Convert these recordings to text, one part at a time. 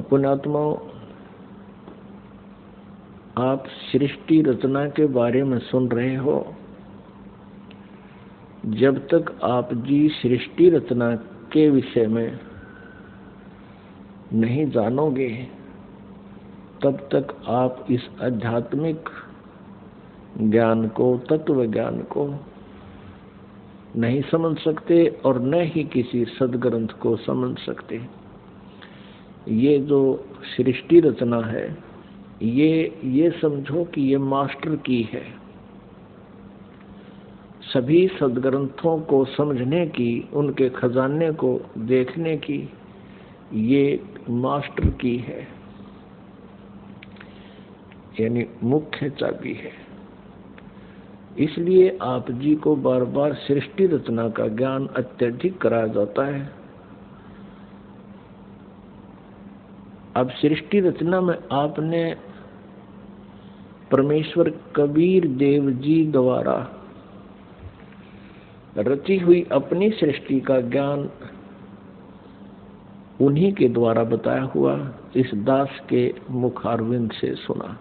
पुण्यात्माओं, आप सृष्टि रचना के बारे में सुन रहे हो। जब तक आप जी सृष्टि रचना के विषय में नहीं जानोगे तब तक आप इस आध्यात्मिक ज्ञान को, तत्व ज्ञान को नहीं समझ सकते और न ही किसी सदग्रंथ को समझ सकते। ये जो सृष्टि रचना है, ये समझो कि ये मास्टर की है। सभी सदग्रंथों को समझने की, उनके खजाने को देखने की ये मास्टर की है, यानी मुख्य चाबी है। इसलिए आप जी को बार बार सृष्टि रचना का ज्ञान अत्यधिक कराया जाता है। अब सृष्टि रचना में आपने परमेश्वर कबीर देव जी द्वारा रची हुई अपनी सृष्टि का ज्ञान उन्हीं के द्वारा बताया हुआ इस दास के मुखारविंद से सुना।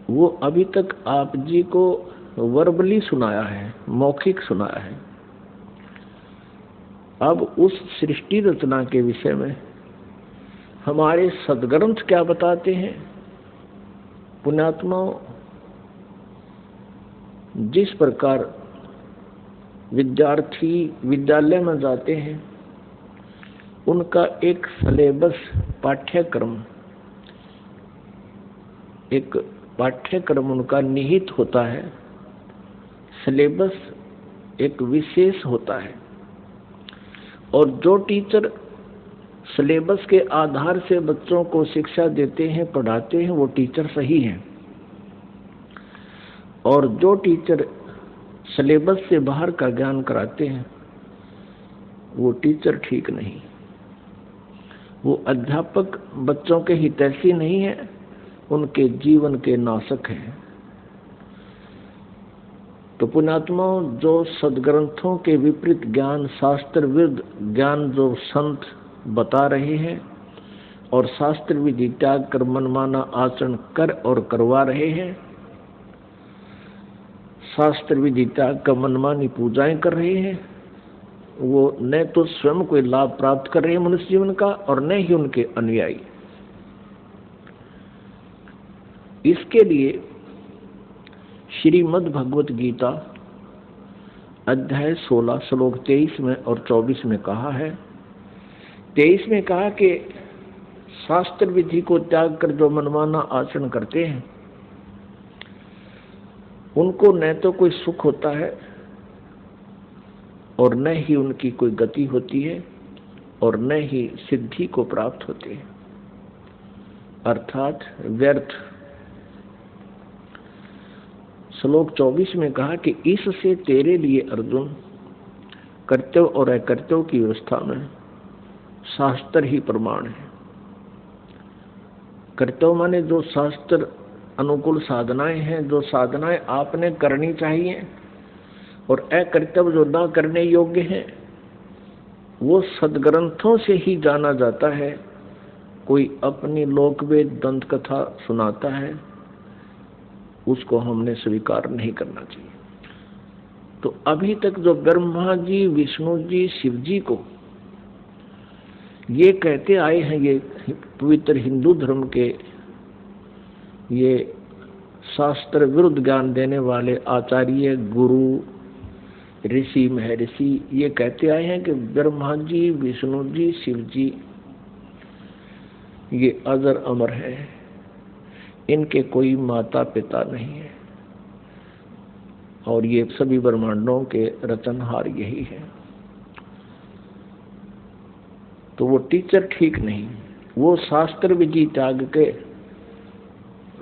वो अभी तक आप जी को वर्बली सुनाया है, मौखिक सुनाया है। अब उस सृष्टि रचना के विषय में हमारे सदग्रंथ क्या बताते हैं। पुण्यात्माओं, जिस प्रकार विद्यार्थी विद्यालय में जाते हैं, उनका एक सिलेबस पाठ्यक्रम उनका निहित होता है। सिलेबस एक विशेष होता है और जो टीचर सिलेबस के आधार से बच्चों को शिक्षा देते हैं, पढ़ाते हैं, वो टीचर सही हैं। और जो टीचर सिलेबस से बाहर का ज्ञान कराते हैं, वो टीचर ठीक नहीं। वो अध्यापक बच्चों के हितैषी नहीं है, उनके जीवन के नाशक हैं। तो पुण्यात्माओं, जो सदग्रंथों के विपरीत ज्ञान, शास्त्र विरुद्ध ज्ञान जो संत बता रहे हैं और शास्त्र विधि त्याग कर मनमाना आचरण कर और करवा रहे हैं, शास्त्र विधि त्याग कर मनमानी पूजाएं कर रहे हैं, वो न तो स्वयं कोई लाभ प्राप्त कर रहे हैं मनुष्य जीवन का और न ही उनके अनुयायी। इसके लिए श्रीमद् भगवत गीता अध्याय 16 श्लोक 23 में और 24 में कहा है। 23 में कहा कि शास्त्र विधि को त्याग कर जो मनमाना आचरण करते हैं, उनको न तो कोई सुख होता है और न ही उनकी कोई गति होती है और न ही सिद्धि को प्राप्त होती है, अर्थात व्यर्थ। श्लोक 24 में कहा कि इससे तेरे लिए अर्जुन कर्तव्य और अकर्तव्य की व्यवस्था में शास्त्र ही प्रमाण है। कर्तव्य माने जो शास्त्र अनुकूल साधनाएं हैं, जो साधनाएं आपने करनी चाहिए, और अकर्तव्य जो ना करने योग्य हैं, वो सदग्रंथों से ही जाना जाता है। कोई अपनी लोकवेद दंत कथा सुनाता है, उसको हमने स्वीकार नहीं करना चाहिए। तो अभी तक जो ब्रह्मा जी, विष्णु जी, शिव जी को ये कहते आए हैं, ये पवित्र हिंदू धर्म के ये शास्त्र विरुद्ध ज्ञान देने वाले आचार्य, गुरु, ऋषि, महर्षि, ये कहते आए हैं कि ब्रह्मा जी, विष्णु जी, शिव जी ये अजर अमर है, इनके कोई माता पिता नहीं है और ये सभी ब्रह्मांडों के रचनहार यही है। तो वो टीचर ठीक नहीं, वो शास्त्र विधि त्याग के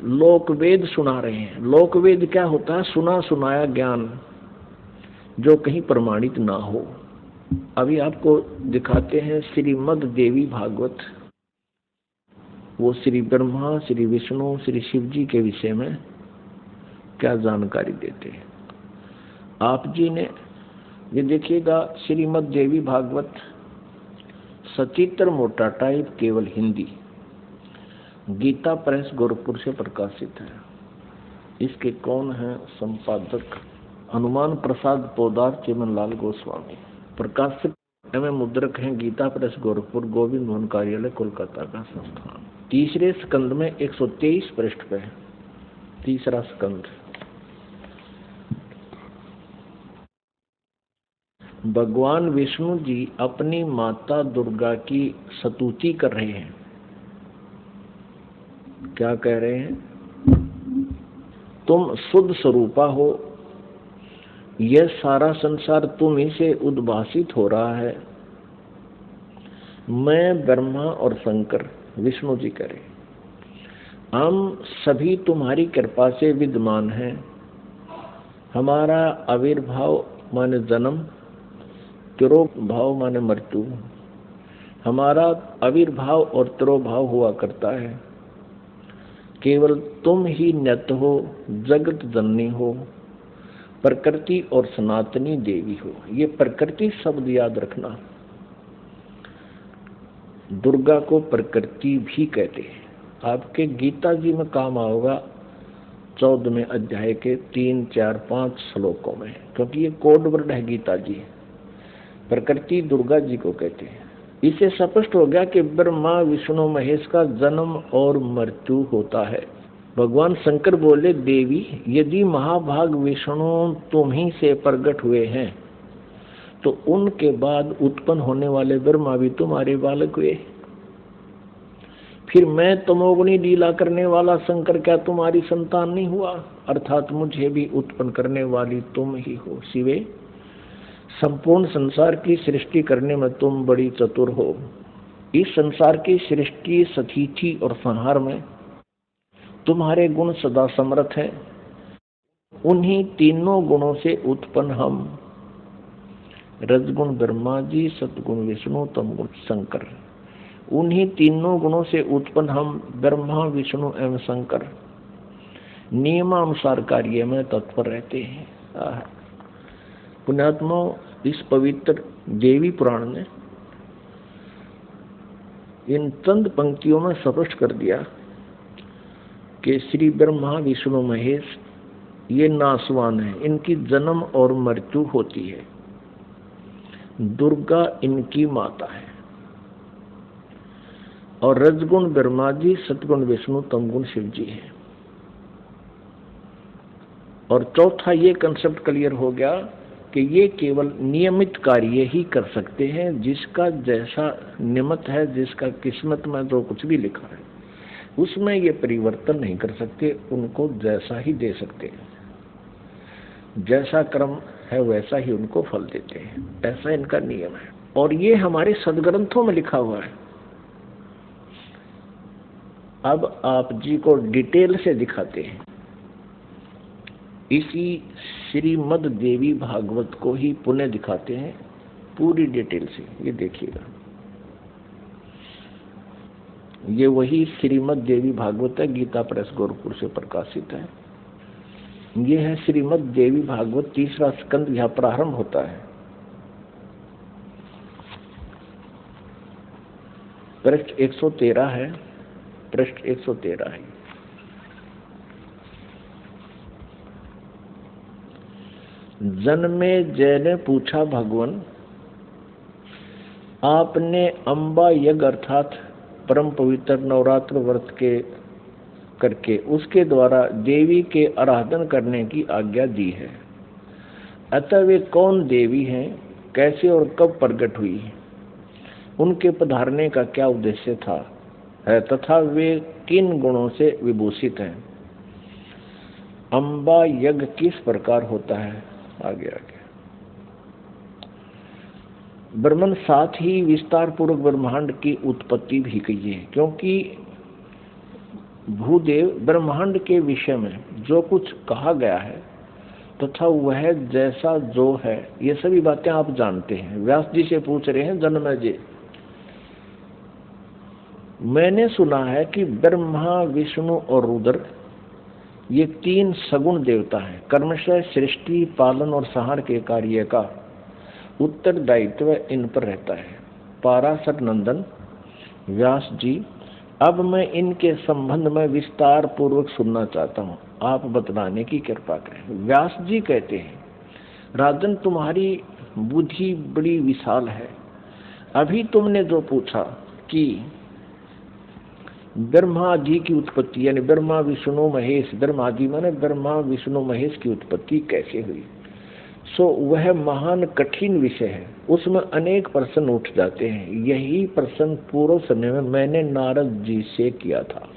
लोकवेद सुना रहे हैं। लोकवेद क्या होता है? सुना सुनाया ज्ञान जो कहीं प्रमाणित ना हो। अभी आपको दिखाते हैं श्रीमद् देवी भागवत। वो श्री ब्रह्मा, श्री विष्णु, श्री शिव जी के विषय में क्या जानकारी देते हैं। आप जी ने ये देखिएगा, श्रीमद् देवी भागवत सचित्र मोटा टाइप, केवल हिंदी, गीता प्रेस गोरखपुर से प्रकाशित है। इसके कौन है संपादक? हनुमान प्रसाद पोदार, चिमनलाल गोस्वामी। प्रकाशक एवं मुद्रक हैं गीता प्रेस गोरखपुर, गोविंद मोहन कार्यालय, कोलकाता का संस्थान। तीसरे स्कंद में 123 पृष्ठ पे है। तीसरा स्कंद। भगवान विष्णु जी अपनी माता दुर्गा की स्तुति कर रहे हैं। क्या कह रहे हैं? तुम शुद्ध स्वरूपा हो, यह सारा संसार तुम ही से उद्भासित हो रहा है। मैं, ब्रह्मा और शंकर, विष्णु जी करें, हम सभी तुम्हारी कृपा से विद्यमान हैं। हमारा आविर्भाव माने जन्म, तिरोभाव माने मृत्यु, हमारा आविर्भाव और तिरोभाव हुआ करता है। केवल तुम ही नित्य हो, जगत जननी हो, प्रकृति और सनातनी देवी हो। ये प्रकृति शब्द याद रखना। दुर्गा को प्रकृति भी कहते हैं। आपके गीता जी में काम आओगा 14वें अध्याय के 3, 4, 5 श्लोकों में, क्योंकि ये कोड वर्ड है गीता जी। प्रकृति दुर्गा जी को कहते हैं। इसे स्पष्ट हो गया कि ब्रह्मा विष्णु महेश का जन्म और मृत्यु होता है। भगवान शंकर बोले, देवी यदि महाभाग विष्णु तुम ही से प्रकट हुए हैं तो उनके बाद उत्पन्न होने वाले ब्रह्मा भी तुम्हारे बालक हुए। फिर मैं तमोगुणी लीला करने वाला शंकर क्या तुम्हारी संतान नहीं हुआ? अर्थात मुझे भी उत्पन्न करने वाली तुम ही हो। शिवे, संपूर्ण संसार की सृष्टि करने में तुम बड़ी चतुर हो। इस संसार की सृष्टि, स्थिति और संहार में तुम्हारे गुण सदा समर्थ हैं। उन्हीं तीनों गुणों से उत्पन्न हम, रजगुण ब्रह्मा जी, सतगुण विष्णु, तमगुण शंकर, उन्हीं तीनों गुणों से उत्पन्न हम ब्रह्मा विष्णु एवं शंकर नियमानुसार कार्य में तत्पर रहते हैं। पुण्यात्मा, इस पवित्र देवी पुराण ने इन चंद पंक्तियों में स्पष्ट कर दिया कि श्री ब्रह्मा विष्णु महेश ये नासवान है, इनकी जन्म और मृत्यु होती है। दुर्गा इनकी माता है और रजगुण ब्रह्मा जी, सतगुण विष्णु, तमगुण शिव जी है। और चौथा ये कंसेप्ट क्लियर हो गया कि ये केवल नियमित कार्य ही कर सकते हैं। जिसका जैसा नियमित है, जिसका किस्मत में जो कुछ भी लिखा है उसमें ये परिवर्तन नहीं कर सकते, उनको जैसा ही दे सकते हैं। जैसा कर्म है वैसा ही उनको फल देते हैं, ऐसा इनका नियम है। और ये हमारे सदग्रंथों में लिखा हुआ है। अब आप जी को डिटेल से दिखाते हैं। इसी श्रीमद् देवी भागवत को ही पुनः दिखाते हैं पूरी डिटेल से। ये देखिएगा, ये वही श्रीमद् देवी भागवत है, गीता प्रेस गोरखपुर से प्रकाशित है। ये है श्रीमद् देवी भागवत, तीसरा स्कंद यहाँ प्रारंभ होता है। पृष्ठ 113 है, पृष्ठ 113 है। जन्मे जय ने पूछा, भगवान आपने अम्बा यज्ञ अर्थात परम पवित्र नवरात्र व्रत के करके उसके द्वारा देवी के आराधन करने की आज्ञा दी है। अतः वे कौन देवी हैं, कैसे और कब प्रकट हुई, उनके पधारने का क्या उद्देश्य था है, तथा वे किन गुणों से विभूषित हैं। अम्बा यज्ञ किस प्रकार होता है? आगे ब्रह्मन साथ ही विस्तार पूर्वक ब्रह्मांड की उत्पत्ति भी कही है, क्योंकि भूदेव ब्रह्मांड के विषय में जो कुछ कहा गया है तथा वह जैसा जो है, ये सभी बातें आप जानते हैं। व्यास जी से पूछ रहे हैं, जन्मेजय जी, मैंने सुना है कि ब्रह्मा विष्णु और रुद्र ये तीन सगुण देवता हैं। कर्मशः सृष्टि, पालन और संहार के कार्य का उत्तरदायित्व इन पर रहता है। पाराशर नंदन व्यास जी, अब मैं इनके संबंध में विस्तार पूर्वक सुनना चाहता हूँ, आप बतलाने की कृपा करें। व्यास जी कहते हैं, राजन तुम्हारी बुद्धि बड़ी विशाल है। अभी तुमने जो पूछा कि ब्रह्मा जी की उत्पत्ति, यानी ब्रह्मा विष्णु महेश, ब्रह्मा जी माने ब्रह्मा विष्णु महेश की उत्पत्ति कैसे हुई, सो वह महान कठिन विषय है, उसमें अनेक प्रश्न उठ जाते हैं। यही प्रश्न पूर्व समय में मैंने नारद जी से किया था।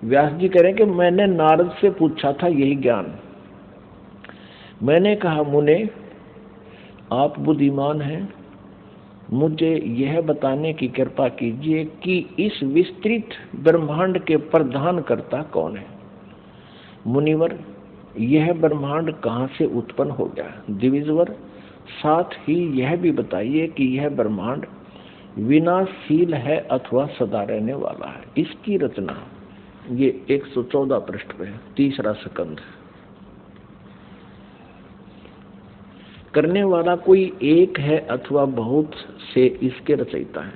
व्यास जी कह रहे हैं कि मैंने नारद से पूछा था यही ज्ञान। मैंने कहा, मुने आप बुद्धिमान हैं, मुझे यह बताने की कृपा कीजिए कि इस विस्तृत ब्रह्मांड के प्रधान कर्ता कौन है। मुनिवर, यह ब्रह्मांड कहाँ से उत्पन्न हो गया। द्विजवर, साथ ही यह भी बताइए कि यह ब्रह्मांड विनाशशील है अथवा सदा रहने वाला है। इसकी रचना ये 114 पृष्ठ पे, तीसरा स्कंध। करने वाला कोई एक है अथवा बहुत से इसके रचयिता है।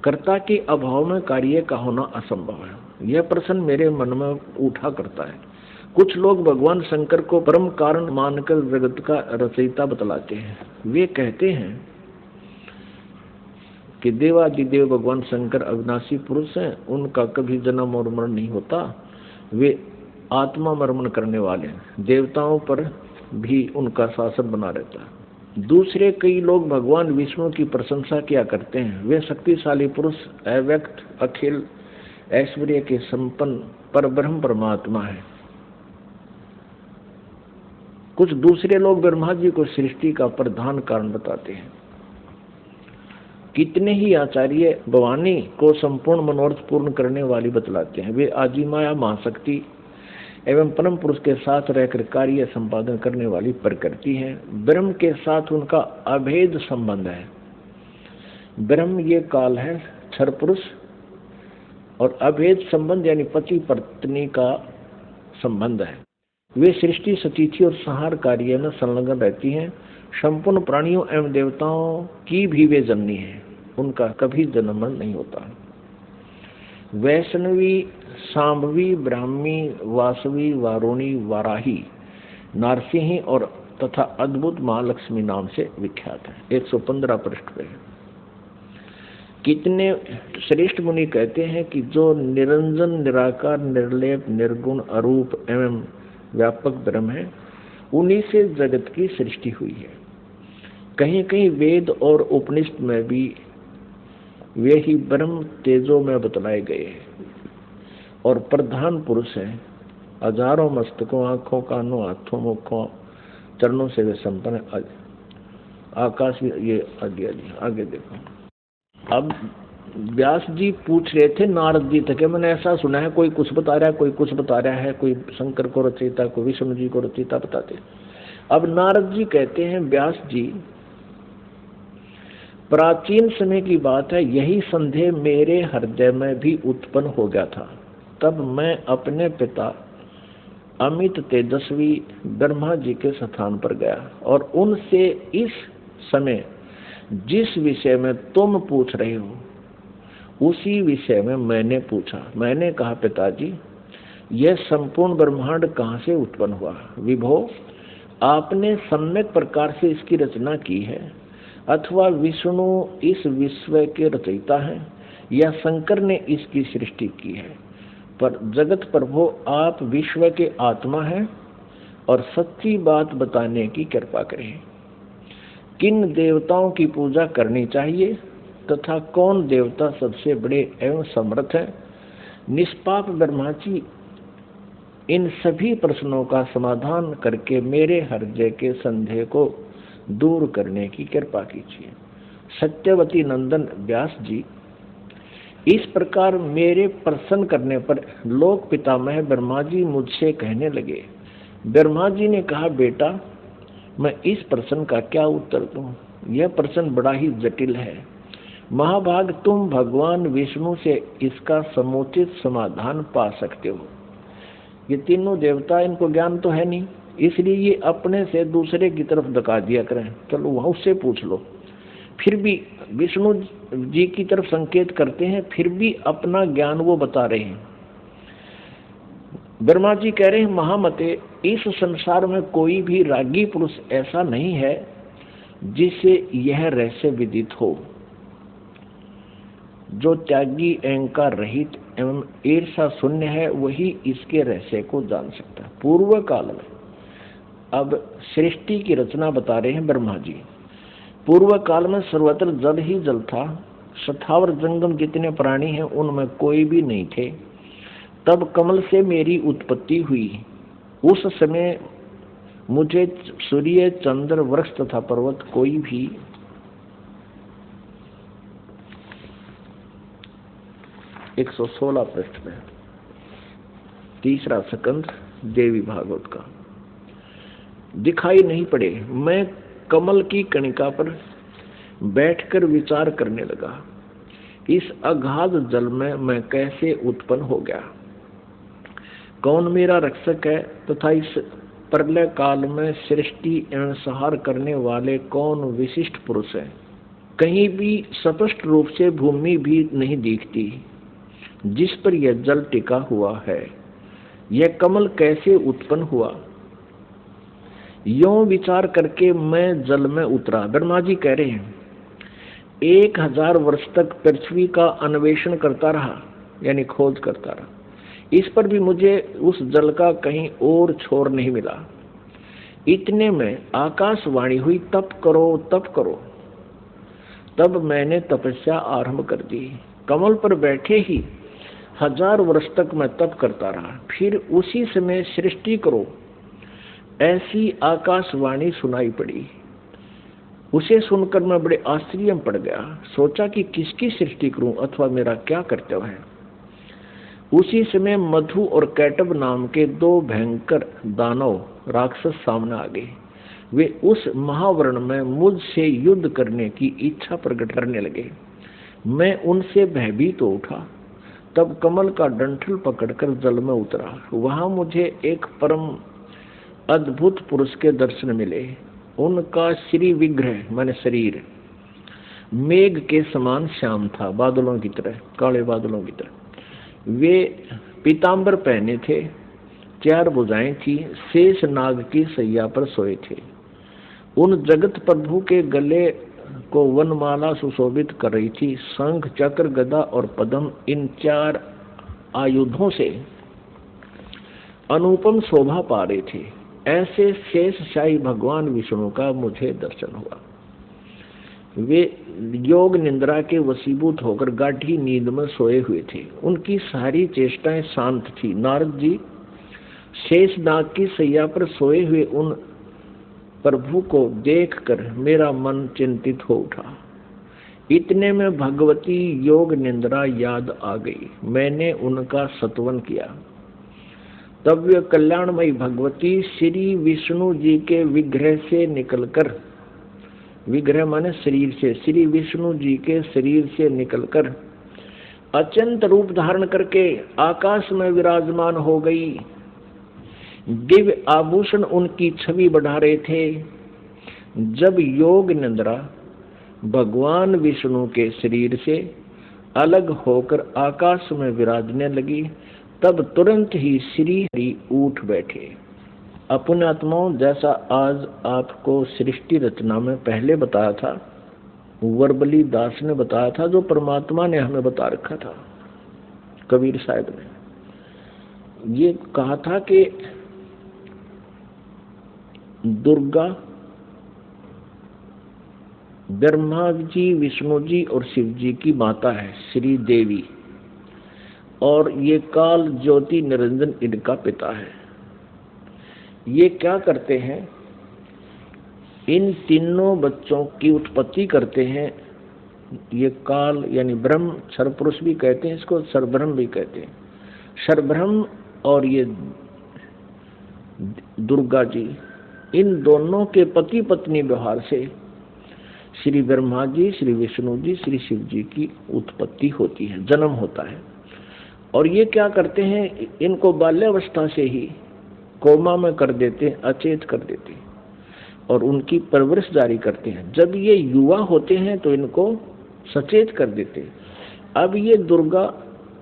कर्ता के अभाव में कार्य का होना असंभव है। यह प्रश्न मेरे मन में उठा करता है। कुछ लोग भगवान शंकर को परम कारण मानकर जगत का रचयिता बतलाते हैं। वे कहते हैं कि देवादिदेव भगवान शंकर अविनाशी पुरुष हैं, उनका कभी जन्म और मरण नहीं होता, वे आत्मा मर्मण करने वाले हैं, देवताओं पर भी उनका शासन बना रहता है। दूसरे कई लोग भगवान विष्णु की प्रशंसा किया करते हैं। वे शक्तिशाली पुरुष, अव्यक्त, अखिल ऐश्वर्य के संपन्न परब्रह्म परमात्मा है। कुछ दूसरे लोग ब्रह्मा जी को सृष्टि का प्रधान कारण बताते हैं। कितने ही आचार्य भवानी को संपूर्ण मनोरथ पूर्ण करने वाली बतलाते हैं। वे आदिमाया महाशक्ति एवं परम पुरुष के साथ रहकर कार्य संपादन करने वाली प्रकृति है। ब्रह्म के साथ उनका अभेद संबंध है। ब्रह्म ये काल है, क्षर पुरुष, और अभेद संबंध यानी पति पत्नी का संबंध है। वे सृष्टि, सतिथि और संहार कार्य में संलग्न रहती हैं। संपूर्ण प्राणियों एवं देवताओं की भी वे जननी है, उनका कभी जन्म नहीं होता। वैष्णवी, सांभवी, ब्राह्मी, वासवी, वारुणी, वाराही, नारसिंही और तथा अद्भुत महालक्ष्मी नाम से विख्यात है। 115 पृष्ठ पे। कितने श्रेष्ठ मुनि कहते हैं कि जो निरंजन, निराकार, निर्लेप, निर्गुण, अरूप एवं व्यापक ब्रह्म है, उन्हीं से जगत की सृष्टि हुई है। कहीं कहीं वेद और उपनिषद में भी वे ही ब्रह्म तेजो में बतलाए गए हैं और प्रधान पुरुष है। हजारों मस्तकों, आंखों, कानों, हाथों, मुखों, चरणों से वे संपन्न आकाश। ये आगे देखो। अब व्यास जी पूछ रहे थे नारद जी तक, मैंने ऐसा सुना है, कोई कुछ बता रहा है, कोई कुछ बता रहा है, कोई शंकर को रचयिता, कोई विष्णु जी को रचयिता बताते। अब नारद जी कहते हैं, व्यास जी, प्राचीन समय की बात है, यही संदेह मेरे हृदय में भी उत्पन्न हो गया था। तब मैं अपने पिता अमित तेजस्वी ब्रह्मा जी के स्थान पर गया और उनसे इस समय जिस विषय में तुम पूछ रहे हो उसी विषय में मैंने पूछा। मैंने कहा, पिताजी, यह संपूर्ण ब्रह्मांड कहाँ से उत्पन्न हुआ। विभो, आपने सम्यक प्रकार से इसकी रचना की है अथवा विष्णु इस विश्व के रचयिता है या शंकर ने इसकी सृष्टि की है, पर जगत प्रभु आप विश्व के आत्मा हैं और सच्ची बात बताने की कृपा करें। किन देवताओं की पूजा करनी चाहिए तथा कौन देवता सबसे बड़े एवं समर्थ है। निष्पाप ब्रह्मा जी, इन सभी प्रश्नों का समाधान करके मेरे हृदय के संदेह को दूर करने की कृपा कीजिए। सत्यवती नंदन व्यास जी, इस प्रकार मेरे प्रश्न करने पर लोक पितामह ब्रह्मा जी मुझसे कहने लगे। ब्रह्मा जी ने कहा, बेटा, मैं इस प्रश्न का क्या उत्तर दूं। यह प्रश्न बड़ा ही जटिल है। महाभाग, तुम भगवान विष्णु से इसका समुचित समाधान पा सकते हो। ये तीनों देवता, इनको ज्ञान तो है नहीं, इसलिए ये अपने से दूसरे की तरफ धका दिया करें। चलो वहाँ उससे पूछ लो। फिर भी विष्णु जी की तरफ संकेत करते हैं, फिर भी अपना ज्ञान वो बता रहे हैं। ब्रह्मा जी कह रहे हैं, महामते, इस संसार में कोई भी रागी पुरुष ऐसा नहीं है जिसे यह रहस्य विदित हो। जो त्यागी, अहंकार रहित एवं ईर्षा शून्य है, वही इसके रहस्य को जान सकता है। पूर्व काल में, अब सृष्टि की रचना बता रहे हैं ब्रह्मा जी। पूर्व काल में सर्वत्र जल ही जल था, स्थावर जंगम जितने प्राणी हैं उनमें कोई भी नहीं थे। तब कमल से मेरी उत्पत्ति हुई। उस समय मुझे सूर्य, चंद्र, वृक्ष तथा पर्वत कोई भी 116 पृष्ठ में 3रा स्कंध देवी भागवत का दिखाई नहीं पड़े। मैं कमल की कणिका पर बैठकर विचार करने लगा, इस अगाध जल में मैं कैसे उत्पन्न हो गया, कौन मेरा रक्षक है, तथा इस प्रलय काल में सृष्टि एवं संहार करने वाले कौन विशिष्ट पुरुष है। कहीं भी स्पष्ट रूप से भूमि भी नहीं दिखती जिस पर यह जल टिका हुआ है। यह कमल कैसे उत्पन्न हुआ, यों विचार करके मैं जल में उतरा। ब्रह्मा जी कह रहे हैं, 1000 वर्ष तक पृथ्वी का अन्वेषण करता रहा, यानी खोज करता रहा। इस पर भी मुझे उस जल का कहीं और छोर नहीं मिला। इतने में आकाशवाणी हुई, तप करो तप करो। तब मैंने तपस्या आरंभ कर दी। कमल पर बैठे ही 1000 वर्ष तक मैं तप करता रहा। फिर उसी समय सृष्टि करो, ऐसी आकाशवाणी सुनाई पड़ी। उसे सुनकर मैं बड़े आश्चर्य में पड़ गया। सोचा कि किसकी सृष्टि करूं अथवा मेरा क्या कर्तव्य है। उसी समय मधु और कैटब नाम के 2 भयंकर दानव राक्षस सामने आ गए। वे उस महावर्ण में मुझसे युद्ध करने की इच्छा प्रकट करने लगे। मैं उनसे भयभीत हो उठा। तब कमल का डंठल पकड़कर जल में उतरा। वहां मुझे एक परम अद्भुत पुरुष के दर्शन मिले। उनका श्री विग्रह माने शरीर मेघ के समान श्याम था, बादलों की तरह, काले बादलों की तरह। वे पीतांबर पहने थे, 4 भुजाएं थी, शेष नाग की सैया पर सोए थे। उन जगत प्रभु के गले को वनमाला सुशोभित कर रही थी। शंख, चक्र, गदा और पद्म, इन 4 आयुधों से अनुपम शोभा पा रहे थे। ऐसे शेषशाही भगवान विष्णु का मुझे दर्शन हुआ। वे योग निद्रा के वशीभूत होकर गाढ़ी नींद में सोए हुए थे। उनकी सारी चेष्टाएं शांत थी। नारद जी शेषनाग की सैया पर सोए हुए उन प्रभु को देखकर मेरा मन चिंतित हो उठा। इतने में भगवती योग निद्रा याद आ गई। मैंने उनका स्तवन किया। तब वे कल्याणमयी भगवती श्री विष्णु जी के विग्रह से निकलकर, विग्रह माने शरीर से, श्री विष्णु जी के शरीर से निकलकर अत्यंत रूप धारण करके आकाश में विराजमान हो गई। दिव्य आभूषण उनकी छवि बढ़ा रहे थे। जब योग निद्रा भगवान विष्णु के शरीर से अलग होकर आकाश में विराजने लगी, तब तुरंत ही श्री हरि उठ बैठे। अपने आत्माओं, जैसा आज आपको सृष्टि रचना में पहले बताया था, वर्बली दास ने बताया था, जो परमात्मा ने हमें बता रखा था, कबीर साहब ने ये कहा था कि दुर्गा, ब्रह्मा जी, विष्णु जी और शिव जी की माता है श्री देवी, और ये काल ज्योति निरंजन इनका पिता है। ये क्या करते हैं, इन तीनों बच्चों की उत्पत्ति करते हैं। ये काल यानी ब्रह्म, क्षरपुरुष भी कहते हैं इसको, क्षरब्रह्म भी कहते हैं। क्षरब्रह्म और ये दुर्गा जी, इन दोनों के पति पत्नी व्यवहार से श्री ब्रह्मा जी, श्री विष्णु जी, श्री शिव जी की उत्पत्ति होती है, जन्म होता है। और ये क्या करते हैं, इनको बाल्यावस्था से ही कोमा में कर देते, अचेत कर देते। और उनकी परवरिश जारी करते हैं। जब ये युवा होते हैं तो इनको सचेत कर देते हैं। अब ये दुर्गा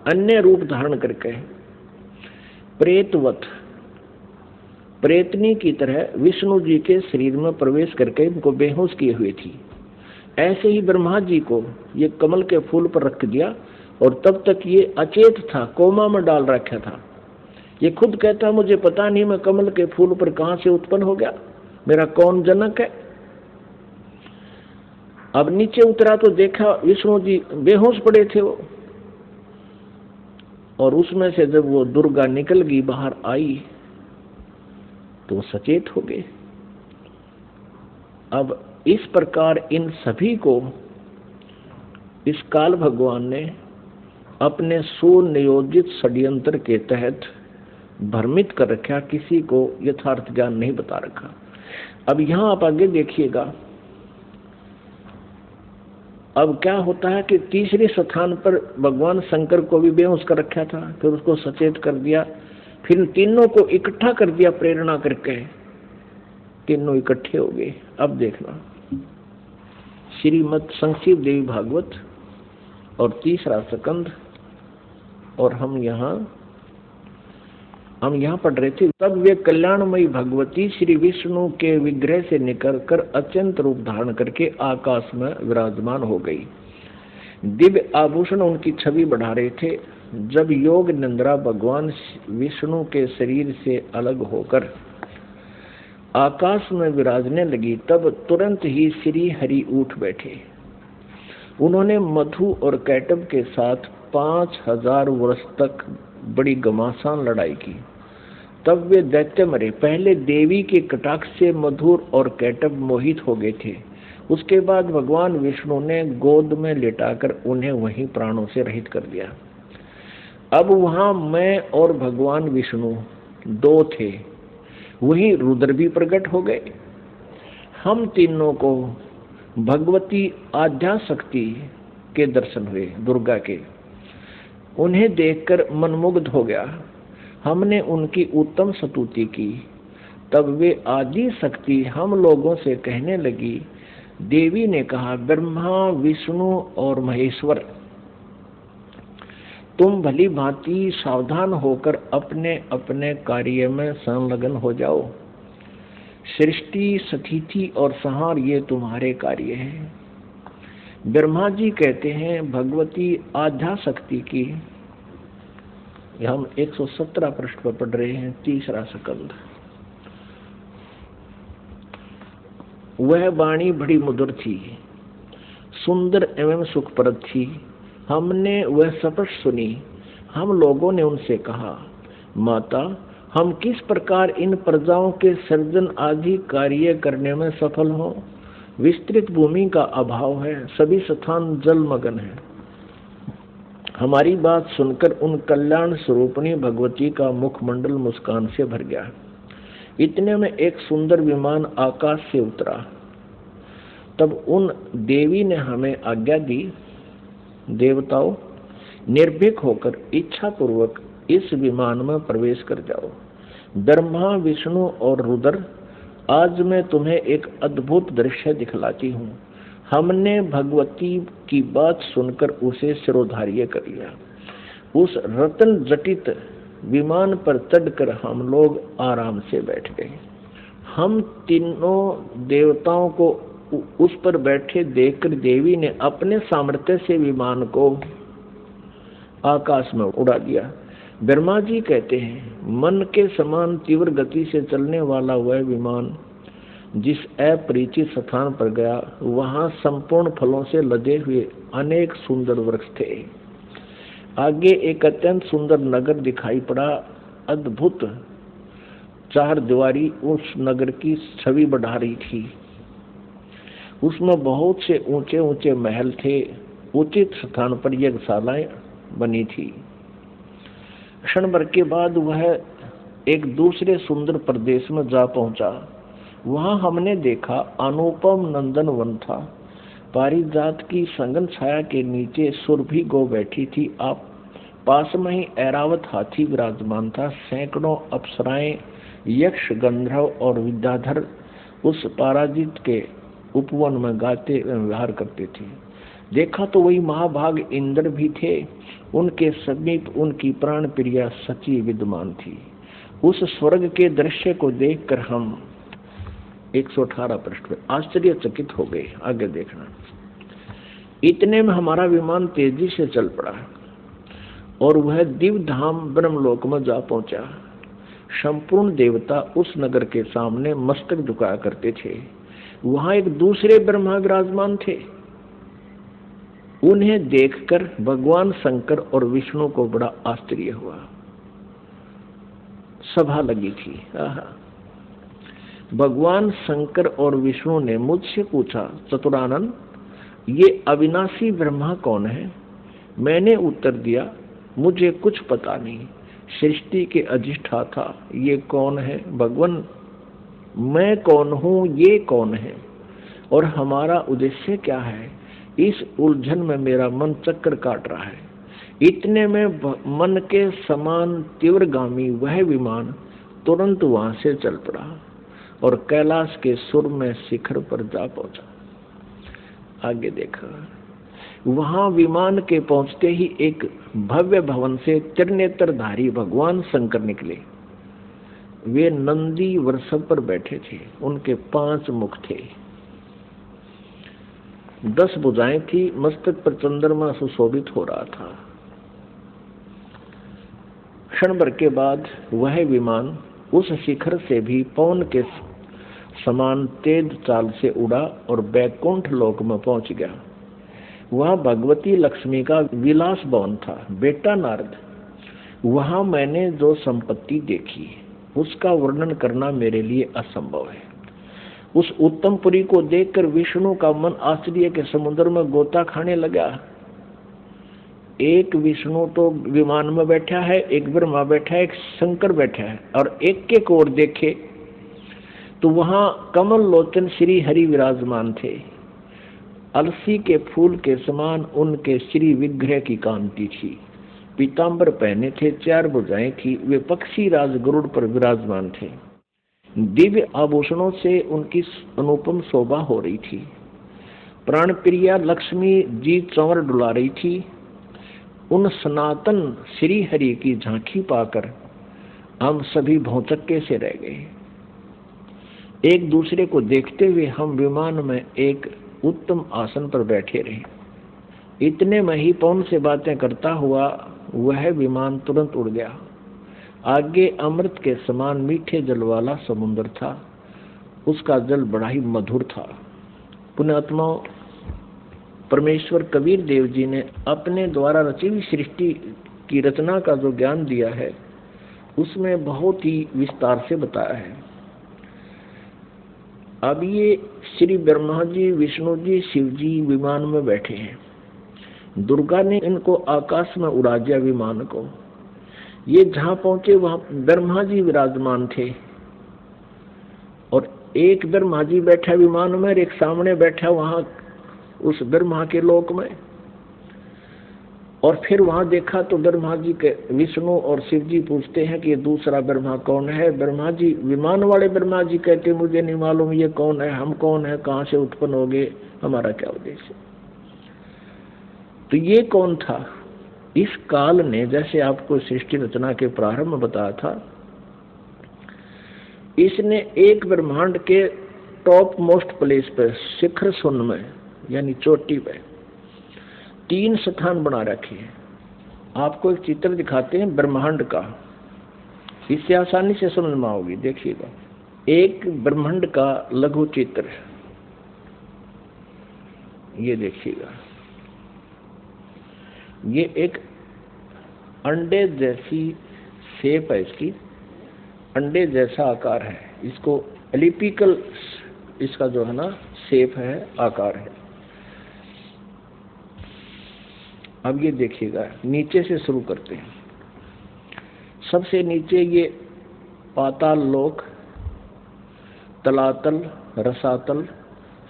अन्य रूप धारण करके प्रेतवत, प्रेतनी की तरह विष्णु जी के शरीर में प्रवेश करके इनको बेहोश किए हुए थी। ऐसे ही ब्रह्मा जी को ये कमल के फूल पर रख दिया और तब तक ये अचेत था, कोमा में डाल रखा था। ये खुद कहता मुझे पता नहीं मैं कमल के फूल पर कहां से उत्पन्न हो गया, मेरा कौन जनक है। अब नीचे उतरा तो देखा विष्णु जी बेहोश पड़े थे वो, और उसमें से जब वो दुर्गा निकल गई, बाहर आई, तो वो सचेत हो गए। अब इस प्रकार इन सभी को इस काल भगवान ने अपने सुनियोजित षड्यंत्र के तहत भ्रमित कर रखा, किसी को यथार्थ ज्ञान नहीं बता रखा। अब यहां आप आगे देखिएगा, अब क्या होता है कि तीसरे स्थान पर भगवान शंकर को भी बेहोश कर रखा था, फिर उसको सचेत कर दिया, फिर तीनों को इकट्ठा कर दिया प्रेरणा करके, तीनों इकट्ठे हो गए। अब देखना श्रीमद् संक्षिप्त देवी भागवत और तीसरा स्कंद, और हम यहाँ पढ़ रहे थे। तब वे कल्याणमयी भगवती श्री विष्णु के विग्रह से निकलकर अत्यंत रूप धारण करके आकाश में विराजमान हो गई। दिव्य आभूषण उनकी छवि बढ़ा रहे थे। जब योग निंद्रा भगवान विष्णु के शरीर से अलग होकर आकाश में विराजने लगी, तब तुरंत ही श्री हरि उठ बैठे। उन्होंने मधु और कैटब के साथ 5000 वर्ष तक बड़ी घमासान लड़ाई की। तब वे दैत्य मरे। पहले देवी के कटाक्ष से मधुर और कैटब मोहित हो गए थे। उसके बाद भगवान विष्णु ने गोद में लेटाकर उन्हें वहीं प्राणों से रहित कर दिया। अब वहां मैं और भगवान विष्णु दो थे, वहीं रुद्र भी प्रकट हो गए। हम तीनों को भगवती आद्या शक्ति के दर्शन हुए, दुर्गा के। उन्हें देखकर मनमुग्ध हो गया। हमने उनकी उत्तम स्तुति की। तब वे आदि शक्ति हम लोगों से कहने लगी। देवी ने कहा, ब्रह्मा विष्णु और महेश्वर, तुम भली भांति सावधान होकर अपने अपने कार्य में संलग्न हो जाओ। सृष्टि, स्थिति और संहार ये तुम्हारे कार्य हैं। ब्रह्मा जी कहते हैं भगवती आद्या शक्ति की, हम 117 पृष्ठ पर पढ़ रहे हैं, तीसरा स्कंद। वह वाणी बड़ी मधुर थी, सुंदर एवं सुखप्रद थी। हमने वह स्पष्ट सुनी। हम लोगों ने उनसे कहा, माता, हम किस प्रकार इन प्रजाओं के सर्जन आदि कार्य करने में सफल हों? विस्तृत भूमि का अभाव है, सभी स्थान जलमग्न है। हमारी बात सुनकर उन कल्याण स्वरूपणी भगवती का मुखमंडल मुस्कान से भर गया। इतने में एक सुंदर विमान आकाश से उतरा। तब उन देवी ने हमें आज्ञा दी, देवताओं, निर्भीक होकर इच्छा पूर्वक इस विमान में प्रवेश कर जाओ। ब्रह्मा, विष्णु और रुद्र, आज मैं तुम्हें एक अद्भुत दृश्य दिखलाती हूँ। हमने भगवती की बात सुनकर उसे सिरोधार्य कर लिया। उस रत्न जटित विमान पर चढ़कर हम लोग आराम से बैठ गए। हम तीनों देवताओं को उस पर बैठे देखकर देवी ने अपने सामर्थ्य से विमान को आकाश में उड़ा दिया। ब्रह्मा जी कहते हैं, मन के समान तीव्र गति से चलने वाला वह विमान जिस अपरिचित स्थान पर गया, वहां संपूर्ण फलों से लदे हुए अनेक सुंदर वृक्ष थे। आगे एक अत्यंत सुंदर नगर दिखाई पड़ा। अद्भुत चार दीवारी उस नगर की छवि बढ़ा रही थी। उसमें बहुत से ऊंचे ऊंचे महल थे। उचित स्थान पर यज्ञशालाएं बनी थी। क्षण भर के बाद वह एक दूसरे सुंदर प्रदेश में जा पहुंचा। वहां हमने देखा अनुपम नंदन वन था। पारिजात की संगन छाया के नीचे सुरभि गो बैठी थी। आप पास में ही ऐरावत हाथी विराजमान था। सैकड़ों अप्सराएं, यक्ष, गंधर्व और विद्याधर उस पराजित के उपवन में गाते व्यवहार करते थे। देखा तो वही महाभाग इंद्र भी थे, उनके समीप उनकी प्राण प्रिया सची विद्यमान थी। उस स्वर्ग के दृश्य को देखकर हम 118 पृष्ठ पर आश्चर्यचकित हो गए। आगे देखना। इतने में हमारा विमान तेजी से चल पड़ा और वह दिव्य धाम ब्रह्मलोक में जा पहुंचा। संपूर्ण देवता उस नगर के सामने मस्तक झुकाया करते थे। वहां एक दूसरे ब्रह्मा विराजमान थे। उन्हें देखकर भगवान शंकर और विष्णु को बड़ा आश्चर्य हुआ। सभा लगी थी। भगवान शंकर और विष्णु ने मुझसे पूछा, चतुरानन, ये अविनाशी ब्रह्मा कौन है? मैंने उत्तर दिया, मुझे कुछ पता नहीं। सृष्टि के अधिष्ठाता ये कौन है? भगवान, मैं कौन हूँ, ये कौन है, और हमारा उद्देश्य क्या है? इस उलझन में मेरा मन चक्कर काट रहा है। इतने में मन के समान तीव्रगामी वह विमान तुरंत वहां से चल पड़ा और कैलाश के सुर में शिखर पर जा पहुंचा। आगे देखा। वहां विमान के पहुंचते ही एक भव्य भवन से त्रिनेत्रधारी भगवान शंकर निकले। वे नंदी वृषभ पर बैठे थे। उनके 5 मुख थे, 10 भुजाएं थी। मस्तक पर चंद्रमा सुशोभित हो रहा था। क्षण भर के बाद वह विमान उस शिखर से भी पवन के समान तेज चाल से उड़ा और बैकुंठ लोक में पहुंच गया। वहां भगवती लक्ष्मी का विलास भवन था। बेटा नारद, वहां मैंने जो संपत्ति देखी उसका वर्णन करना मेरे लिए असंभव है। उस उत्तम पुरी को देखकर विष्णु का मन आश्चर्य के समुद्र में गोता खाने लगा। एक विष्णु तो विमान में बैठा है, एक ब्रह्मा बैठा है, एक शंकर बैठा है, और एक के ओर देखे तो वहां कमल लोचन श्री हरि विराजमान थे। अलसी के फूल के समान उनके श्री विग्रह की कांति थी। पीतांबर पहने थे, 4 भुजाएं थी। वे पक्षी राज गरुड़ पर विराजमान थे। दिव्य आभूषणों से उनकी अनुपम शोभा हो रही थी। प्राण प्रिया लक्ष्मी जी चंवर डुला रही थी। उन सनातन श्री हरि की झांकी पाकर हम सभी भौचक्के से रह गए। एक दूसरे को देखते हुए हम विमान में एक उत्तम आसन पर बैठे रहे। इतने में ही पवन से बातें करता हुआ वह विमान तुरंत उड़ गया। आगे अमृत के समान मीठे जल वाला समुद्र था। उसका जल बड़ा ही मधुर था। पुण्यात्माओं, परमेश्वर कबीर देव जी ने अपने द्वारा रची हुई सृष्टि की रचना का जो ज्ञान दिया है उसमें बहुत ही विस्तार से बताया है। अब ये श्री ब्रह्मा जी, विष्णु जी, शिव जी विमान में बैठे हैं। दुर्गा ने इनको आकाश में उड़ा दिया विमान को। ये जहां पहुंचे वहां ब्रह्मा जी विराजमान थे, और एक ब्रह्मा जी बैठा विमान में और एक सामने बैठा वहां उस ब्रह्मा के लोक में। और फिर वहां देखा तो ब्रह्मा जी के विष्णु और शिव जी पूछते हैं कि ये दूसरा ब्रह्मा कौन है? ब्रह्मा जी, विमान वाले ब्रह्मा जी कहते मुझे नहीं मालूम ये कौन है, हम कौन है, कहां से उत्पन्न हो गए, हमारा क्या उद्देश्य? तो ये कौन था? इस काल ने, जैसे आपको सृष्टि रचना के प्रारंभ में बताया था, इसने एक ब्रह्मांड के टॉप मोस्ट प्लेस पर, शिखर सुन में यानी चोटी पे 3 स्थान बना रखे हैं। आपको एक चित्र दिखाते हैं ब्रह्मांड का, इससे आसानी से समझ में आओगी। देखिएगा, एक ब्रह्मांड का लघु चित्र, ये देखिएगा। ये एक अंडे जैसी शेप है, इसकी अंडे जैसा आकार है। इसको एलिप्टिकल इसका जो है ना शेप है, आकार है। अब ये देखिएगा, नीचे से शुरू करते हैं। सबसे नीचे ये पाताल लोक, तलातल, रसातल,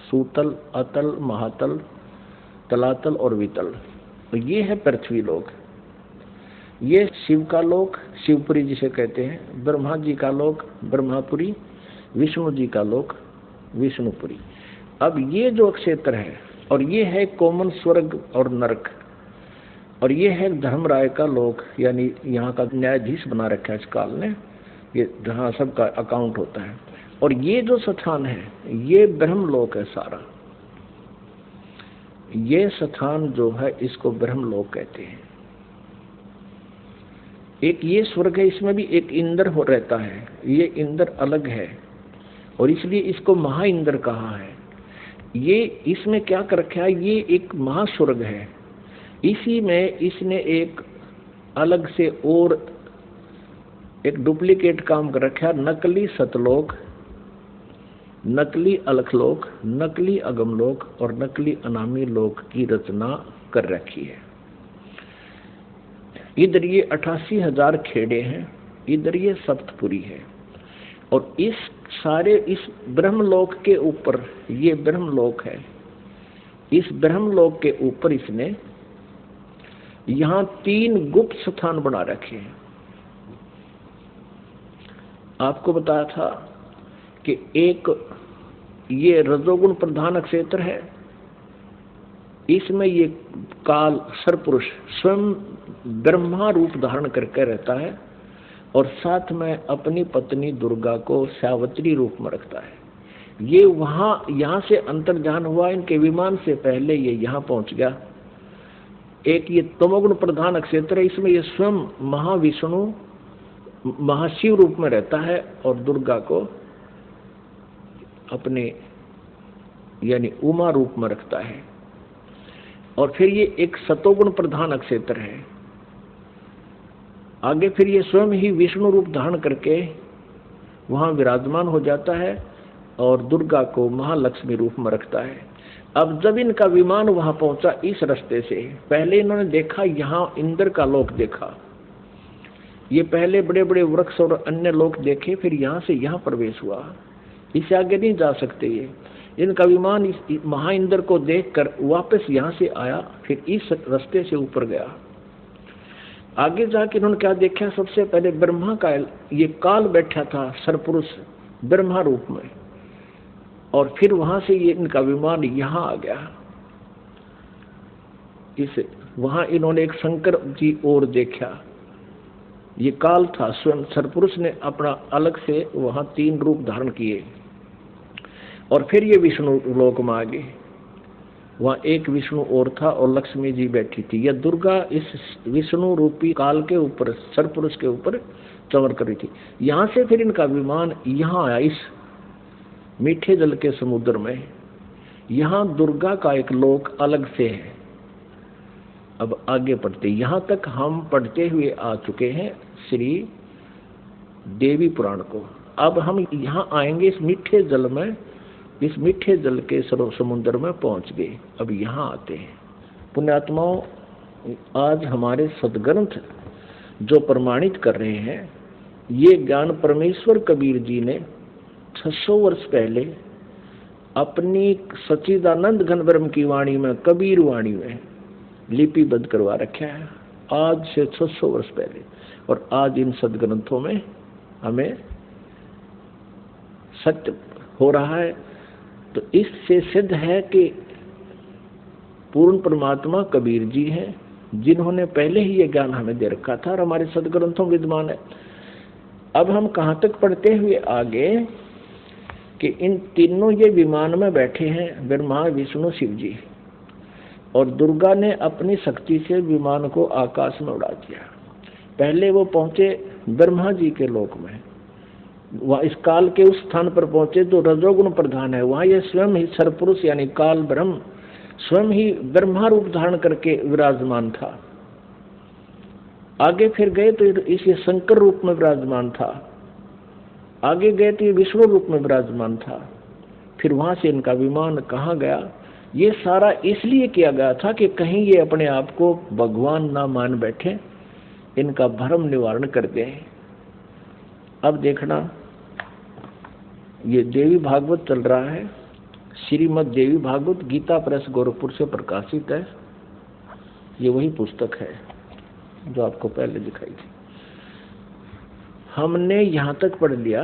सूतल, अतल, महातल, तलातल और वितल। तो ये है पृथ्वी लोक। ये शिव का लोक, शिवपुरी जिसे कहते हैं। ब्रह्मा जी का लोक ब्रह्मापुरी, विष्णु जी का लोक विष्णुपुरी। अब ये जो क्षेत्र है, और ये है कॉमन स्वर्ग और नरक, और ये है धर्मराय का लोक, यानी यहाँ का न्यायाधीश बना रखा है इस काल ने, ये जहाँ सबका अकाउंट होता है। और ये जो स्थान है ये ब्रह्मलोक है सारा। ये स्थान जो है इसको ब्रह्मलोक कहते हैं। एक ये स्वर्ग है, इसमें भी एक इंद्र हो रहता है, ये इंद्र अलग है और इसलिए इसको महा इंद्र कहा है। ये इसमें क्या कर रखा है, ये एक महास्वर्ग है, इसी में इसने एक अलग से और एक डुप्लीकेट काम कर रखा है, नकली सतलोक, नकली अलखलोक, नकली अगमलोक और नकली अनामी लोक की रचना कर रखी है। इधर ये 88,000 खेड़े हैं, इधर ये सप्तपुरी है, और इस सारे इस ब्रह्मलोक के ऊपर, ये ब्रह्मलोक है, इस ब्रह्मलोक के ऊपर इसने यहाँ 3 गुप्त स्थान बना रखे हैं। आपको बताया था कि एक ये रजोगुण प्रधान क्षेत्र है, इसमें ये काल सरपुरुष स्वयं ब्रह्मा रूप धारण करके रहता है और साथ में अपनी पत्नी दुर्गा को सावित्री रूप में रखता है। ये वहाँ यहाँ से अंतर्धान हुआ, इनके विमान से पहले ये यहाँ पहुँच गया। एक ये तमोगुण प्रधान क्षेत्र है, इसमें ये स्वयं महाविष्णु महाशिव रूप में रहता है और दुर्गा को अपने यानी उमा रूप में रखता है। और फिर ये एक सतोगुण प्रधान क्षेत्र है, आगे फिर ये स्वयं ही विष्णु रूप धारण करके वहाँ विराजमान हो जाता है और दुर्गा को महालक्ष्मी रूप में रखता है। अब जब इनका विमान वहाँ पहुँचा इस रास्ते से, पहले इन्होंने देखा यहाँ इंद्र का लोक देखा, ये पहले बड़े बड़े वृक्ष और अन्य लोक देखे, फिर यहाँ से यहाँ प्रवेश हुआ, इससे आगे नहीं जा सकते ये। इनका विमान इस महा इंद्र को देखकर वापस यहाँ से आया, फिर इस रास्ते से ऊपर गया। आगे जाके इन्होंने क्या देखा, सबसे पहले ब्रह्मा का ये काल बैठा था सरपुरुष ब्रह्मा रूप में, और फिर वहां से ये इनका विमान यहाँ आ गया। इस वहां इन्होंने एक शंकर जी और देखा, ये काल था, स्वयं सरपुरुष ने अपना अलग से वहां 3 रूप धारण किए, और फिर ये विष्णु लोक में आ गए। वहाँ एक विष्णु और था और लक्ष्मी जी बैठी थी। यह दुर्गा इस विष्णु रूपी काल के ऊपर, सरपुरुष के ऊपर चमक कर रही थी। यहाँ से फिर इनका विमान यहाँ आया, इस मीठे जल के समुद्र में। यहाँ दुर्गा का एक लोक अलग से है। अब आगे पढ़ते, यहाँ तक हम पढ़ते हुए आ चुके हैं श्री देवी पुराण को। अब हम यहाँ आएंगे इस मीठे जल में, इस मीठे जल के समुद्र में पहुंच गए। अब यहाँ आते हैं पुण्यात्माओं, आज हमारे सदग्रंथ जो प्रमाणित कर रहे हैं, ये ज्ञान परमेश्वर कबीर जी ने 600 वर्ष पहले अपनी सच्चिदानंद घन ब्रह्म की वाणी में, कबीर वाणी में लिपिबद्ध करवा रखा है, आज से 600 वर्ष पहले। और आज इन सदग्रंथों में हमें सत्य हो रहा है। तो इससे सिद्ध है कि पूर्ण परमात्मा कबीर जी हैं, जिन्होंने पहले ही ये ज्ञान हमें दे रखा था और हमारे सदग्रंथों में विद्यमान है। अब हम कहाँ तक पढ़ते हुए आगे कि इन तीनों ये विमान में बैठे हैं, ब्रह्मा विष्णु शिव जी, और दुर्गा ने अपनी शक्ति से विमान को आकाश में उड़ा दिया। पहले वो पहुंचे ब्रह्मा जी के लोक में, वह इस काल के उस स्थान पर पहुंचे जो रजोगुण प्रधान है। वहां ये स्वयं ही सरपुरुष यानी काल ब्रह्म स्वयं ही ब्रह्मा रूप धारण करके विराजमान था। आगे फिर गए तो इस शंकर रूप में विराजमान था, आगे गए तो ये विष्णु रूप में विराजमान था। फिर वहां से इनका विमान कहाँ गया, ये सारा इसलिए किया गया था कि कहीं ये अपने आप को भगवान ना मान बैठे, इनका भ्रम निवारण कर दें। अब देखना, ये देवी भागवत चल रहा है, श्रीमद् देवी भागवत गीता प्रेस गोरखपुर से प्रकाशित है। ये वही पुस्तक है जो आपको पहले दिखाई थी। हमने यहाँ तक पढ़ लिया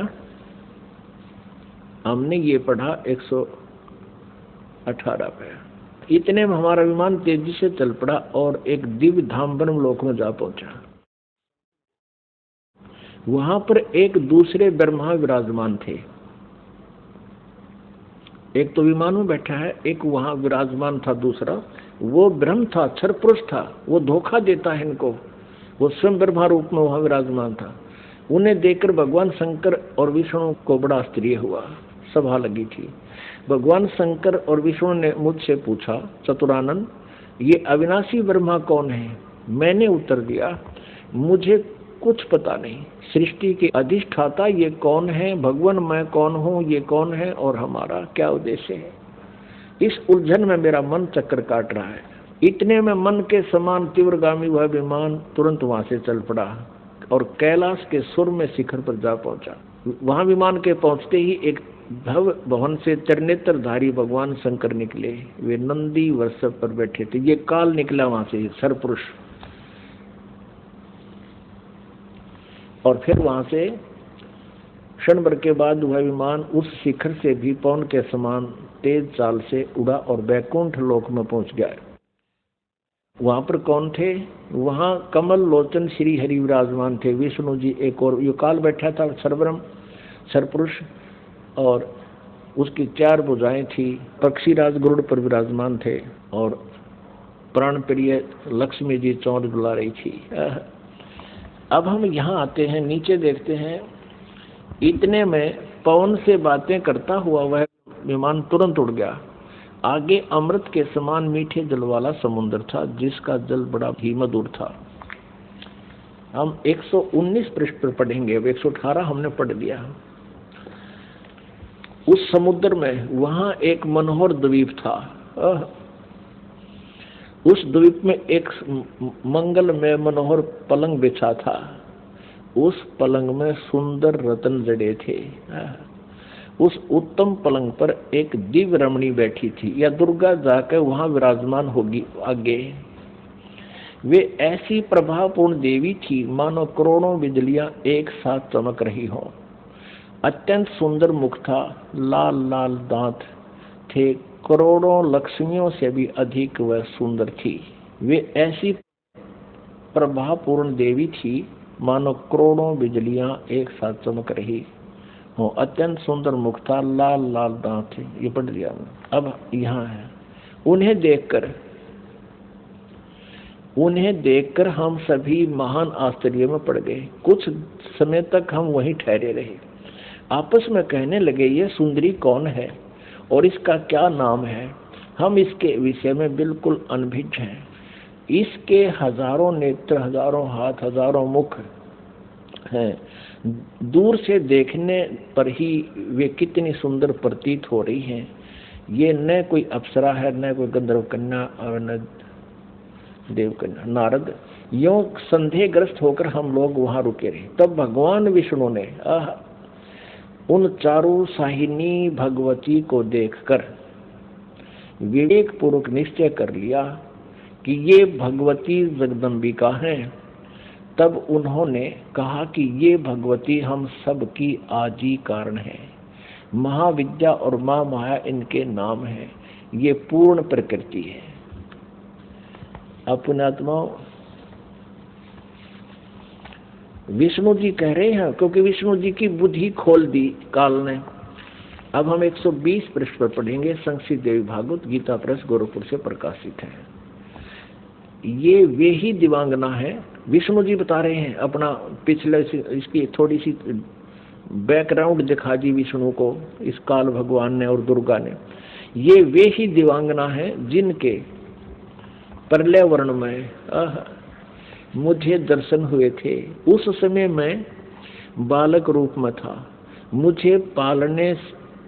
हमने ये पढ़ा 118 पे। इतने में हमारा विमान तेजी से चल पड़ा और एक दिव्य धाम ब्रह्मलोक में जा पहुंचा। वहां पर एक दूसरे ब्रह्मा विराजमान थे। एक तो विमान में बैठा है, एक वहां विराजमान था दूसरा। वो ब्रह्म था, क्षर पुरुष था, वो धोखा देता है इनको। वो स्वयं ब्रह्मा रूप में वहां विराजमान था। उन्हें देखकर भगवान शंकर और विष्णु को बड़ा आश्चर्य हुआ। सभा लगी थी। भगवान शंकर और विष्णु ने मुझसे पूछा, चतुरानन, ये अविनाशी ब्रह्मा कौन है? मैंने उत्तर दिया, मुझे कुछ पता नहीं। सृष्टि के अधिष्ठाता ये कौन है? भगवान मैं कौन हूँ? ये कौन है? और हमारा क्या उद्देश्य है? इस उलझन में मेरा मन चक्कर काट रहा है। इतने में मन के समान तीव्रगामी वह विमान तुरंत वहां से चल पड़ा और कैलाश के सुर में शिखर पर जा पहुंचा। वहां विमान के पहुंचते ही एक भव्य भवन से त्रिनेत्रधारी भगवान शंकर निकले। वे नंदी वृषभ पर बैठे थे। ये काल निकला वहां से, सरपुरुष। और फिर वहां से क्षण भर के बाद वह विमान उस शिखर से भी पवन के समान तेज चाल से उड़ा और वैकुंठ लोक में पहुंच गया। वहां पर कौन थे? वहां कमल लोचन श्री हरि विराजमान थे। विष्णु जी एक और यो काल बैठा था, सरब्रह्म सरपुरुष, और उसकी 4 भुजाएं थी। पक्षीराज गरुड़ पर विराजमान थे और प्राण प्रिय लक्ष्मी जी चौंध डुला रही थी। अब हम यहाँ आते हैं, नीचे देखते हैं। इतने में पवन से बातें करता हुआ वह विमान तुरंत उड़ गया। आगे अमृत के समान मीठे जल वाला समुद्र था, जिसका जल बड़ा ही मधुर था। हम 119 पृष्ठ पर पढ़ेंगे। अब 118 हमने पढ़ लिया। उस समुद्र में वहां एक मनोहर द्वीप था। उस द्वीप में एक मंगल में मनोहर पलंग बिछा था। उस पलंग में सुंदर रत्न जड़े थे। उस उत्तम पलंग पर एक दिव्य रमणी बैठी थी, या दुर्गा जाकर वहां विराजमान होगी आगे। वे ऐसी प्रभावपूर्ण देवी थी मानो करोड़ों बिजलियां एक साथ चमक रही हो। अत्यंत सुंदर मुख था, लाल लाल दांत थे, करोड़ों लक्ष्मियों से भी अधिक वह सुंदर थी। वे ऐसी प्रभावपूर्ण देवी थी मानो करोड़ों बिजलियां एक साथ चमक रही हो। अत्यंत सुंदर मुख था, लाल लाल दांत थे। ये पढ़ लिया। अब यहाँ है, उन्हें देखकर हम सभी महान आश्चर्य में पड़ गए। कुछ समय तक हम वहीं ठहरे रहे। आपस में कहने लगे, ये सुंदरी कौन है और इसका क्या नाम है? हम इसके विषय में बिल्कुल अनभिज्ञ हैं। इसके हजारों नेत्र, हजारों हाथ, हजारों मुख हैं। दूर से देखने पर ही वे कितनी सुंदर प्रतीत हो रही हैं। ये न कोई अप्सरा है, न कोई गंधर्व कन्या और न देव कन्या। नारद, यों संदेहग्रस्त होकर हम लोग वहां रुके रहे। तब भगवान विष्णु ने उन चारों साहिनी भगवती को देखकर विवेक पूर्वक निश्चय कर लिया कि ये भगवती जगदम्बिका हैं। तब उन्होंने कहा कि ये भगवती हम सब की आजी कारण है। महाविद्या और माँ माया इनके नाम है। ये पूर्ण प्रकृति है। अपने आत्माओं, विष्णु जी कह रहे हैं, क्योंकि विष्णु जी की बुद्धि खोल दी काल ने। अब हम 120 पृष्ठ पर पढ़ेंगे। संस्कृत देवी भागवत गीता प्रेस गोरखपुर से प्रकाशित है। ये वे ही दिवांगना है। विष्णु जी बता रहे हैं अपना पिछले इसकी थोड़ी सी बैकग्राउंड दिखा दी विष्णु को, इस काल भगवान ने और दुर्गा ने। ये वे ही दिवांगना है जिनके प्रलय वर्ण में मुझे दर्शन हुए थे। उस समय मैं बालक रूप में था। मुझे पालने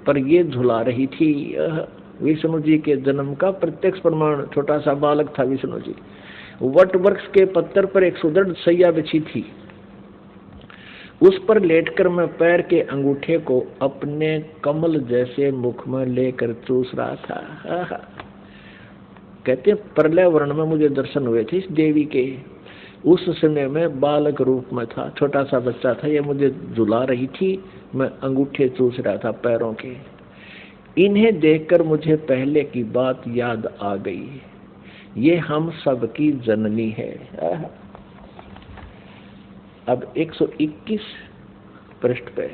पर ये झुला रही थी। विष्णु जी के जन्म का प्रत्यक्ष प्रमाण छोटा सा बालक था विष्णु जी। वट वृक्ष के पत्थर पर एक सुदृढ़ सैया बिछी थी। उस पर लेटकर मैं पैर के अंगूठे को अपने कमल जैसे मुख में लेकर चूस रहा था। कहते प्रलय वर्ण में मुझे दर्शन हुए थे इस देवी के। उस समय मैं बालक रूप में था, छोटा सा बच्चा था, ये मुझे झुला रही थी, मैं अंगूठे चूस रहा था पैरों के। इन्हें देखकर मुझे पहले की बात याद आ गई, ये हम सबकी जननी है। अब 121 पृष्ठ पे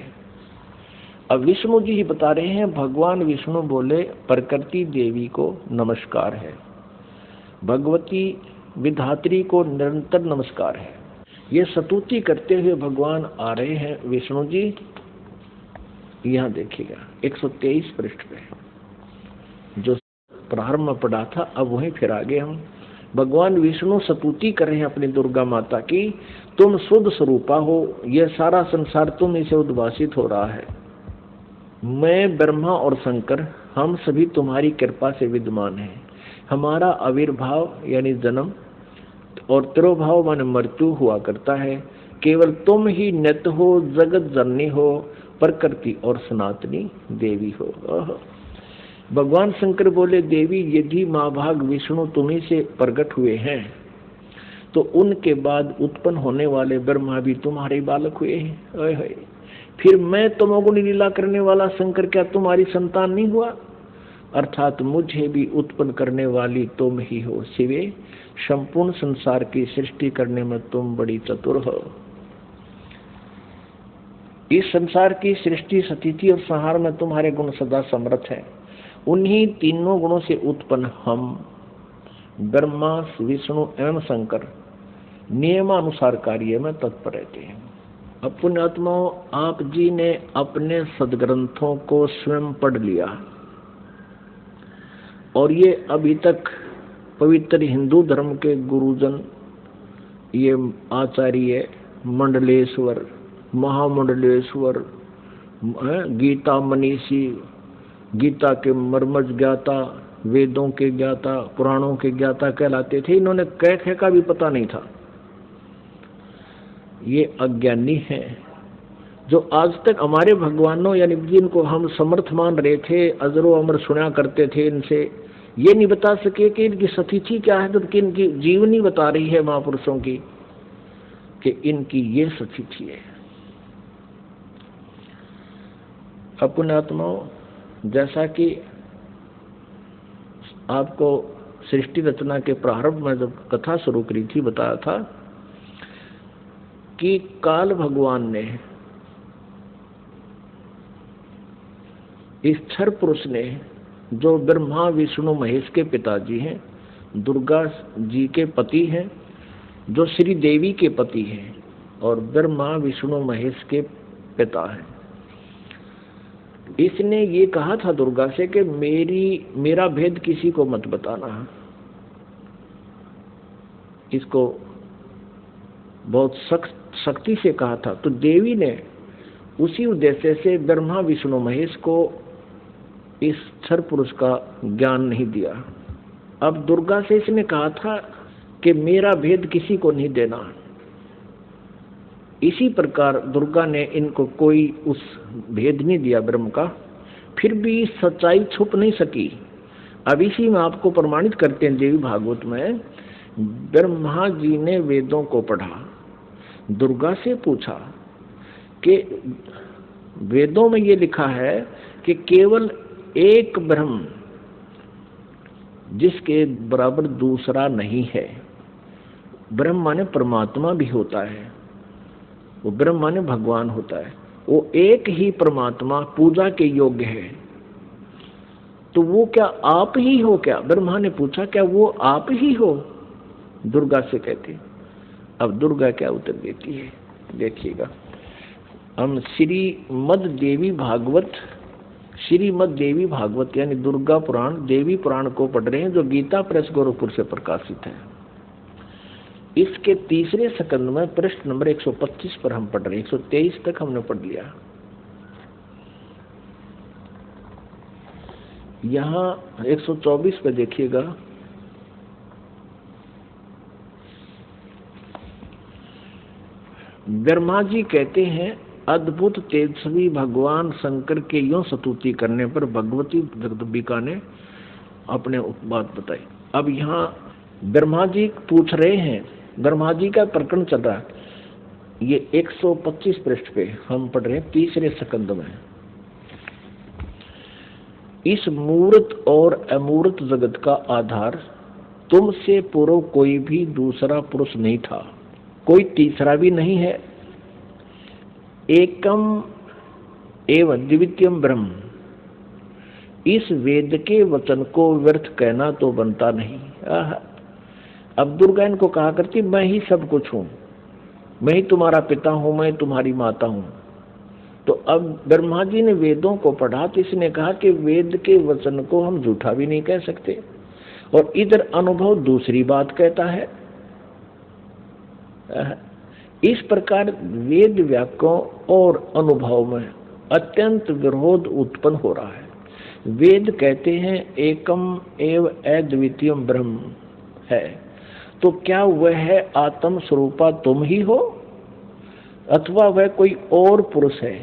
अब विष्णु जी ही बता रहे हैं। भगवान विष्णु बोले, प्रकृति देवी को नमस्कार है, भगवती विधात्री को निरंतर नमस्कार है। ये स्तुति करते हुए भगवान आ रहे हैं विष्णु जी। यहाँ देखिएगा 123 पृष्ठ पे जो प्रारंभ में पढ़ा था, अब वहीं फिर आगे हम। भगवान विष्णु स्तुति कर रहे हैं अपनी दुर्गा माता की, तुम शुद्ध स्वरूपा हो, यह सारा संसार तुम इसे उद्भासित हो रहा है। मैं ब्रह्मा और शंकर हम सभी तुम्हारी कृपा से विद्यमान हैं। हमारा आविर्भाव यानी जन्म और तिरोभाव माने मृत्यु हुआ करता है। केवल तुम ही नित्य हो, जगत जननी हो, प्रकृति और सनातनी देवी हो। भगवान शंकर बोले, देवी यदि महाभाग विष्णु तुम्ही से प्रकट हुए हैं तो उनके बाद उत्पन्न होने वाले ब्रह्मा भी तुम्हारे बालक हुए हैं। फिर मैं तमोगुणी लीला करने वाला शंकर क्या तुम्हारी संतान नहीं हुआ? अर्थात मुझे भी उत्पन्न करने वाली तुम ही हो शिवे। संपूर्ण संसार की सृष्टि करने में तुम बड़ी चतुर हो। इस संसार की सृष्टि, स्थिति और संहार में तुम्हारे गुण सदा समर्थ हैं। उन्हीं तीनों गुणों से उत्पन्न हम ब्रह्मा, विष्णु एवं शंकर नियमानुसार कार्य में तत्पर रहते हैं। अब पुण्यात्माओं, आप जी ने अपने सदग्रंथों को स्वयं पढ़ लिया और ये अभी तक पवित्र हिंदू धर्म के गुरुजन, ये आचार्य मंडलेश्वर, महामंडलेश्वर, गीता मनीषी, गीता के मर्मज ज्ञाता, वेदों के ज्ञाता, पुराणों के ज्ञाता कहलाते थे। इन्होंने कह का भी पता नहीं था। ये अज्ञानी हैं जो आज तक हमारे भगवानों यानी जिनको हम समर्थ मान रहे थे, अजरो अमर सुना करते थे, इनसे ये नहीं बता सके कि इनकी सतिथि क्या है, जबकि इनकी जीवनी बता रही है महापुरुषों की कि इनकी ये सतिथि है। अपनात्माओं, जैसा कि आपको सृष्टि रचना के प्रारंभ में जब कथा शुरू करी थी बताया था कि काल भगवान ने, इस क्षर पुरुष ने, जो ब्रह्मा विष्णु महेश के पिताजी हैं, दुर्गा जी के पति हैं, जो श्री देवी के पति हैं और ब्रह्मा विष्णु महेश के पिता हैं, इसने ये कहा था दुर्गा से कि मेरा भेद किसी को मत बताना। इसको बहुत सख्ती से कहा था। तो देवी ने उसी उद्देश्य से ब्रह्मा विष्णु महेश को इस क्षर पुरुष का ज्ञान नहीं दिया। अब दुर्गा से इसने कहा था कि मेरा भेद किसी को नहीं देना। इसी प्रकार दुर्गा ने इनको कोई उस भेद नहीं दिया ब्रह्म का, फिर भी सच्चाई छुप नहीं सकी। अब इसी में आपको प्रमाणित करते हैं देवी भागवत में, ब्रह्मा जी ने वेदों को पढ़ा, दुर्गा से पूछा कि वेदों में ये लिखा है कि केवल एक ब्रह्म जिसके बराबर दूसरा नहीं है। ब्रह्म माने परमात्मा भी होता है, वो ब्रह्म माने भगवान होता है, वो एक ही परमात्मा पूजा के योग्य है। तो वो क्या आप ही हो क्या? ब्रह्मा ने पूछा, क्या वो आप ही हो? दुर्गा से कहती। अब दुर्गा क्या उत्तर देती है देखिएगा। हम श्रीमद् देवी भागवत यानी दुर्गा पुराण, देवी पुराण को पढ़ रहे हैं, जो गीता प्रेस गोरखपुर से प्रकाशित है। इसके तीसरे स्कंद में पृष्ठ नंबर 125 पर हम पढ़ रहे हैं। 123 तक हमने पढ़ लिया। यहाँ 124 पे देखिएगा, ब्रह्मा जी कहते हैं, अद्भुत तेजस्वी भगवान शंकर के यों स्तुति करने पर भगवती जगदम्बिका ने अपने बात बताई। अब यहाँ ब्रह्मा जी पूछ रहे हैं ब्रह्मा जी का प्रकरण चल रहा है। ये 125 पृष्ठ पे हम पढ़ रहे हैं, तीसरे स्कंद में। इस मूर्त और अमूर्त जगत का आधार तुमसे पूर्व कोई भी दूसरा पुरुष नहीं था, कोई तीसरा भी नहीं है। एकम एवं द्वितीयम ब्रह्म, इस वेद के वचन को व्यर्थ कहना तो बनता नहीं। अब दुर्गा इनको कहा करती मैं ही सब कुछ हूं, मैं ही तुम्हारा पिता हूं, मैं तुम्हारी माता हूं। तो अब ब्रह्मा जी ने वेदों को पढ़ा तो इसने कहा कि वेद के वचन को हम झूठा भी नहीं कह सकते, और इधर अनुभव दूसरी बात कहता है। इस प्रकार वेद वाक्यों और अनुभव में अत्यंत विरोध उत्पन्न हो रहा है। वेद कहते हैं एकम एव अद्वितीयम ब्रह्म है, तो क्या वह आत्म स्वरूपा तुम ही हो अथवा वह कोई और पुरुष है?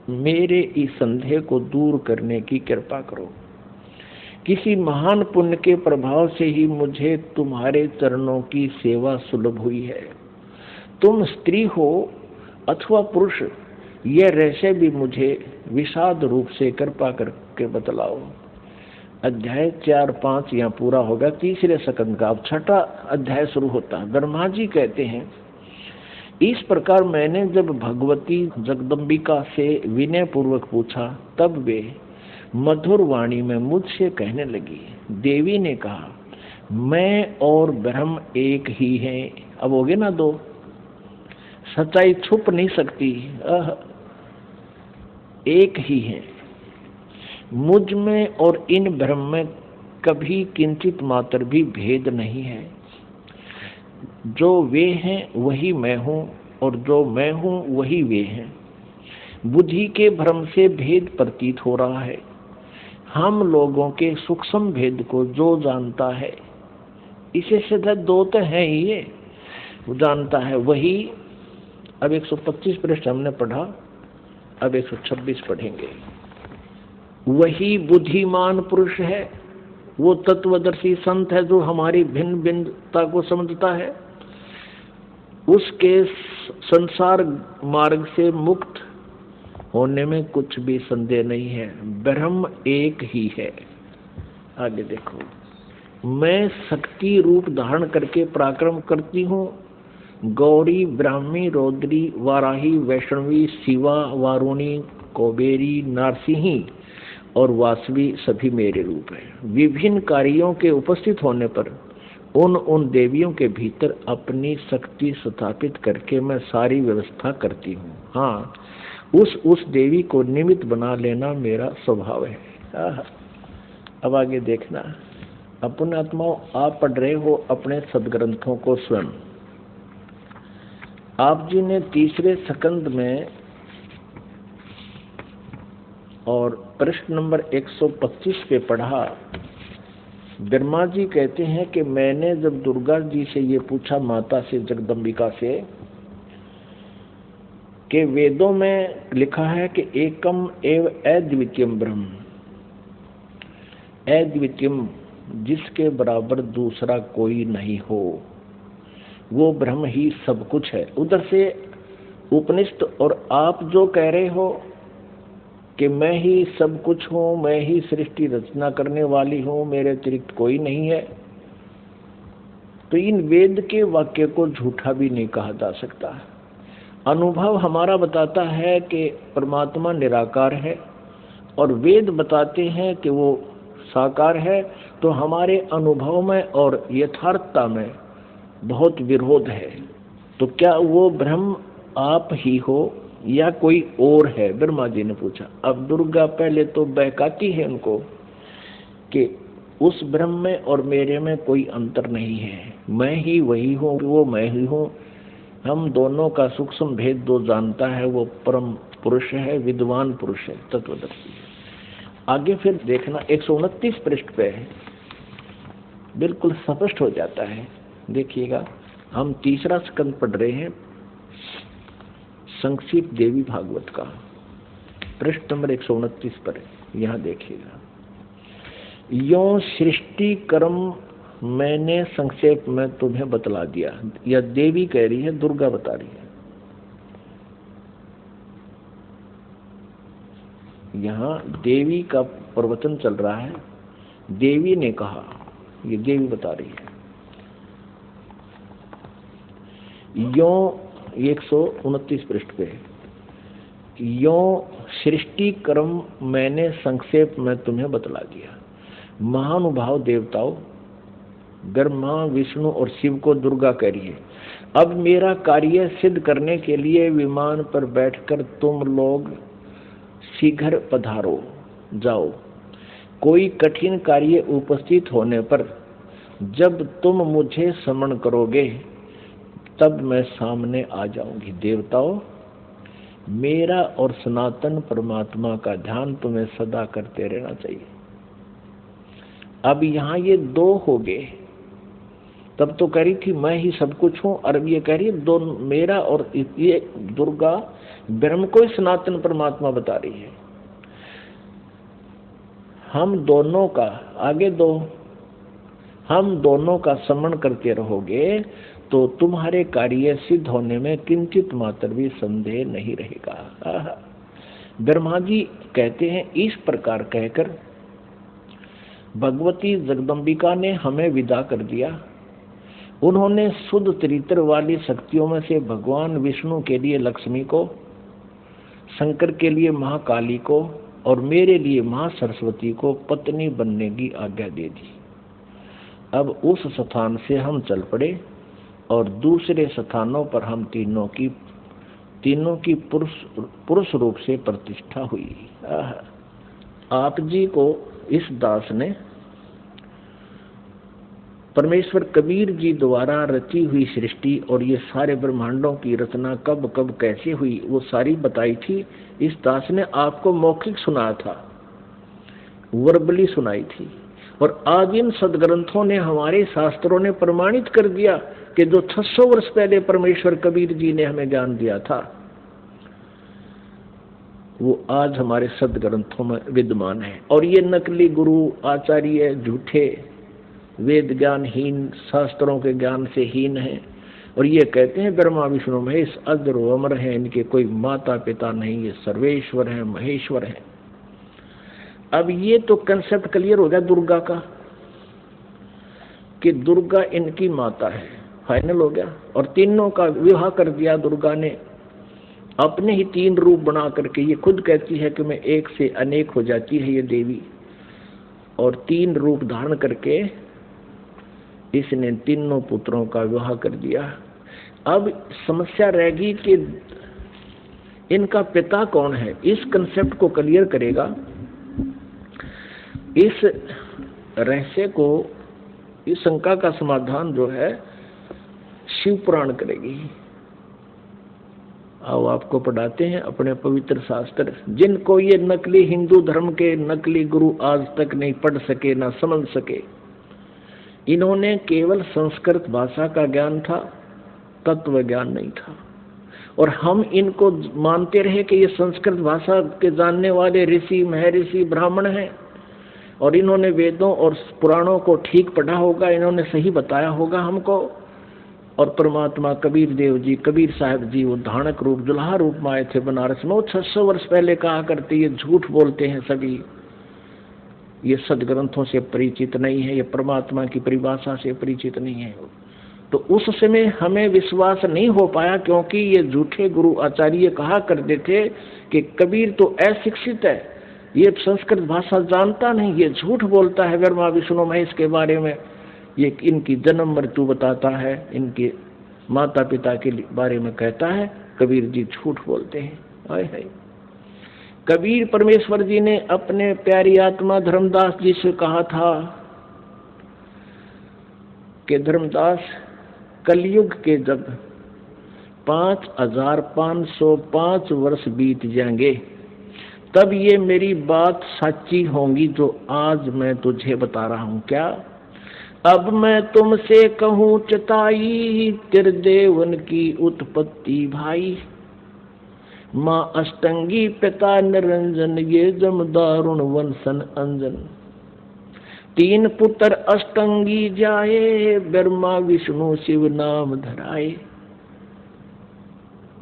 मेरे इस संदेह को दूर करने की कृपा करो। किसी महान पुण्य के प्रभाव से ही मुझे तुम्हारे चरणों की सेवा सुलभ हुई है। तुम स्त्री हो अथवा पुरुष, यह रहस्य भी मुझे विषाद रूप से कृपा करके बतलाओ। अध्याय 4-5 यहाँ पूरा होगा, तीसरे स्कंद का अब छठा अध्याय शुरू होता है। ब्रह्मा जी कहते हैं, इस प्रकार मैंने जब भगवती जगदम्बिका से विनय पूर्वक पूछा, तब वे मधुर वाणी में मुझसे कहने लगी। देवी ने कहा, मैं और ब्रह्म एक ही हैं। अब हो गए ना दो, सच्चाई छुप नहीं सकती, एक ही है। मुझ में और इन ब्रह्म में कभी किंचित मात्र भी भेद नहीं है। जो वे हैं वही मैं हूं, और जो मैं हूं वही वे हैं। बुद्धि के भ्रम से भेद प्रतीत हो रहा है। हम लोगों के सूक्ष्म भेद को जो जानता है, इसे सीधा दो तो है ही, ये जानता है वही। अब 125 पृष्ठ हमने पढ़ा, अब 126 पढ़ेंगे। वही बुद्धिमान पुरुष है, वो तत्वदर्शी संत है जो हमारी भिन्न भिन्नता को समझता है। उसके संसार मार्ग से मुक्त होने में कुछ भी संदेह नहीं है। ब्रह्म एक ही है। आगे देखो, मैं शक्ति रूप धारण करके पराक्रम करती हूँ। गौरी, ब्राह्मी, रौद्री, वाराही, वैष्णवी, शिवा, वारुणी, कुबेरी, नारसिंही और वासवी सभी मेरे रूप हैं। विभिन्न कार्यों के उपस्थित होने पर उन देवियों के भीतर अपनी शक्ति स्थापित करके मैं सारी व्यवस्था करती हूँ। हाँ, उस देवी को निमित्त बना लेना मेरा स्वभाव है। अब आगे देखना, अपने आत्माओं, आप पढ़ रहे हो अपने सदग्रंथों को स्वयं। आप जी ने तीसरे स्कंद में और पृष्ठ नंबर 125 पे पढ़ा। ब्रह्मा जी कहते हैं कि मैंने जब दुर्गा जी से ये पूछा, माता से, जगदम्बिका से, कि वेदों में लिखा है कि एकम एव अद्वितीयम ब्रह्म, अद्वितीयम जिसके बराबर दूसरा कोई नहीं हो, वो ब्रह्म ही सब कुछ है। उधर से उपनिषद और आप जो कह रहे हो कि मैं ही सब कुछ हूँ, मैं ही सृष्टि रचना करने वाली हूँ, मेरे अतिरिक्त कोई नहीं है, तो इन वेद के वाक्य को झूठा भी नहीं कहा जा सकता। अनुभव हमारा बताता है कि परमात्मा निराकार है और वेद बताते हैं कि वो साकार है, तो हमारे अनुभव में और यथार्थता में बहुत विरोध है। तो क्या वो ब्रह्म आप ही हो या कोई और है? ब्रह्मा जी ने पूछा। अब दुर्गा पहले तो बहकाती है उनको कि उस ब्रह्म में और मेरे में कोई अंतर नहीं है, मैं ही वही हूँ, वो मैं ही हूँ। हम दोनों का सूक्ष्म भेद जो जानता है वो परम पुरुष है, विद्वान पुरुष है, तत्वदर्शी। आगे फिर देखना 129 पृष्ठ पे है, बिल्कुल स्पष्ट हो जाता है। देखिएगा, हम तीसरा स्कंद पढ़ रहे हैं, संक्षिप्त देवी भागवत का, पृष्ठ नंबर 129 पर। यहाँ देखिएगा, यों सृष्टि कर्म मैंने संक्षेप में तुम्हें बतला दिया। यह देवी कह रही है, दुर्गा बता रही है। यहाँ देवी का प्रवचन चल रहा है, देवी ने कहा, ये देवी बता रही है। यो 129 पृष्ठ पे, यो सृष्टि क्रम मैंने संक्षेप में तुम्हें बतला दिया। महानुभाव देवताओं, ब्रह्मा विष्णु और शिव को दुर्गा कह रही है, अब मेरा कार्य सिद्ध करने के लिए विमान पर बैठकर तुम लोग शीघ्र पधारो जाओ। कोई कठिन कार्य उपस्थित होने पर जब तुम मुझे स्मरण करोगे तब मैं सामने आ जाऊंगी। देवताओं, मेरा और सनातन परमात्मा का ध्यान तुम्हें सदा करते रहना चाहिए। अब यहाँ ये दो हो गए। तब तो कह रही थी मैं ही सब कुछ हूं, और अब ये कह रही है दो, मेरा और ये दुर्गा ब्रह्म को ही सनातन परमात्मा बता रही है। हम दोनों का आगे दो, हम दोनों का स्मरण करते रहोगे तो तुम्हारे कार्य सिद्ध होने में किंचित मात्र भी संदेह नहीं रहेगा। ब्रह्मा जी कहते हैं, इस प्रकार कहकर भगवती जगदम्बिका ने हमें विदा कर दिया। उन्होंने शुद्ध चरित्र वाली शक्तियों में से भगवान विष्णु के लिए लक्ष्मी को, शंकर के लिए महाकाली को और मेरे लिए मां सरस्वती को पत्नी बनने की आज्ञा दे दी। अब उस स्थान से हम चल पड़े और दूसरे स्थानों पर हम तीनों की पुरुष रूप से प्रतिष्ठा हुई। आप जी को इस दास ने परमेश्वर कबीर जी द्वारा रची हुई सृष्टि और ये सारे ब्रह्मांडों की रचना कब कब कैसे हुई वो सारी बताई थी। इस दास ने आपको मौखिक सुनाया था, वर्बली सुनाई थी। और आज इन सदग्रंथों ने, हमारे शास्त्रों ने प्रमाणित कर दिया कि जो 600 वर्ष पहले परमेश्वर कबीर जी ने हमें ज्ञान दिया था वो आज हमारे सदग्रंथों में विद्यमान है। और ये नकली गुरु आचार्य झूठे, वेद ज्ञानहीन, शास्त्रों के ज्ञान से हीन है, और ये कहते हैं ब्रह्मा विष्णु महेश अजर अमर है, इनके कोई माता पिता नहीं, ये सर्वेश्वर है, महेश्वर है। अब ये तो कंसेप्ट क्लियर हो गया दुर्गा का कि दुर्गा इनकी माता है, फाइनल हो गया। और तीनों का विवाह कर दिया दुर्गा ने, अपने ही 3 रूप बना करके। ये खुद कहती है कि मैं एक से अनेक हो जाती है ये देवी, और 3 रूप धारण करके इसने तीनों पुत्रों का विवाह कर दिया। अब समस्या रहेगी कि इनका पिता कौन है। इस कंसेप्ट को क्लियर करेगा, इस रहस्य को, इस शंका का समाधान जो है शिव पुराण करेगी। आओ आपको पढ़ाते हैं अपने पवित्र शास्त्र, जिनको ये नकली हिंदू धर्म के नकली गुरु आज तक नहीं पढ़ सके, ना समझ सके। इन्होंने केवल संस्कृत भाषा का ज्ञान था, तत्व ज्ञान नहीं था। और हम इनको मानते रहे कि ये संस्कृत भाषा के जानने वाले ऋषि, महर्षि, ब्राह्मण हैं, और इन्होंने वेदों और पुराणों को ठीक पढ़ा होगा, इन्होंने सही बताया होगा हमको। और परमात्मा कबीर देव जी, कबीर साहब जी, वो धानक रूप, दुल्हा रूप में आए थे बनारस में। वो 600 वर्ष पहले कहा करते, ये झूठ बोलते हैं सभी, ये सदग्रंथों से परिचित नहीं है, ये परमात्मा की परिभाषा से परिचित नहीं है। तो उस समय हमें विश्वास नहीं हो पाया, क्योंकि ये झूठे गुरु आचार्य कहा करते थे कि कबीर तो अशिक्षित है, ये संस्कृत भाषा जानता नहीं, ये झूठ बोलता है ब्रह्मा विष्णु महेश के बारे में, ये इनकी जन्म मृत्यु बताता है, इनके माता पिता के बारे में कहता है। कबीर जी झूठ बोलते हैं। हाय हाय। कबीर परमेश्वर जी ने अपने प्यारी आत्मा धर्मदास जी से कहा था कि धर्मदास, कलयुग के जब 5505 वर्ष बीत जाएंगे तब ये मेरी बात सच्ची होंगी जो आज मैं तुझे बता रहा हूं। क्या? अब मैं तुमसे कहूं चताई, त्रिदेवन की उत्पत्ति भाई, माँ अष्टंगी पिता निरंजन, ये जम दारुण वंशन अंजन। तीन पुत्र अष्टंगी जाए, ब्रह्मा विष्णु शिव नाम धराए।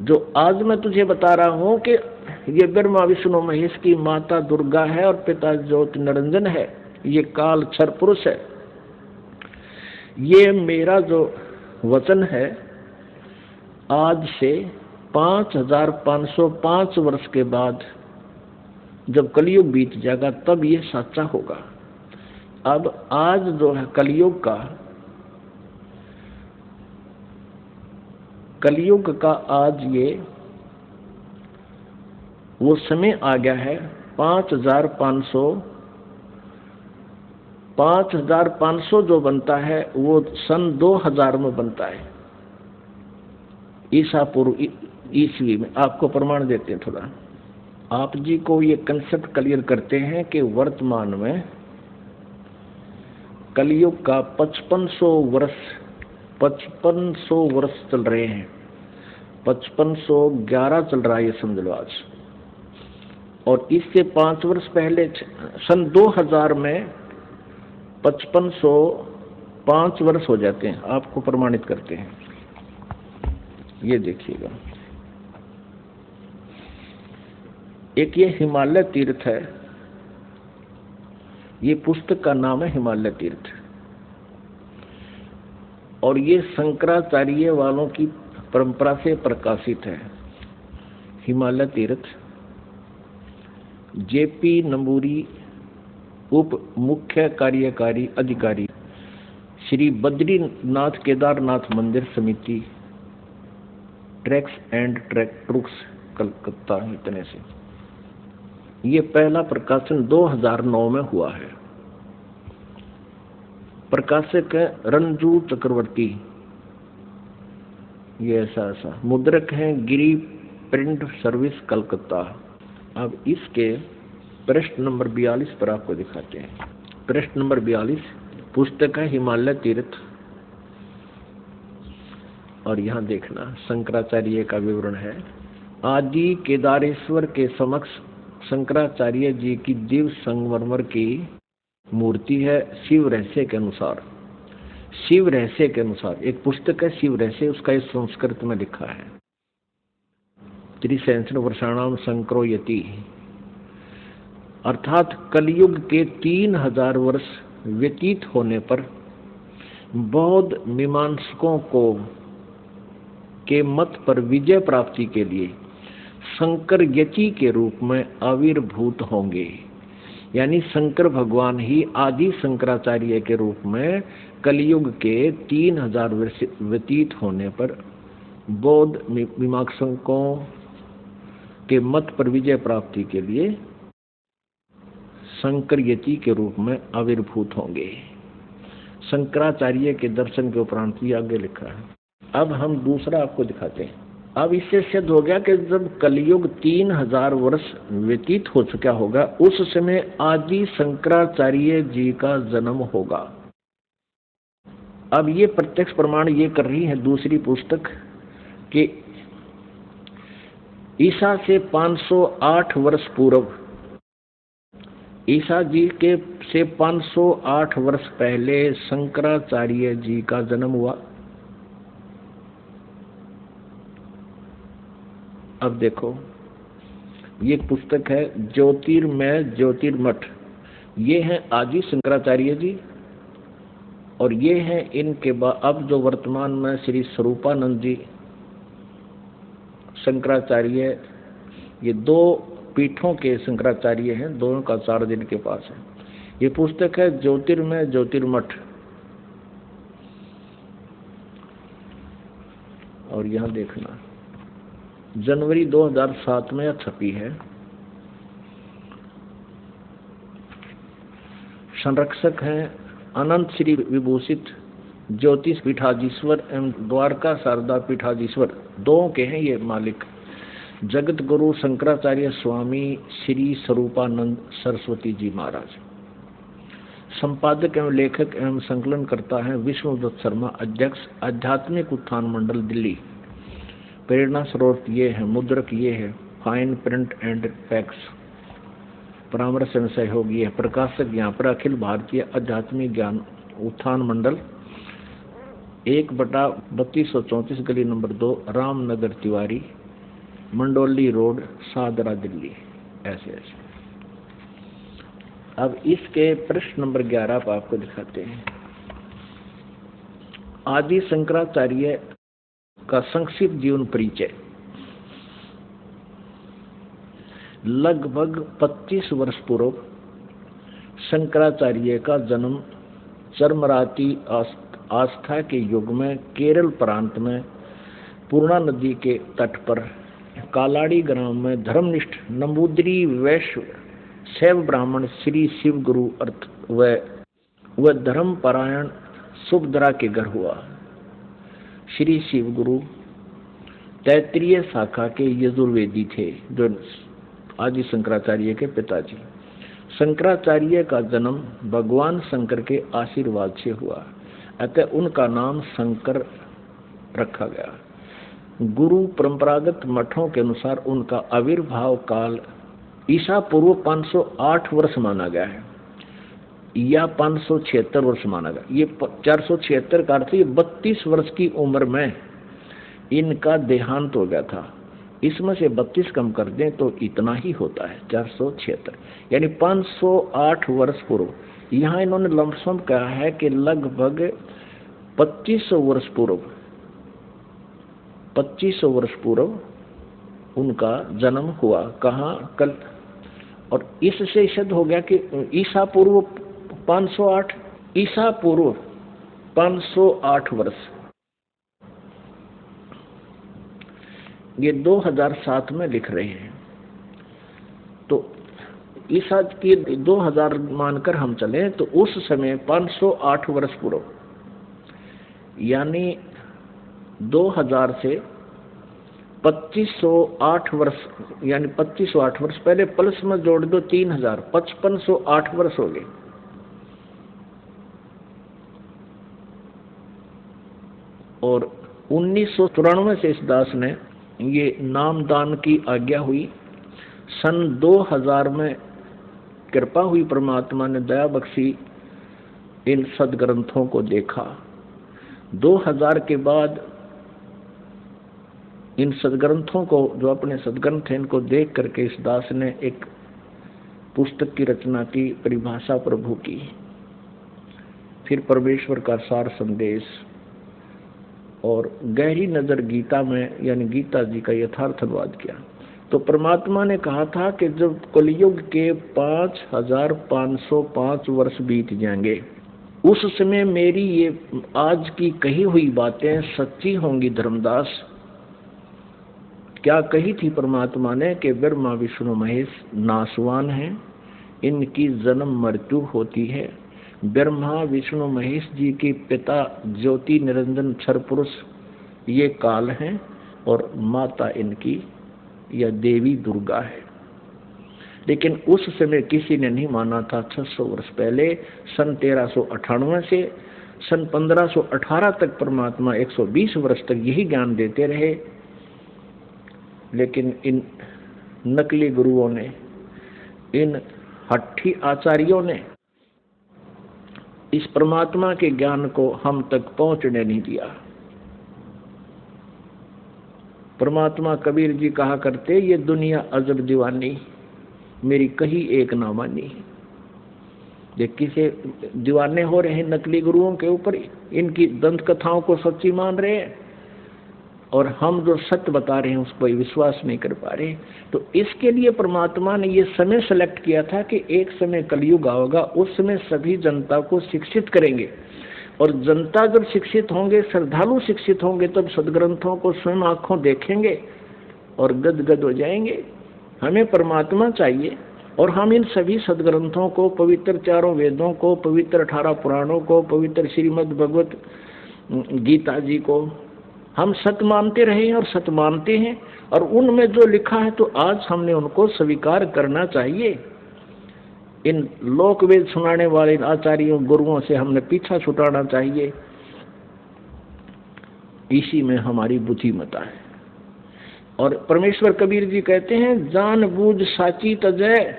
जो आज मैं तुझे बता रहा हूं कि ये ब्रह्मा विष्णु महेश की माता दुर्गा है और पिता ज्योति निरंजन है, ये काल क्षर पुरुष है। ये मेरा जो वचन है आज से 5505 वर्ष के बाद जब कलयुग बीत जाएगा तब ये सच्चा होगा। अब आज जो है कलयुग का आज ये वो समय आ गया है। 5500 जो बनता है वो सन 2000 में बनता है, ईसा पूर्व ईस्वी में। आपको प्रमाण देते हैं थोड़ा, आप जी को ये कंसेप्ट क्लियर करते हैं कि वर्तमान में कलयुग का 5500 वर्ष चल रहे हैं। 5511 चल रहा है ये समझ लो आज। और इससे 5 वर्ष पहले सन 2000 में 5505 वर्ष हो जाते हैं। आपको प्रमाणित करते हैं, ये देखिएगा। एक ये हिमालय तीर्थ है, ये पुस्तक का नाम है हिमालय तीर्थ, और ये शंकराचार्य वालों की परंपरा से प्रकाशित है। हिमालय तीर्थ जेपी नंबूरी उप मुख्य कार्यकारी अधिकारी, श्री बद्रीनाथ केदारनाथ मंदिर समिति, ट्रैक्स एंड ट्रुक्स, कलकत्ता, इतने से। ये पहला प्रकाशन 2009 में हुआ है। प्रकाशक है रंजू चक्रवर्ती, ये ऐसा मुद्रक है गिरी प्रिंट सर्विस, कलकत्ता। अब इसके पृष्ठ नंबर 42 पर आपको दिखाते हैं। पृष्ठ नंबर 42 पुस्तक है हिमालय तीर्थ, और यहाँ देखना शंकराचार्य का विवरण है। आदि केदारेश्वर के समक्ष शंकराचार्य जी की दिव्य संगमरमर की मूर्ति है। शिव रहस्य के अनुसार एक पुस्तक है शिव रहस्य, उसका इस संस्कृत में लिखा है। त्रिसहस्र वर्षाणाम शंकरो यति, अर्थात कलयुग के 3000 वर्ष व्यतीत होने पर बौद्ध मीमांसकों को के मत पर विजय प्राप्ति के लिए शंकर यति के रूप में आविर्भूत होंगे। यानी शंकर भगवान ही आदि शंकराचार्य के रूप में कलयुग के 3000 वर्ष व्यतीत होने पर बौद्ध मीमांसकों के मत पर विजय प्राप्ति के लिए शंकर यति के रूप में आविर्भूत होंगे। शंकराचार्य के दर्शन के उपरांत भी आगे लिखा है। अब हम दूसरा आपको दिखाते हैं। अब इससे सिद्ध हो गया कि जब कलयुग 3000 वर्ष व्यतीत हो चुका होगा उस समय आदि शंकराचार्य जी का जन्म होगा। अब ये प्रत्यक्ष प्रमाण ये कर रही है दूसरी पुस्तक कि ईसा से 508 वर्ष पूर्व, ईसा जी के से 508 वर्ष पहले शंकराचार्य जी का जन्म हुआ। अब देखो ये पुस्तक है ज्योतिर्मय ज्योतिर्मठ, ये हैं आदि शंकराचार्य जी, और ये हैं इनके बाद अब जो वर्तमान में श्री स्वरूपानंद जी शंकराचार्य, ये 2 पीठों के शंकराचार्य हैं, दोनों का चार्ज इनके पास है। ये पुस्तक है ज्योतिर्मय ज्योतिर्मठ, और यहाँ देखना जनवरी 2007 में छपी है। संरक्षक हैं अनंत श्री विभूषित ज्योतिष पीठाधीश्वर एवं द्वारका शारदा पीठाधीश्वर, 2 के हैं ये मालिक, जगत गुरु शंकराचार्य स्वामी श्री स्वरूपानंद सरस्वती जी महाराज। संपादक एवं लेखक एवं संकलन करता है विष्णुदत्त शर्मा, अध्यक्ष आध्यात्मिक उत्थान मंडल दिल्ली। प्रेरणा स्रोत ये है, मुद्रक ये है फाइन प्रिंट एंड पैक्स, परामर्शन सहयोगी है। प्रकाशक यहाँ पर अखिल भारतीय आध्यात्मिक ज्ञान उत्थान मंडल 1/3234 गली नंबर 2 रामनगर तिवारी मंडोली रोड सादरा दिल्ली। ऐसे अब इसके प्रश्न नंबर 11 पर आपको दिखाते हैं। आदि शंकराचार्य का संक्षिप्त जीवन परिचय। लगभग 25 वर्ष पूर्व शंकराचार्य का जन्म चरमराती आस्था के युग में केरल प्रांत में पूर्णा नदी के तट पर कालाड़ी ग्राम में धर्मनिष्ठ नंबूदरी वैश्य शैव ब्राह्मण श्री शिव गुरु अर्थ व धर्मपरायण सुभद्रा के घर हुआ। श्री शिव गुरु तैत्रीय शाखा के यजुर्वेदी थे, जो आदि शंकराचार्य के पिताजी। शंकराचार्य का जन्म भगवान शंकर के आशीर्वाद से हुआ, अतः उनका नाम शंकर रखा गया। गुरु परंपरागत मठों के अनुसार उनका आविर्भाव काल ईसा पूर्व 508 वर्ष माना गया है या 576 वर्ष माना गया। ये 476 का अर्थ 32 वर्ष की उम्र में इनका देहांत हो गया था। इसमें से 32 कम कर दें तो इतना ही होता है 476, यानी 508 वर्ष पूर्व। यहाँ इन्होंने लमसम कहा है कि लगभग 2500 वर्ष पूर्व उनका जन्म हुआ। कहाँ? कल। और इससे सिद्ध हो गया कि ईसा पूर्व 508, ईसा पूर्व 508 वर्ष, ये 2007 में लिख रहे हैं। तो ईसा की 2000 मानकर हम चलें तो उस समय 508 वर्ष पूर्व, यानी 2000 से 2508 वर्ष, यानी 2508 वर्ष पहले प्लस में जोड़ दो 3000, 5508 वर्ष हो गए। और 1994 से इस दास ने ये नामदान की आज्ञा हुई। सन 2000 में कृपा हुई, परमात्मा ने दया बख्शी, इन सदग्रंथों को देखा। 2000 के बाद इन सदग्रंथों को, जो अपने सदग्रंथ हैं, इनको देख करके इस दास ने एक पुस्तक की रचना की, परिभाषा प्रभु की, फिर परमेश्वर का सार संदेश और गहरी नजर गीता में, यानी गीता जी का यथार्थ अनुवाद किया। तो परमात्मा ने कहा था कि जब कलयुग के 5505 वर्ष बीत जाएंगे, उस समय मेरी ये आज की कही हुई बातें सच्ची होंगी। धर्मदास, क्या कही थी परमात्मा ने कि ब्रह्मा विष्णु महेश नासवान हैं, इनकी जन्म मृत्यु होती है। ब्रह्मा विष्णु महेश जी के पिता ज्योति निरंजन क्षर पुरुष ये काल हैं, और माता इनकी या देवी दुर्गा है। लेकिन उस समय किसी ने नहीं माना था। 600 वर्ष पहले सन 1398 से सन 1518 तक परमात्मा 120 वर्ष तक यही ज्ञान देते रहे। लेकिन इन नकली गुरुओं ने, इन हट्ठी आचार्यों ने इस परमात्मा के ज्ञान को हम तक पहुंचने नहीं दिया। परमात्मा कबीर जी कहा करते, ये दुनिया अजब दीवानी, मेरी कही एक ना मानी। ये किसे दीवाने हो रहे हैं? नकली गुरुओं के ऊपर, इनकी दंत कथाओं को सच्ची मान रहे हैं, और हम जो सत्य बता रहे हैं उस पर विश्वास नहीं कर पा रहे। तो इसके लिए परमात्मा ने ये समय सेलेक्ट किया था कि एक समय कलयुग आओगा, उस समय सभी जनता को शिक्षित करेंगे, और जनता जब शिक्षित होंगे, श्रद्धालु शिक्षित होंगे, तब सदग्रंथों को स्वयं आंखों देखेंगे और गदगद हो जाएंगे। हमें परमात्मा चाहिए, और हम इन सभी सदग्रंथों को, पवित्र चारों वेदों को, पवित्र 18 पुराणों को, पवित्र श्रीमद् भगवत गीता जी को हम सत्य मानते रहे हैं और सत्य मानते हैं, और उनमें जो लिखा है तो आज हमने उनको स्वीकार करना चाहिए। इन लोक वेद सुनाने वाले आचार्यों गुरुओं से हमने पीछा छुटाना चाहिए। इसी में हमारी बुद्धिमता है। और परमेश्वर कबीर जी कहते हैं, जान बूझ साची तजय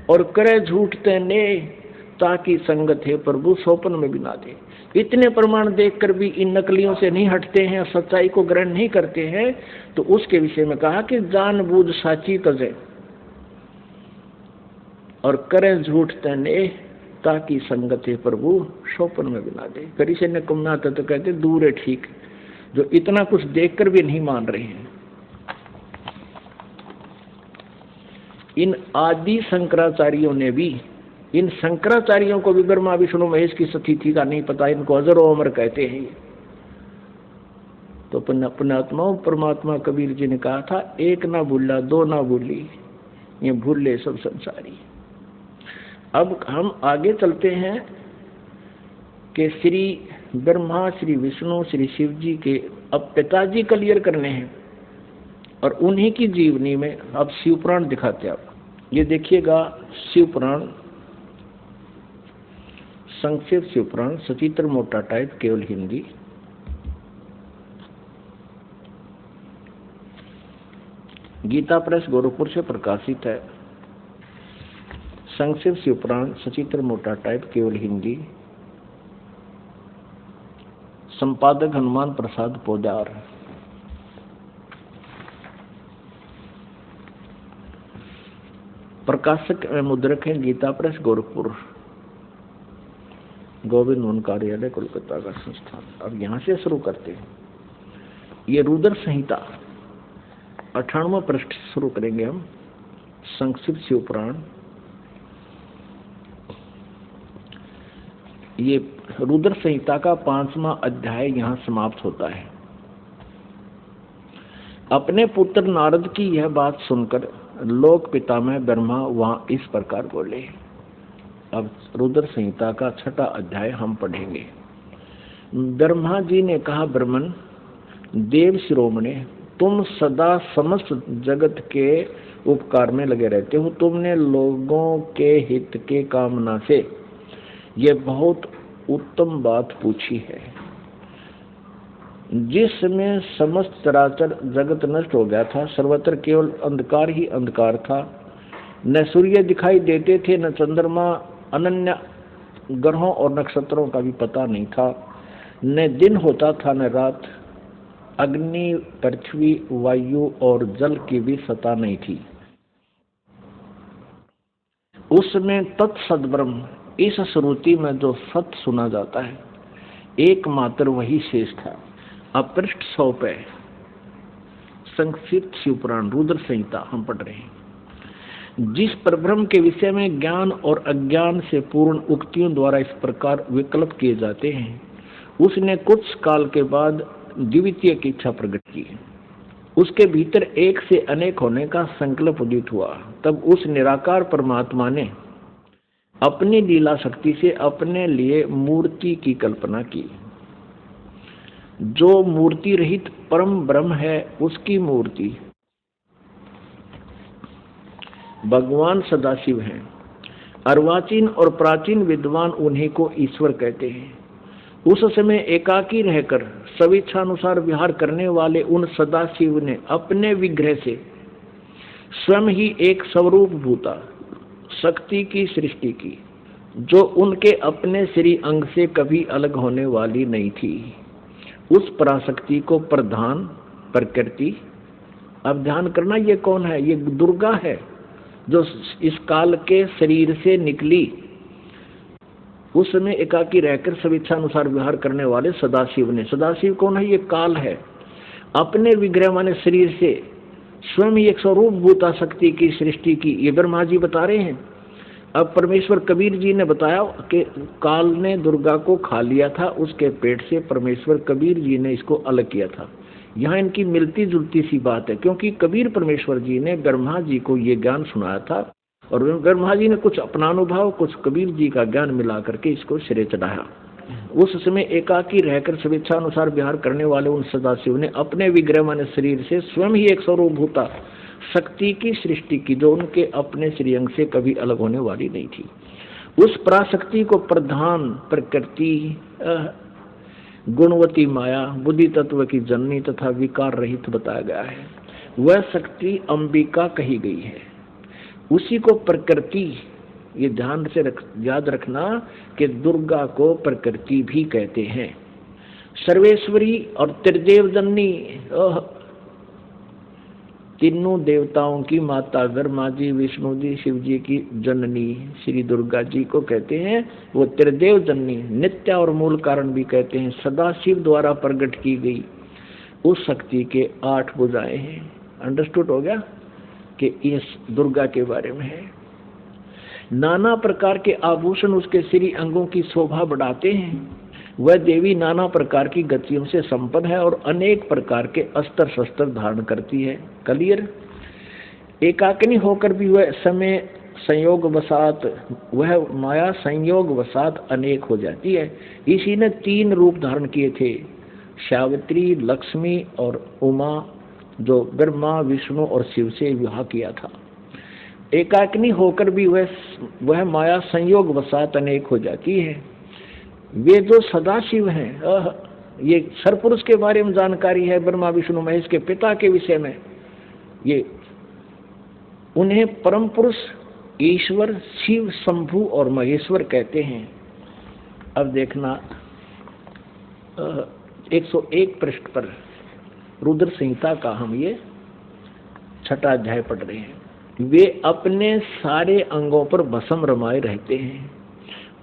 और करे झूठ तेने ताकि संगत है प्रभु सोपन में भी ना दे। इतने प्रमाण देखकर भी इन नकलियों से नहीं हटते हैं, सच्चाई को ग्रहण नहीं करते हैं, तो उसके विषय में कहा कि जानबूझ साची तजे और करें झूठ तेने ताकि संगत है प्रभु सोपन में भी ना दे। फिर इसे निकम्मा तो कहते दूर है ठीक, जो इतना कुछ देखकर भी नहीं मान रहे हैं। इन आदि शंकराचार्यों ने भी, इन शंकराचार्यों को भी ब्रह्मा विष्णु महेश की स्थिति का नहीं पता, इनको अजर व अमर कहते हैं। तो पुण्यात्माओं परमात्मा कबीर जी ने कहा था, एक ना भूला दो ना भूली, ये भूले सब संसारी। अब हम आगे चलते हैं कि श्री ब्रह्मा, श्री विष्णु, श्री शिव जी के अब पिताजी क्लियर करने हैं और उन्हीं की जीवनी में अब शिव पुराण दिखाते हैं। आप ये देखिएगा, शिव पुराण संक्षिप्त शिव पुराण सचित्र मोटा टाइप केवल हिंदी, गीता प्रेस गोरखपुर से प्रकाशित है। संक्षिप्त शिव पुराण सचित्र मोटा टाइप केवल हिंदी, संपादक हनुमान प्रसाद पोदार। प्रकाशक मुद्रक है गीता प्रेस गोरखपुर, गोविंद मोहन कार्यालय कोलकाता का संस्थान। अब यहां से शुरू करते हैं। ये रुद्र संहिता 98वां पृष्ठ शुरू करेंगे हम। संक्षिप्त शिव पुराण, ये रुद्र संहिता का 5वां अध्याय यहां समाप्त होता है। अपने पुत्र नारद की यह बात सुनकर लोक पितामह ब्रह्मा वहां इस प्रकार बोले। अब रुद्र संहिता का 6वां अध्याय हम पढ़ेंगे। ब्रह्मा जी ने कहा, ब्रह्मन देव शिरोमणे, तुम सदा समस्त जगत के उपकार में लगे रहते हो। तुमने लोगों के हित के कामना से ये बहुत उत्तम बात पूछी है। जिसमें समस्त चराचर जगत नष्ट हो गया था, सर्वत्र केवल अंधकार ही अंधकार था। न सूर्य दिखाई देते थे, न चंद्रमा, अनन्य ग्रहों और नक्षत्रों का भी पता नहीं था। न दिन होता था न रात। अग्नि, पृथ्वी, वायु और जल की भी सत्ता नहीं थी। उसमें तत्सद ब्रह्म, इस श्रुति में जो सत सुना जाता है, एकमात्र वही शेष था। अब पृष्ठ 100 पे संक्षिप्त शिव पुराण रुद्र संहिता हम पढ़ रहे हैं। जिस परब्रह्म के विषय में ज्ञान और अज्ञान से पूर्ण उक्तियों द्वारा इस प्रकार विकल्प किए जाते हैं, उसने कुछ काल के बाद द्वितीय की इच्छा प्रकट की। उसके भीतर एक से अनेक होने का संकल्प उदित हुआ। तब उस निराकार परमात्मा ने अपनी लीला शक्ति से अपने लिए मूर्ति की कल्पना की। जो मूर्ति रहित परम ब्रह्म है, उसकी मूर्ति भगवान सदाशिव हैं। अर्वाचीन और प्राचीन विद्वान उन्हीं को ईश्वर कहते हैं। उस समय एकाकी रहकर स्वेच्छानुसार विहार करने वाले उन सदाशिव ने अपने विग्रह से स्वयं ही एक स्वरूप भूता शक्ति की सृष्टि की, जो उनके अपने श्री अंग से कभी अलग होने वाली नहीं थी। उस पराशक्ति को प्रधान प्रकृति, अब ध्यान करना, ये कौन है? ये दुर्गा है, जो इस काल के शरीर से निकली। उस समय एकाकी रहकर स्वेच्छानुसार विहार करने वाले सदाशिव ने, सदाशिव कौन है? ये काल है। अपने विग्रह माने शरीर से स्वयं एक स्वरूप भूता शक्ति की सृष्टि की, ये ब्रह्मा जी बता रहे हैं। अब परमेश्वर कबीर जी ने बताया कि काल ने दुर्गा को खा लिया था, उसके पेट से परमेश्वर कबीर जी ने इसको अलग किया था। यहाँ इनकी मिलती जुलती सी बात है, क्योंकि कबीर परमेश्वर जी ने ब्रह्मा जी को ये ज्ञान सुनाया था और ब्रह्मा जी ने कुछ अपना अनुभव, कुछ कबीर जी का ज्ञान मिला करके इसको सिरे चढ़ाया। उस समय एकाकी रहकर स्वेच्छानुसार विहार करने वाले उन सदाशिव ने अपने विग्रह माने शरीर से स्वयं ही एक स्वरूप भूता शक्ति की सृष्टि की, जो उनके अपने श्री अंग से कभी अलग होने वाली नहीं थी। उस पराशक्ति को प्रधान प्रकृति, गुणवती माया, बुद्धि तत्व की जननी तथा विकार रहित बताया गया है। वह शक्ति अंबिका कही गई है। उसी को प्रकृति ये ध्यान से याद रखना कि दुर्गा को प्रकृति भी कहते हैं, सर्वेश्वरी और त्रिदेव जननी, तीनों देवताओं की माता, ब्रह्मा जी, विष्णु जी, शिव जी की जननी श्री दुर्गा जी को कहते हैं। वो त्रिदेव जननी, नित्य और मूल कारण भी कहते हैं, सदा शिव द्वारा प्रकट की गई उस शक्ति के 8 भुजाएं हैं। अंडरस्टूड हो गया कि इस दुर्गा के बारे में है। नाना प्रकार के आभूषण उसके श्री अंगों की शोभा बढ़ाते हैं। वह देवी नाना प्रकार की गतियों से संपन्न है और अनेक प्रकार के अस्त्र शस्त्र धारण करती है। क्लियर? एकाकिनी होकर भी वह समय संयोग वसात, वह माया संयोग वसात अनेक हो जाती है। इसी ने 3 रूप धारण किए थे, सावित्री, लक्ष्मी और उमा, जो ब्रह्मा, विष्णु और शिव से विवाह किया था। एकाकिनी होकर भी वह माया संयोग वसात अनेक हो जाती है। वे जो सदाशिव हैं, ये सरपुरुष के बारे में जानकारी है, ब्रह्मा विष्णु महेश के पिता के विषय में, ये उन्हें परम पुरुष ईश्वर शिव, शंभु और महेश्वर कहते हैं। अब देखना 101 पृष्ठ पर रुद्र संहिता का हम ये 6वां अध्याय पढ़ रहे हैं। वे अपने सारे अंगों पर भस्म रमाए रहते हैं।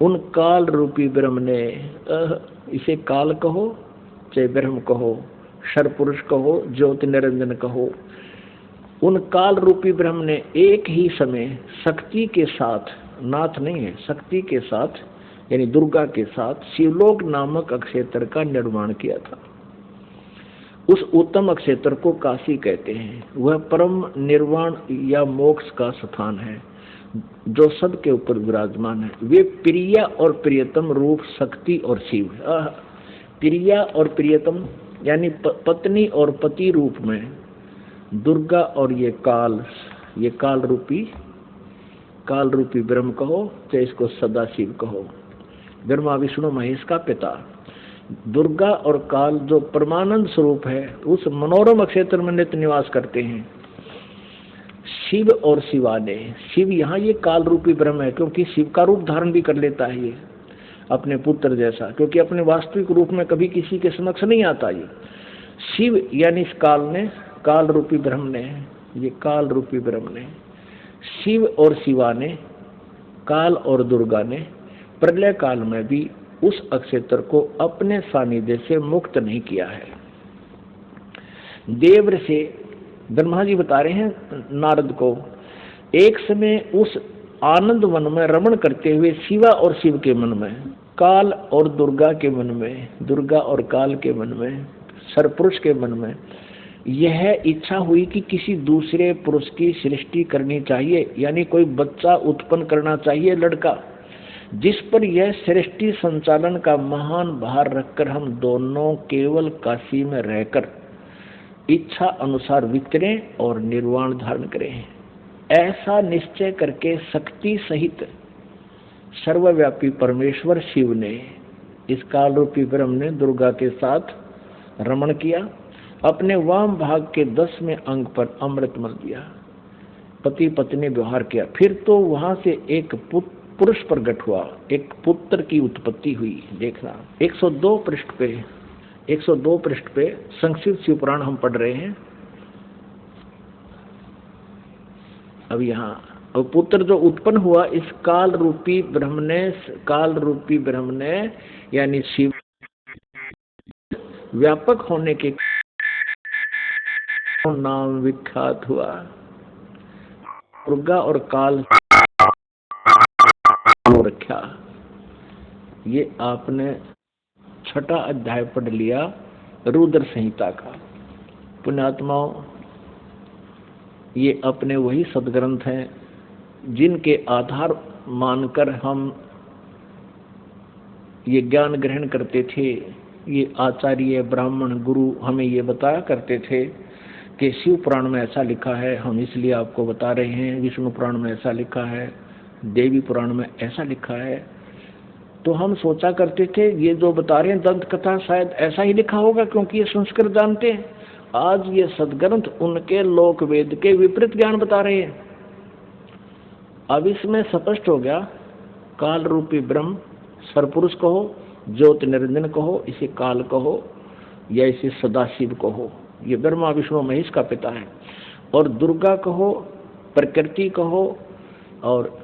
उन काल रूपी ब्रह्म ने, इसे काल कहो चाहे ब्रह्म कहो, सर्वपुरुष कहो, ज्योति निरंजन कहो, उन काल रूपी ब्रह्म ने एक ही समय शक्ति के साथ, नाथ नहीं है, शक्ति के साथ यानी दुर्गा के साथ शिवलोक नामक अक्षेत्र का निर्माण किया था। उस उत्तम अक्षेत्र को काशी कहते हैं। वह परम निर्वाण या मोक्ष का स्थान है जो सबके ऊपर विराजमान है। वे प्रिया और प्रियतम रूप शक्ति और शिव है। प्रिया और प्रियतम यानी पत्नी और पति रूप में दुर्गा और ये काल रूपी ब्रह्म कहो चाहे इसको सदाशिव कहो, ब्रह्मा विष्णु महेश का पिता। दुर्गा और काल जो परमानंद स्वरूप है उस मनोरम क्षेत्र में नित्य निवास करते हैं। शिव और शिवाने, शिव यहाँ ये काल रूपी ब्रह्म है क्योंकि शिव का रूप धारण भी कर लेता है ये अपने पुत्र जैसा, क्योंकि अपने वास्तविक रूप में कभी किसी के समक्ष नहीं आता। ये शिव यानी इस काल रूपी ब्रह्म ने, ये काल रूपी ब्रह्म ने, शिव और शिवा ने, काल और दुर्गा ने प्रलय काल में भी उस अक्षेत्र को अपने सानिध्य से मुक्त नहीं किया है। देव से ब्रह्मा जी बता रहे हैं नारद को, एक समय उस आनंद वन में रमण करते हुए शिवा और शिव के मन में, काल और दुर्गा के मन में, दुर्गा और काल के मन में, सरपुरुष के मन में यह इच्छा हुई कि किसी दूसरे पुरुष की सृष्टि करनी चाहिए, यानी कोई बच्चा उत्पन्न करना चाहिए, लड़का, जिस पर यह सृष्टि संचालन का महान भार रखकर हम दोनों केवल काशी में रहकर इच्छा अनुसार विचरें और निर्वाण धारण करें। ऐसा निश्चय करके शक्ति सहित सर्वव्यापी परमेश्वर शिव ने, इस काल रूपी ब्रह्म ने दुर्गा के साथ रमण किया। अपने वाम भाग के 10वें अंग पर अमृत मल दिया, पति पत्नी व्यवहार किया। फिर तो वहां से एक पुरुष प्रकट हुआ, एक पुत्र की उत्पत्ति हुई। देखना 102 पृष्ठ पे संक्षिप्त शिव पुराण हम पढ़ रहे हैं। अब यहाँ और पुत्र जो उत्पन्न हुआ इस काल रूपी ब्रह्म ने यानी शिव व्यापक होने के नाम विख्यात हुआ। दुर्गा और काल रखा। ये आपने 6वां अध्याय पढ़ लिया रुद्र संहिता का। पुण्यात्माओं, ये अपने वही सदग्रंथ हैं जिनके आधार मानकर हम ये ज्ञान ग्रहण करते थे। ये आचार्य ब्राह्मण गुरु हमें ये बताया करते थे कि शिव पुराण में ऐसा लिखा है, हम इसलिए आपको बता रहे हैं। विष्णु पुराण में ऐसा लिखा है, देवी पुराण में ऐसा लिखा है। तो हम सोचा करते थे ये जो बता रहे हैं दंत कथा शायद ऐसा ही लिखा होगा क्योंकि ये संस्कृत जानते हैं। आज ये सदग्रंथ उनके लोक वेद के विपरीत ज्ञान बता रहे हैं। अब इसमें स्पष्ट हो गया, काल रूपी ब्रह्म सरपुरुष कहो, ज्योत निरंजन कहो, इसे काल कहो या इसे सदाशिव कहो, ये ब्रह्मा विष्णु महेश का पिता है। और दुर्गा कहो, प्रकृति कहो, और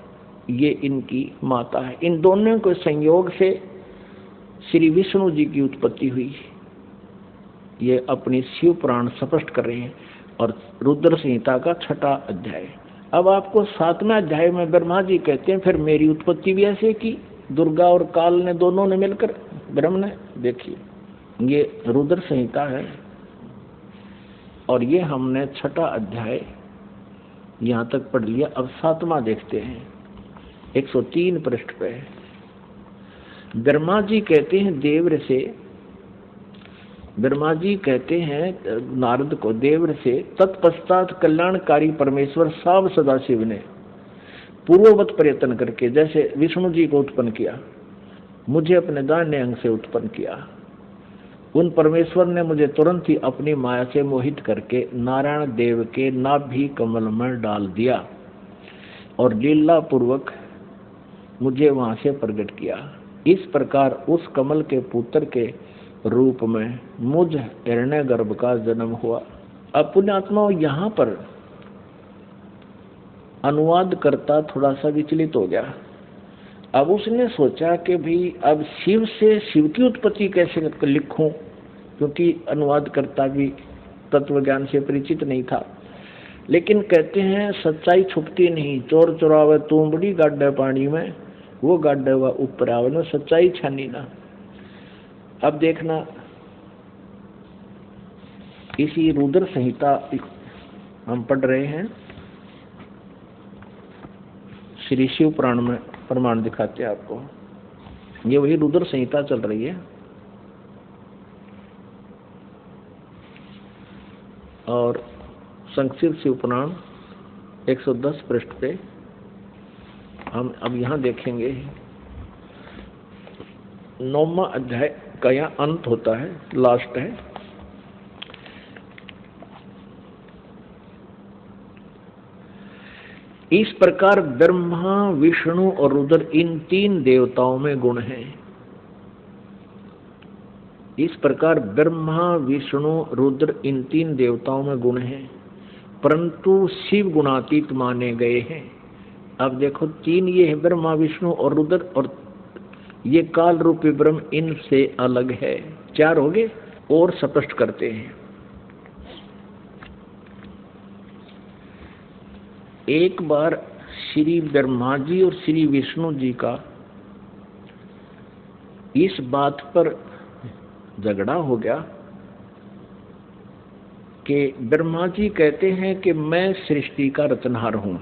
ये इनकी माता है। इन दोनों के संयोग से श्री विष्णु जी की उत्पत्ति हुई। ये अपनी शिव पुराण स्पष्ट कर रहे हैं। और रुद्र संहिता का 6वां अध्याय। अब आपको 7वें अध्याय में ब्रह्मा जी कहते हैं फिर मेरी उत्पत्ति भी ऐसे की, दुर्गा और काल ने दोनों ने मिलकर, ब्रह्म ने। देखिए ये रुद्र संहिता है और ये हमने 6वां अध्याय यहाँ तक पढ़ लिया। अब 7वां देखते हैं, 103 पृष्ठ पे। ब्रह्मा जी कहते हैं देवर से, ब्रह्मा जी कहते हैं नारद को देवर से, तत्पश्चात कल्याणकारी परमेश्वर साव सदाशिव ने पूर्ववत प्रयत्न करके, जैसे विष्णु जी को उत्पन्न किया, मुझे अपने दाहिने अंग से उत्पन्न किया। उन परमेश्वर ने मुझे तुरंत ही अपनी माया से मोहित करके नारायण देव के नाभि कमल में डाल दिया और लीला पूर्वक मुझे वहां से प्रकट किया। इस प्रकार उस कमल के पुत्र के रूप में मुझ हिरण्यगर्भ का जन्म हुआ। अब पुण्यात्मा यहाँ पर अनुवाद करता थोड़ा सा विचलित हो गया। अब उसने सोचा कि भाई अब शिव से शिव की उत्पत्ति कैसे लिखूं, क्योंकि अनुवाद करता भी तत्व ज्ञान से परिचित नहीं था। लेकिन कहते हैं सच्चाई छुपती नहीं, चोर चुरावे तू बड़ी गाड्डे पानी में, वो गाड्डे हुआ ऊपर आवे ना, सच्चाई छानी ना। अब देखना, इसी रुद्र संहिता हम पढ़ रहे हैं, श्री शिव पुराण में प्रमाण दिखाते हैं आपको। ये वही रुद्र संहिता चल रही है और संक्षिप्त शिव पुराण 110 पृष्ठ पे हम अब यहाँ देखेंगे 9वां अध्याय का यहाँ अंत होता है, लास्ट है। इस प्रकार ब्रह्मा विष्णु और रुद्र इन 3 देवताओं में गुण हैं। इस प्रकार ब्रह्मा विष्णु रुद्र इन 3 देवताओं में गुण हैं, परंतु शिव गुणातीत माने गए हैं। अब देखो 3 ये है, ब्रह्मा विष्णु और रुद्र, और ये काल रूपी ब्रह्म इनसे अलग है। 4 हो गए। और स्पष्ट करते हैं, एक बार श्री ब्रह्मा जी और श्री विष्णु जी का इस बात पर झगड़ा हो गया कि ब्रह्मा जी कहते हैं कि मैं सृष्टि का रचनहार हूं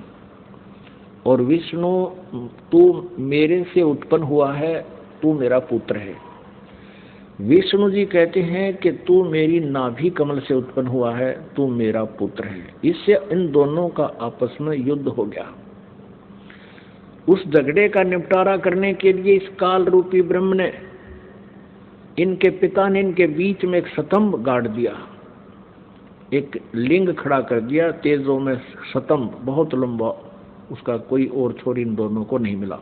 और विष्णु तू मेरे से उत्पन्न हुआ है, तू मेरा पुत्र है। विष्णु जी कहते हैं कि तू मेरी नाभि कमल से उत्पन्न हुआ है, तू मेरा पुत्र है। इससे इन दोनों का आपस में युद्ध हो गया। उस झगड़े का निपटारा करने के लिए इस काल रूपी ब्रह्म ने, इनके पिता ने इनके बीच में एक स्तंभ गाड़ दिया, एक लिंग खड़ा कर दिया, तेजों में स्तंभ बहुत लंबा, उसका कोई और छोर इन दोनों को नहीं मिला।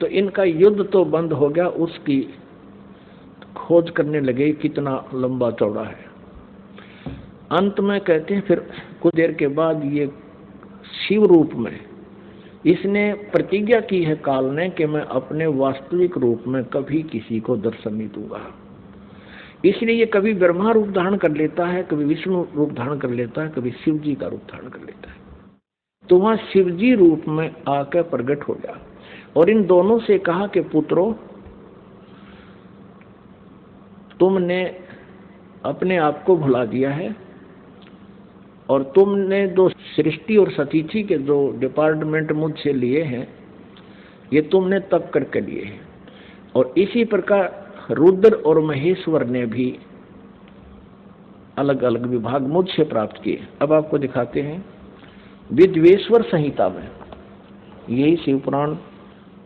तो इनका युद्ध तो बंद हो गया, उसकी खोज करने लगे कितना लंबा चौड़ा है। अंत में कहते हैं फिर कुछ देर के बाद ये शिव रूप में इसने प्रतिज्ञा की है काल ने कि मैं अपने वास्तविक रूप में कभी किसी को दर्शन नहीं दूंगा। इसलिए ये कभी ब्रह्मा रूप धारण कर लेता है, कभी विष्णु रूप धारण कर लेता है, कभी शिव जी का रूप धारण कर लेता है। तो वहां शिव जी रूप में आकर प्रकट हो गया और इन दोनों से कहा कि पुत्रों, तुमने अपने आप को भुला दिया है और तुमने जो सृष्टि और सतीथि के जो डिपार्टमेंट मुझसे लिए हैं, ये तुमने तप करके लिए हैं। और इसी प्रकार रुद्र और महेश्वर ने भी अलग अलग विभाग मुझसे प्राप्त किए। अब आपको दिखाते हैं विद्वेश्वर संहिता में, यही शिव पुराण,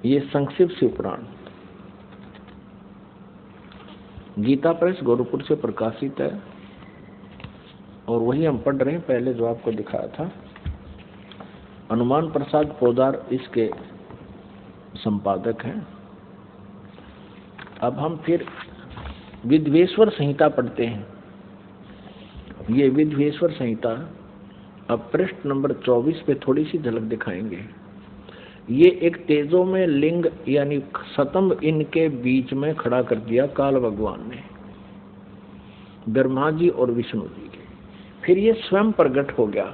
ये संक्षिप्त शिव पुराण गीता प्रेस गोरखपुर से प्रकाशित है और वही हम पढ़ रहे हैं, पहले जो आपको दिखाया था। हनुमान प्रसाद पोदार इसके संपादक हैं। अब हम फिर विद्वेश्वर संहिता पढ़ते हैं। ये विद्वेश्वर संहिता अब पृष्ठ नंबर 24 पे थोड़ी सी झलक दिखाएंगे। ये एक तेजों में लिंग यानी स्तंभ इनके बीच में खड़ा कर दिया काल भगवान ने, ब्रह्मा जी और विष्णु जी के। फिर ये स्वयं प्रकट हो गया।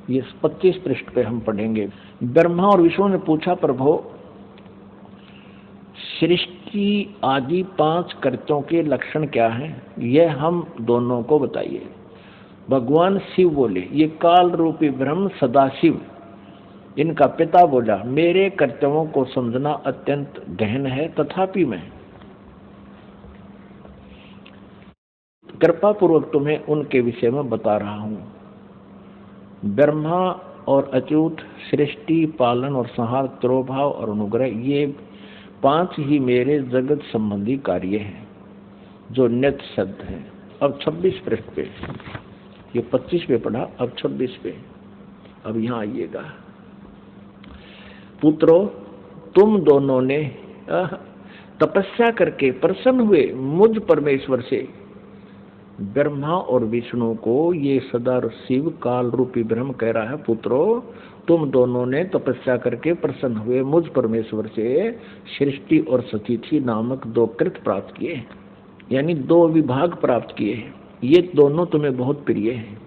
ये 25 पृष्ठ पे हम पढ़ेंगे। ब्रह्मा और विष्णु ने पूछा, प्रभु सृष्टि आदि 5 कर्तों के लक्षण क्या हैं, यह हम दोनों को बताइए। भगवान शिव बोले, ये काल रूपी ब्रह्म सदाशिव इनका पिता बोला, मेरे कर्तव्यों को समझना अत्यंत गहन है, तथापि मैं कृपा पूर्वक तुम्हें उनके विषय में बता रहा हूं। ब्रह्मा और अच्युत, सृष्टि, पालन और संहार, तिरोभाव और अनुग्रह, ये 5 ही मेरे जगत संबंधी कार्य हैं जो नित्य सिद्ध हैं। अब 26 पृष्ठ पे, ये 25 पे पढ़ा, अब 26 पे। अब यहाँ आइएगा। पुत्रों, तुम दोनों ने तपस्या करके प्रसन्न हुए मुझ परमेश्वर से। ब्रह्मा और विष्णु को ये सदा शिव काल रूपी ब्रह्म कह रहा है, पुत्रों तुम दोनों ने तपस्या करके प्रसन्न हुए मुझ परमेश्वर से सृष्टि और स्थिति नामक 2 कृत प्राप्त किए, यानी 2 विभाग प्राप्त किए हैं। ये दोनों तुम्हें बहुत प्रिय हैं।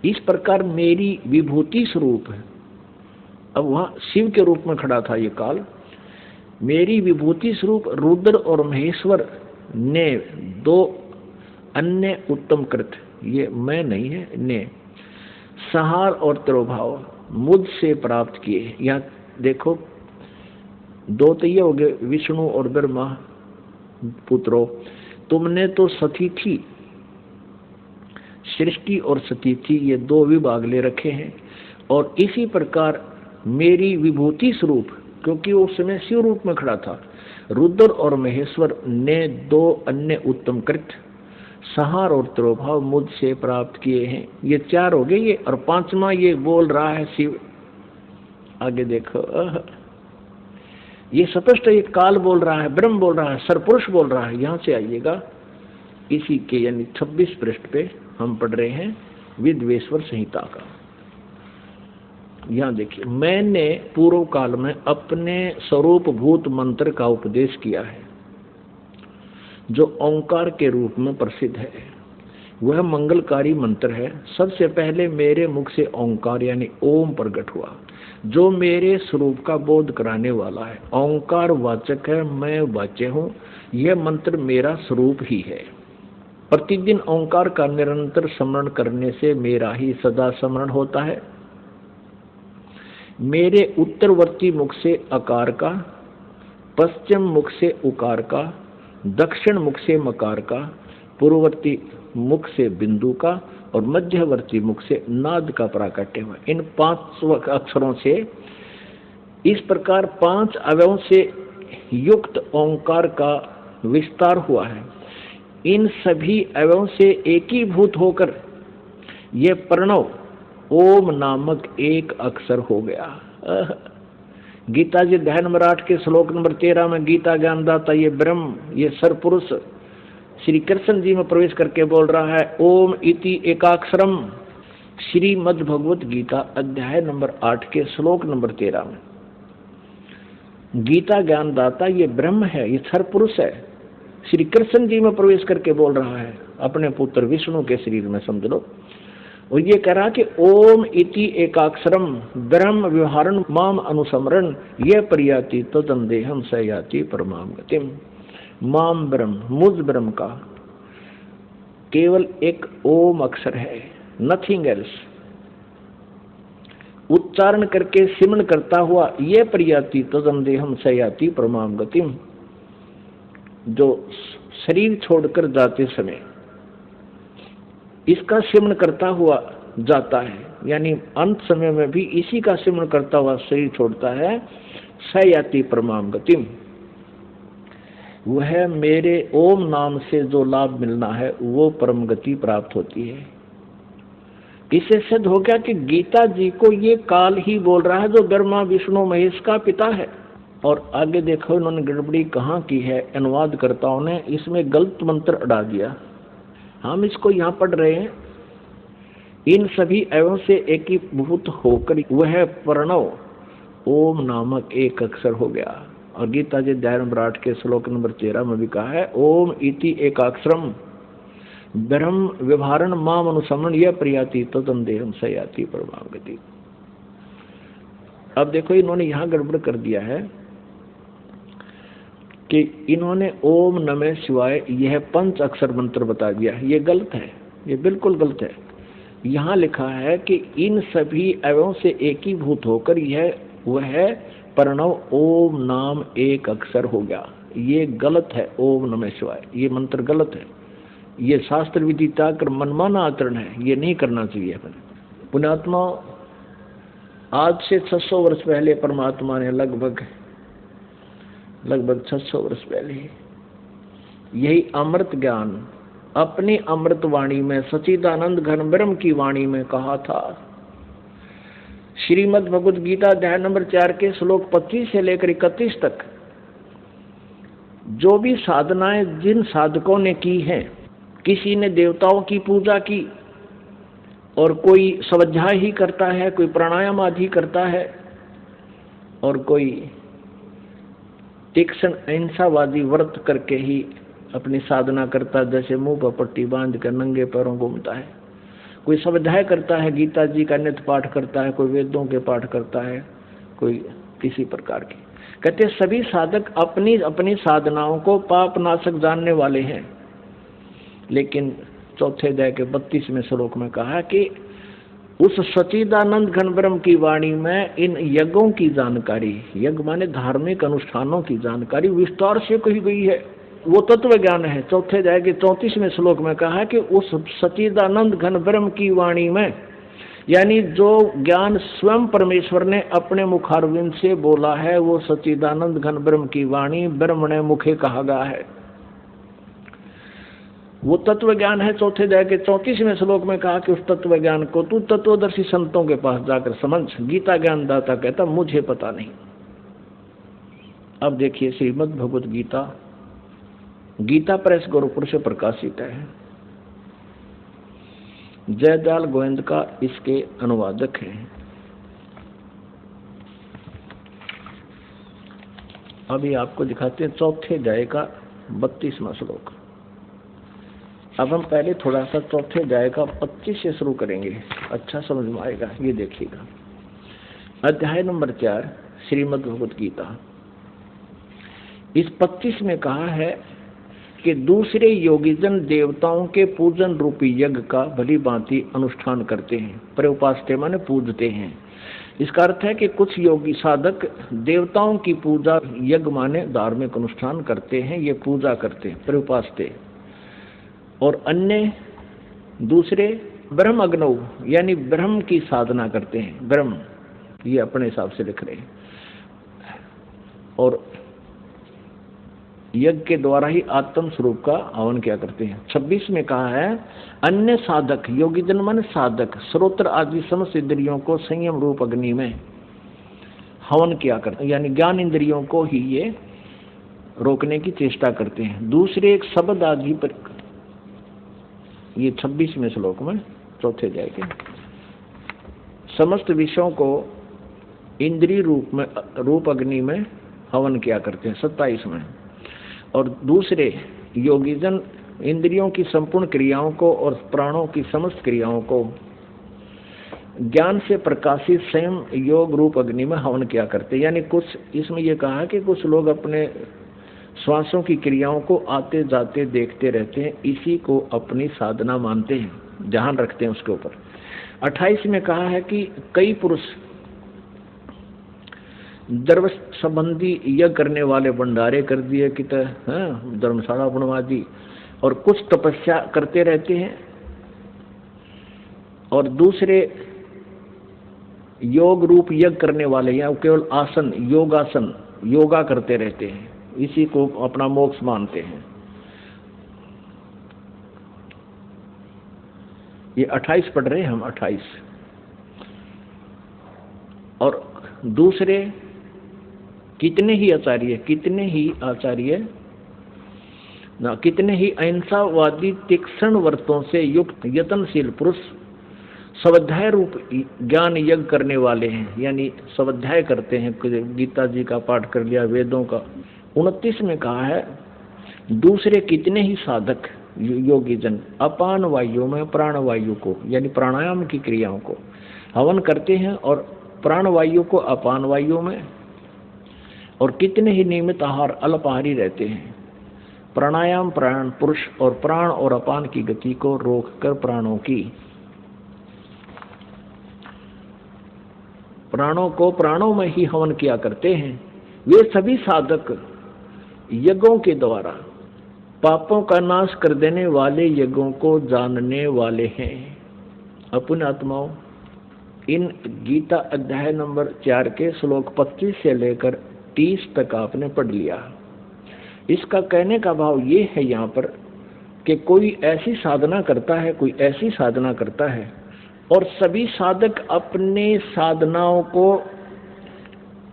इस प्रकार मेरी विभूति स्वरूप है। अब वहां शिव के रूप में खड़ा था ये काल। मेरी विभूति स्वरूप रुद्र और महेश्वर ने 2 अन्य उत्तम कृत, ये मैं नहीं है, ने संहार और तिरोभाव मुझसे प्राप्त किए। यहाँ देखो 2 तो ये हो गए, विष्णु और ब्रह्मा। पुत्रों, तुमने तो स्थिति, सृष्टि और स्थिति ये 2 विभाग ले रखे हैं, और इसी प्रकार मेरी विभूति स्वरूप, क्योंकि वो उस समय शिव रूप में खड़ा था, रुद्र और महेश्वर ने 2 अन्य उत्तम कृत संहार और तिरोभाव मुझसे प्राप्त किए हैं। ये 4 हो गए ये, और 5वां ये बोल रहा है शिव। आगे देखो, ये स्पष्ट ये काल बोल रहा है, ब्रह्म बोल रहा है, सरपुरुष बोल रहा है। यहां से आइएगा, इसी के यानी 26 पृष्ठ पे हम पढ़ रहे हैं विद्वेश्वर संहिता का। यहां देखिए, मैंने पूर्व काल में अपने स्वरूप भूत मंत्र का उपदेश किया है, जो ओंकार के रूप में प्रसिद्ध है। वह मंगलकारी मंत्र है। सबसे पहले मेरे मुख से ओंकार यानी ओम प्रकट हुआ, जो मेरे स्वरूप का बोध कराने वाला है। ओंकार वाचक है, मैं वाच्य हूँ। यह मंत्र मेरा स्वरूप ही है। प्रतिदिन ओंकार का निरंतर स्मरण करने से मेरा ही सदा स्मरण होता है। मेरे उत्तरवर्ती मुख से अकार का, पश्चिम मुख से उकार का, दक्षिण मुख से मकार का, पूर्ववर्ती मुख से बिंदु का और मध्यवर्ती मुख से नाद का प्राकट्य हुआ। इन 5 अक्षरों से इस प्रकार 5 अवयवों से युक्त ओंकार का विस्तार हुआ है। इन सभी अवयवों से एकीभूत होकर यह प्रणव ओम नामक एक अक्षर हो गया। गीता जी अध्याय नंबर 8 के श्लोक नंबर 13 में गीता ज्ञानदाता ये ब्रह्म, ये सरपुरुष श्री कृष्ण जी में प्रवेश करके बोल रहा है, ओम इति एकाक्षरम। श्रीमद् भगवत गीता अध्याय नंबर 8 के श्लोक नंबर 13 में गीता ज्ञानदाता ये ब्रह्म है, ये सरपुरुष है, श्री कृष्ण जी में प्रवेश करके बोल रहा है अपने पुत्र विष्णु के शरीर में, समझ लो। और ये कह रहा कि ओम इति एकाक्षरम ब्रह्म व्यवहारण माम अनुसमरण ये प्रयाति तदंदेहम सयाति परमाम गतिम। माम ब्रह्म, मुझ ब्रह्म का केवल एक ओम अक्षर है, नथिंग एल्स। उच्चारण करके सिमरण करता हुआ ये प्रयाति तदंदेहम सयाति परमाम गतिम, जो शरीर छोड़कर जाते समय इसका सिमरण करता हुआ जाता है, यानी अंत समय में भी इसी का सिमरण करता हुआ शरीर छोड़ता है। सयाति परमाम गतिम, वह मेरे ओम नाम से जो लाभ मिलना है वो परम गति प्राप्त होती है। इससे सिद्ध हो गया कि गीता जी को ये काल ही बोल रहा है जो ब्रह्मा विष्णु महेश का पिता है। और आगे देखो इन्होंने गड़बड़ी कहाँ की है, अनुवादकर्ताओं ने इसमें गलत मंत्र अड़ा दिया। हम इसको यहाँ पढ़ रहे हैं, इन सभी अवयवों से एकीभूत होकर वह प्रणव ओम नामक एक अक्षर हो गया। और गीता जी अध्याय नंबर 8 के श्लोक नंबर 13 में भी कहा है, ओम इति एकाक्षरम ब्रह्म व्यवहारण माम अनुसमन यह प्रियाति तदम देहम सयाति परमागति। अब देखो इन्होंने यहां गड़बड़ कर दिया है कि इन्होंने ओम नमः शिवाय यह 5 अक्षर मंत्र बता दिया। ये गलत है, ये बिल्कुल गलत है। यहां लिखा है कि इन सभी अवयवों से एकीभूत होकर यह वह प्रणव ओम नाम एक अक्षर हो गया। ये गलत है, ओम नमः शिवाय ये मंत्र गलत है। ये शास्त्र विदिता कर मनमाना आचरण है, ये नहीं करना चाहिए। पुण्यात्मा, आज से 600 वर्ष पहले परमात्मा ने लगभग 600 वर्ष पहले यही अमृत ज्ञान अपनी अमृत वाणी में सच्चिदानंद घन ब्रह्म की वाणी में कहा था। श्रीमद् भगवद गीता अध्याय नंबर 4 के श्लोक 25 से लेकर 31 तक जो भी साधनाएं जिन साधकों ने की हैं, किसी ने देवताओं की पूजा की और कोई स्वाध्याय ही करता है, कोई प्राणायाम आदि करता है और कोई तीक्ष्ण अहिंसावादी व्रत करके ही अपनी साधना करता है, जैसे मुंह पर पट्टी बांध कर नंगे पैरों घूमता है। कोई स्वाध्याय करता है, गीता जी का नित्य पाठ करता है, कोई वेदों के पाठ करता है, कोई किसी प्रकार की। कहते सभी साधक अपनी अपनी साधनाओं को पाप नाशक जानने वाले हैं। लेकिन चौथे अध्याय के 32वें श्लोक में कहा कि उस सच्चिदानंद घन ब्रह्म की वाणी में इन यज्ञों की जानकारी, यज्ञ माने धार्मिक अनुष्ठानों की जानकारी विस्तार से कही गई है। वो तत्व ज्ञान है। चौथे अध्याय के 34वें श्लोक में कहा कि उस सच्चिदानंद घन ब्रह्म की वाणी में, यानी जो ज्ञान स्वयं परमेश्वर ने अपने मुखारविंद से बोला है, वो सच्चिदानंद घन ब्रह्म की वाणी ब्रह्म ने मुखे कहा गया है, वो तत्व ज्ञान है। चौथे अध्याय के 34वें श्लोक में कहा कि उस तत्व ज्ञान को तू तत्वदर्शी संतों के पास जाकर समझ। गीता ज्ञानदाता कहता मुझे पता नहीं। अब देखिए श्रीमद् भगवद गीता, गीता प्रेस गोरखपुर से प्रकाशित है। जयदयाल गोविंद का इसके अनुवादक है। अभी आपको दिखाते हैं चौथे अध्याय का 32वां श्लोक। अब हम पहले थोड़ा सा चौथे अध्याय का 25 से शुरू करेंगे, अच्छा समझ में आएगा। ये देखिएगा, अध्याय नंबर 4 श्रीमद् भगवद गीता। इस 25 में कहा है कि दूसरे योगीजन देवताओं के पूजन रूपी यज्ञ का भली भांति अनुष्ठान करते हैं। प्रउपास्ते माने पूजते हैं। इसका अर्थ है कि कुछ योगी साधक देवताओं की पूजा, यज्ञ माने धार्मिक अनुष्ठान करते हैं, ये पूजा करते हैं प्रउपास्ते। और अन्य दूसरे ब्रह्म अग्नौ यानी ब्रह्म की साधना करते हैं। ब्रह्म ये अपने हिसाब से लिख रहे हैं और यज्ञ के द्वारा ही आत्म स्वरूप का हवन क्या करते हैं। 26 में कहा है अन्य साधक, योगी जन मन साधक, श्रोत्र आदि समस्त इंद्रियों को संयम रूप अग्नि में हवन किया करते हैं, यानी ज्ञान इंद्रियों को ही ये रोकने की चेष्टा करते हैं। दूसरे एक शब्द आदि पर, ये 26वें श्लोक में चौथे अध्याय के, समस्त विषयों को इंद्रिय रूप अग्नि में हवन किया करते हैं 27 में। और दूसरे योगीजन इंद्रियों की संपूर्ण क्रियाओं को और प्राणों की समस्त क्रियाओं को ज्ञान से प्रकाशित स्वयं योग रूप अग्नि में हवन किया करते हैं। यानी कुछ इसमें यह कहा कि कुछ लोग अपने श्वासों की क्रियाओं को आते जाते देखते रहते हैं, इसी को अपनी साधना मानते हैं, ध्यान रखते हैं उसके ऊपर। 28 में कहा है कि कई पुरुष धर्म संबंधी यज्ञ करने वाले भंडारे कर दिए कि धर्मशाला बनवा दी, और कुछ तपस्या करते रहते हैं, और दूसरे योग रूप यज्ञ करने वाले या केवल आसन, योगासन, योगा करते रहते हैं, इसी को अपना मोक्ष मानते हैं। ये 28 पढ़ रहे हैं हम, 28। और दूसरे कितने ही आचार्य ना, कितने ही अहिंसावादी तीक्ष्ण व्रतों से युक्त यत्नशील पुरुष स्वाध्याय रूप ज्ञान यज्ञ करने वाले हैं, यानी स्वाध्याय करते हैं। गीता जी का पाठ कर लिया, वेदों का। 29 में कहा है, दूसरे कितने ही साधक योगी जन अपान वायु में प्राण वायु को, यानी प्राणायाम की क्रियाओं को हवन करते हैं, और प्राण वायु को अपान वायु में, और कितने ही नियमित आहार अल्पाहारी रहते हैं। प्राणायाम प्राण पुरुष और प्राण और अपान की गति को रोककर प्राणों को प्राणों में ही हवन किया करते हैं। वे सभी साधक यज्ञों के द्वारा पापों का नाश कर देने वाले यज्ञों को जानने वाले हैं। अपने आत्माओं, इन गीता अध्याय नंबर 4 के श्लोक 25 से लेकर 30 तक आपने पढ़ लिया। इसका कहने का भाव ये है यहाँ पर कि कोई ऐसी साधना करता है और सभी साधक अपने साधनाओं को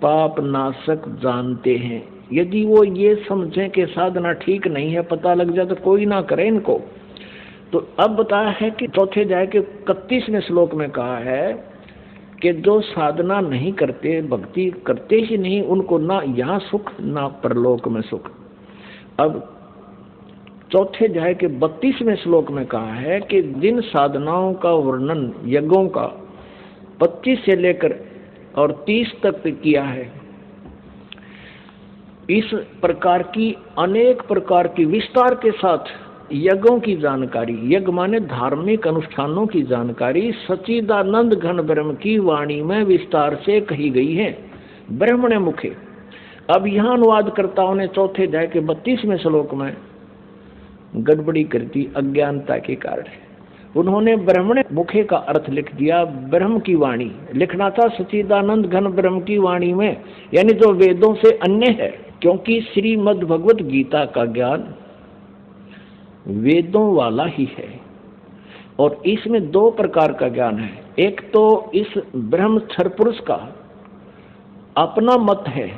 पाप नाशक जानते हैं। यदि वो ये समझें कि साधना ठीक नहीं है, पता लग जाए, तो कोई ना करे इनको। तो अब बताया है कि चौथे अध्याय के 31वें श्लोक में कहा है कि जो साधना नहीं करते, भक्ति करते ही नहीं, उनको ना यहाँ सुख ना परलोक में सुख। अब चौथे अध्याय के 32वें श्लोक में कहा है कि जिन साधनाओं का वर्णन यज्ञों का 25 से लेकर और 30 तक किया है, इस प्रकार की अनेक प्रकार की विस्तार के साथ यज्ञों की जानकारी, यज्ञ माने धार्मिक अनुष्ठानों की जानकारी सच्चिदानंद घन ब्रह्म की वाणी में विस्तार से कही गई है, ब्रह्मणे मुखे। अब यहाँ अनुवादकर्ताओं ने चौथे अध्याय के 32वें श्लोक में गड़बड़ी कर दी अज्ञानता के कारण। उन्होंने ब्रह्मणे मुखे का अर्थ लिख दिया ब्रह्म की वाणी। लिखना था सच्चिदानंद घन ब्रह्म की वाणी में, यानी जो वेदों से अन्य है, क्योंकि श्रीमद् भगवत गीता का ज्ञान वेदों वाला ही है। और इसमें 2 प्रकार का ज्ञान है। एक तो इस ब्रह्मक्षर पुरुष का अपना मत है,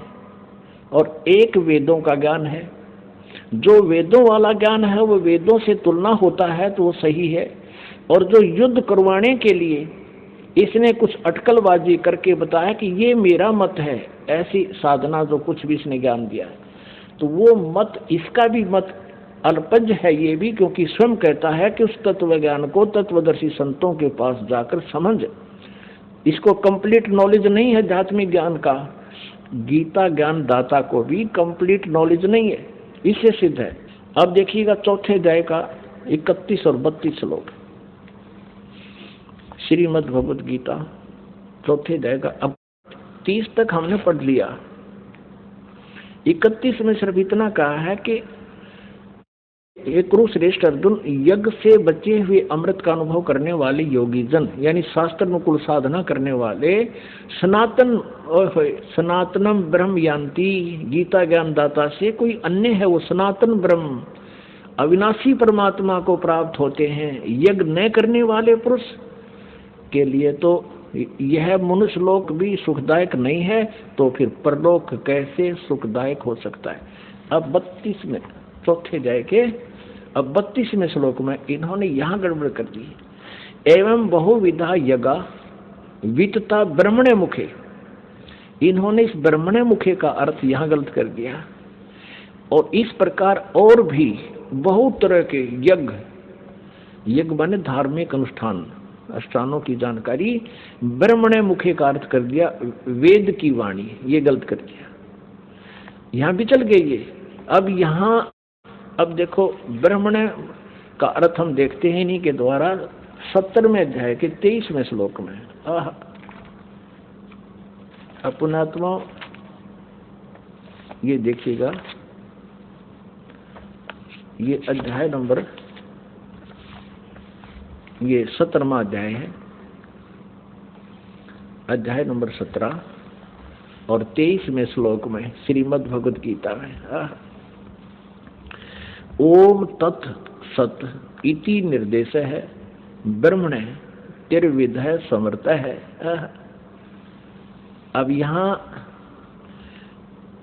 और एक वेदों का ज्ञान है। जो वेदों वाला ज्ञान है वो वेदों से तुलना होता है तो वो सही है, और जो युद्ध करवाने के लिए इसने कुछ अटकलबाजी करके बताया कि ये मेरा मत है, ऐसी साधना जो कुछ भी इसने ज्ञान दिया, तो वो मत, इसका भी मत अल्पज्ञ है ये भी, क्योंकि स्वयं कहता है कि उस तत्व ज्ञान को तत्वदर्शी संतों के पास जाकर समझ। इसको कंप्लीट नॉलेज नहीं है आध्यात्मिक ज्ञान का। गीता ज्ञान दाता को भी कंप्लीट नॉलेज नहीं है, इससे सिद्ध है। अब देखिएगा चौथे अध्याय का 31 और 32 श्लोक, श्रीमद् भगवत गीता चौथे अध्याय का। अब 30 तक हमने पढ़ लिया। 31 में सिर्फ इतना कहा है कि एक श्रेष्ठ अर्जुन, यज्ञ से बचे हुए अमृत का अनुभव करने वाले योगी जन, यानी शास्त्र अनुकूल साधना करने वाले, सनातनम ब्रह्म यान्ति, गीता ज्ञान दाता से कोई अन्य है, वो सनातन ब्रह्म अविनाशी परमात्मा को प्राप्त होते हैं। यज्ञ न करने वाले पुरुष के लिए तो यह मनुष्य लोक भी सुखदायक नहीं है, तो फिर परलोक कैसे सुखदायक हो सकता है। अब 32 में चौथे अध्याय के अब 32वें श्लोक में इन्होंने यहाँ गड़बड़ कर दी। एवं बहुविधा यज्ञा वितता ब्रह्मणे मुखे, इन्होंने इस ब्रह्मणे मुखे का अर्थ यहाँ गलत कर दिया। और इस प्रकार और भी बहुत तरह के यज्ञ माने धार्मिक अनुष्ठानों की जानकारी, ब्रह्मणे मुखे का अर्थ कर दिया वेद की वाणी, ये गलत कर दिया। यहाँ भी चल गए ये। अब देखो ब्रह्मणे का अर्थ हम देखते हैं इन्हीं के द्वारा 17वें अध्याय के 23वें श्लोक में। अपनात्मा ये देखिएगा, ये अध्याय नंबर, ये 17वां अध्याय है, अध्याय नंबर 17 और 23वें श्लोक में श्रीमद् भगवत गीता में ओम तत् सत इति निर्देश है। ब्रह्मण त्रिविध है समर्थ है। अब यहाँ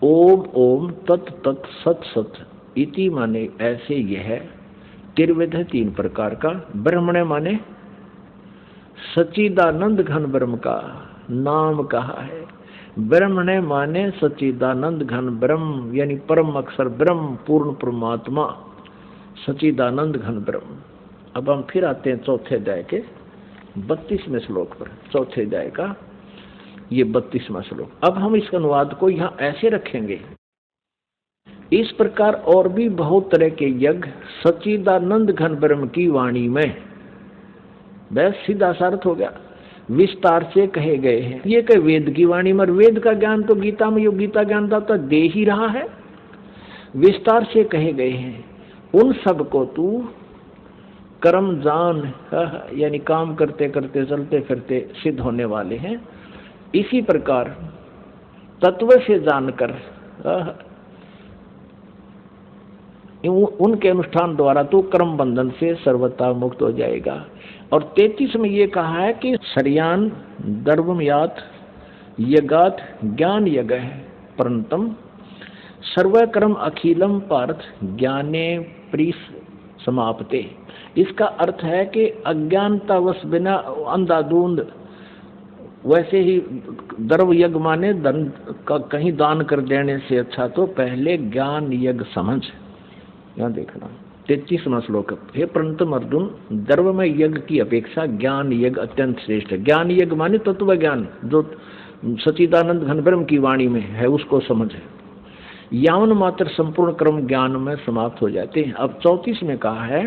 ओम ओम तत् तत् सत सत इति माने ऐसे यह त्रिविध है, तीन प्रकार का। ब्रह्मण माने सच्चिदानंद घन ब्रह्म का नाम कहा है। ब्रह्मण माने सच्चिदानंद घन ब्रह्म, यानी परम अक्षर ब्रह्म, पूर्ण परमात्मा, सच्चिदानंद घन ब्रह्म। अब हम फिर आते हैं चौथे अध्याय के 32वें श्लोक पर। चौथे अध्याय का ये 32वां श्लोक। अब हम इस अनुवाद को यहाँ ऐसे रखेंगे, इस प्रकार और भी बहुत तरह के यज्ञ सच्चिदानंद घन ब्रह्म की वाणी में, बस सीधा सार्थ हो गया, विस्तार से कहे गए हैं। ये कहे वेद की वाणी में, वेद का ज्ञान तो गीता में, यो गीता ज्ञान दाता दे ही रहा है, विस्तार से कहे गए हैं। उन सब को तू कर्म जान, यानी काम करते करते चलते फिरते सिद्ध होने वाले हैं। इसी प्रकार तत्व से जानकर उनके अनुष्ठान द्वारा तो कर्म बंधन से सर्वथा मुक्त हो जाएगा। और 33 में ये कहा है कि शर्यान दर्वमयात यगात ज्ञान यज्ञ है परंतम सर्वकर्म अखिलम पार्थ ज्ञाने प्रीस समाप्ते। इसका अर्थ है कि अज्ञानतावश बिना अंधाधुंध, वैसे ही द्रव्य यज्ञ माने धन का कहीं दान कर देने से अच्छा तो पहले ज्ञान यज्ञ समझ। यहाँ देखना 33वां श्लोक। हे परंतु अर्जुन, द्रव्यमय यज्ञ की अपेक्षा ज्ञान यज्ञ अत्यंत श्रेष्ठ है। ज्ञान यज्ञ माने तत्व ज्ञान जो सच्चिदानंद घन ब्रह्म की वाणी में है, उसको समझ। यावन मात्र संपूर्ण कर्म ज्ञान में समाप्त हो जाते हैं। अब 34 में कहा है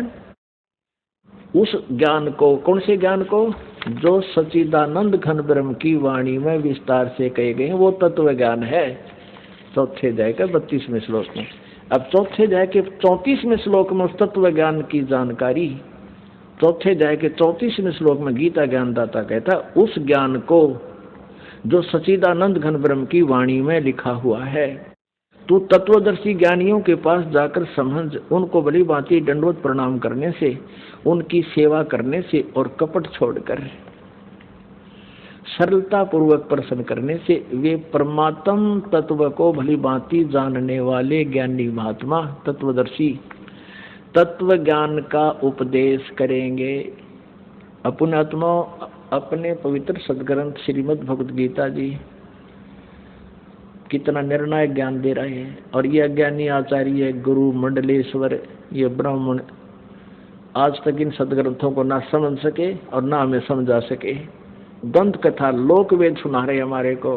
उस ज्ञान को, कौन से ज्ञान को, जो सच्चिदानंद घन ब्रह्म की वाणी में विस्तार से कहे गए हैं, वो तत्व ज्ञान है। चौथे अध्याय का 32वें श्लोक में। अब चौथे अध्याय के 34वें श्लोक में उस तत्व ज्ञान की जानकारी, चौथे अध्याय के 34वें श्लोक में गीता ज्ञानदाता कहता उस ज्ञान को जो सच्चिदानंद घन ब्रह्म की वाणी में लिखा हुआ है, तू तत्वदर्शी ज्ञानियों के पास जाकर समझ, उनको भली भांति दंडवत प्रणाम करने से, उनकी सेवा करने से और कपट छोड़कर सरलता पूर्वक प्रश्न करने से वे परमात्म तत्व को भली भांति जानने वाले ज्ञानी महात्मा तत्वदर्शी तत्व ज्ञान का उपदेश करेंगे। अपने आत्मा अपने पवित्र सदग्रंथ श्रीमद् भगवद गीता जी कितना निर्णायक ज्ञान दे रहे हैं। और ये अज्ञानी आचार्य, गुरु, मंडलेश्वर, ये ब्राह्मण आज तक इन सदग्रंथों को ना समझ सके और ना हमें समझा सके। दंत कथा लोक वेद सुना रहे हमारे को।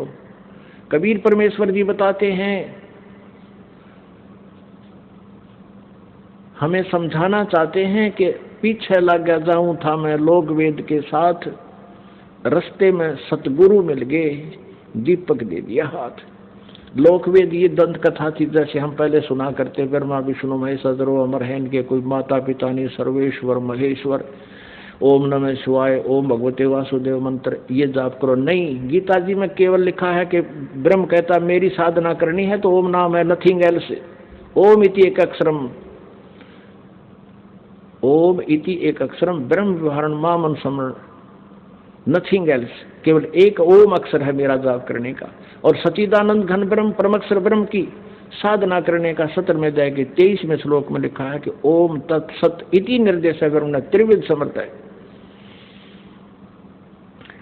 कबीर परमेश्वर जी बताते हैं, हमें समझाना चाहते हैं कि पीछे लग गया जाऊं था मैं लोक वेद के साथ, रस्ते में सतगुरु मिल गए, दीपक दे दिया हाथ। लोकवेद ये दंत कथा थी, जैसे हम पहले सुना करते, ब्रह्मा विष्णु महेश अजरो अमर है, इनके कोई माता पिता नहीं, सर्वेश्वर महेश्वर, ओम नमः शिवाय, ओम भगवते वासुदेव मंत्र ये जाप करो। नहीं, गीता जी में केवल लिखा है कि ब्रह्म कहता मेरी साधना करनी है तो ओम नाम है, नथिंग एल्स। ओम इति एक अक्षरम, ओम इति एक अक्षरम ब्रह्म व्यवहारण माम अनुसमरण, नथिंग एल्स। केवल एक ओम अक्षर है मेरा जाप करने का। और सच्चिदानंद घन ब्रह्म परमक्षर ब्रह्म की साधना करने का 17वें अध्याय के 23वें श्लोक में लिखा है कि ओम तत्सत इति निर्देश ब्रह्म त्रिविध समर्थ है।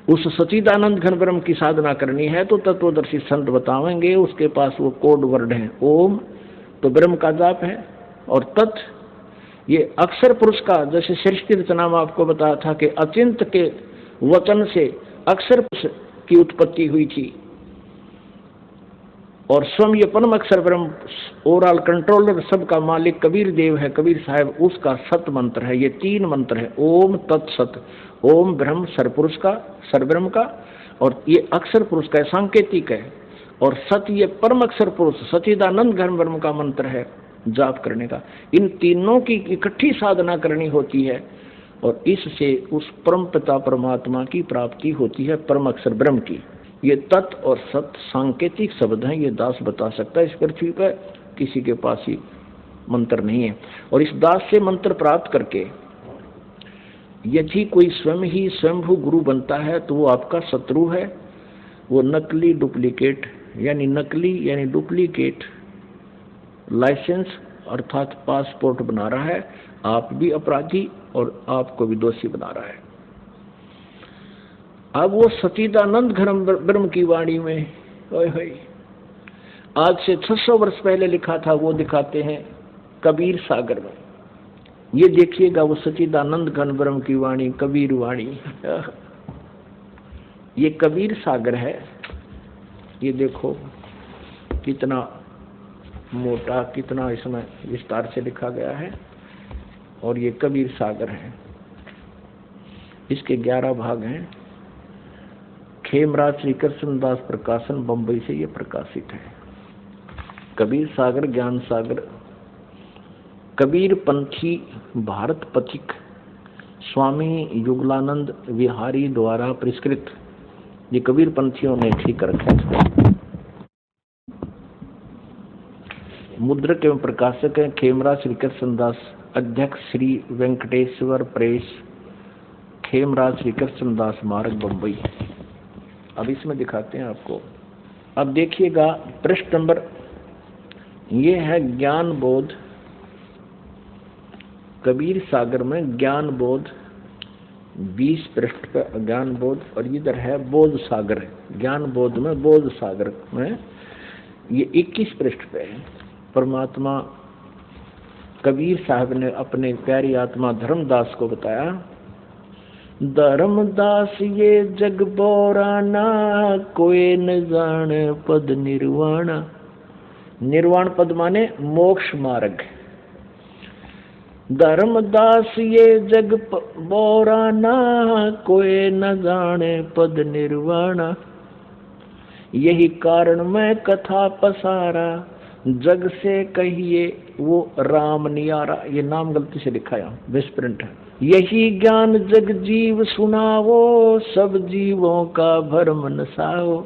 उस सच्चिदानंद घन ब्रह्म की साधना करनी है तो तत्वदर्शी संत बतावेंगे, उसके पास वो कोड वर्ड है। ओम तो ब्रह्म का जाप है, और तत् ये अक्षर पुरुष का, जैसे सृष्टि रचना में आपको बताया था कि अचिंत के वचन से अक्षर पुरुष की उत्पत्ति हुई थी, और स्वयं ये परम अक्षर ब्रह्म ओवरऑल कंट्रोलर सबका मालिक कबीर देव है, कबीर साहब, उसका सत मंत्र है। ये 3 मंत्र है, ओम तत्सत। ओम ब्रह्म सरपुरुष का, सरब्रह्म का, और ये अक्षर पुरुष का सांकेतिक है, और सत ये परम अक्षर पुरुष सच्चिदानंद घन ब्रह्म का मंत्र है जाप करने का। इन तीनों की इकट्ठी साधना करनी होती है, और इससे उस परम पिता परमात्मा की प्राप्ति होती है, परम अक्षर ब्रह्म की। ये तत् और सत सांकेतिक शब्द हैं, ये दास बता सकता है। इस पृथ्वी पर किसी के पास ही मंत्र नहीं है। और इस दास से मंत्र प्राप्त करके यदि कोई स्वयं ही स्वयंभू गुरु बनता है तो वो आपका शत्रु है, वो नकली डुप्लीकेट यानी डुप्लीकेट लाइसेंस अर्थात पासपोर्ट बना रहा है, आप भी अपराधी और आपको भी दोषी बना रहा है। अब वो सच्चिदानंद घन ब्रह्म की वाणी में आज से 600 वर्ष पहले लिखा था वो दिखाते हैं कबीर सागर में। ये देखिएगा वो सच्चिदानंद घन ब्रह्म की वाणी, कबीर वाणी, ये कबीर सागर है। ये देखो कितना मोटा, कितना इसमें विस्तार से लिखा गया है। और ये कबीर सागर है, इसके 11 भाग हैं। खेमराज श्री कृष्णदास प्रकाशन बंबई से ये प्रकाशित है। कबीर सागर, ज्ञान सागर, कबीर पंथी भारत पथिक स्वामी युगलानंद विहारी द्वारा पुरस्कृत। ये कबीर पंथियों ने ठीक कर रखा है। मुद्रक एवं प्रकाशक है खेमराज श्री कृष्णदास, अध्यक्ष श्री वेंकटेश्वर प्रेस, खेमराज श्री कृष्णदास मार्ग बंबई। अब इसमें दिखाते हैं आपको। अब देखिएगा पृष्ठ नंबर, ये है ज्ञान बोध, कबीर सागर में ज्ञान बोध 20 पृष्ठ पर ज्ञान बोध, और इधर है बोध सागर, ज्ञान बोध में बोध सागर में ये 21 पृष्ठ पे है। परमात्मा कबीर साहब ने अपने प्यारी आत्मा धर्मदास को बताया, धर्मदास ये जग बोराना, कोई न जाने पद निर्वाणा। निर्वाण पद माने मोक्ष मार्ग। धर्मदास ये जग बोराना, कोई न जाने पद निर्वाणा। यही कारण मैं कथा पसारा, जग से कहिए वो राम नियारा। ये नाम गलती से लिखा है, मिसप्रिंट है। यही ज्ञान जग जीव सुनावो, सब जीवों का भरम नसाओ।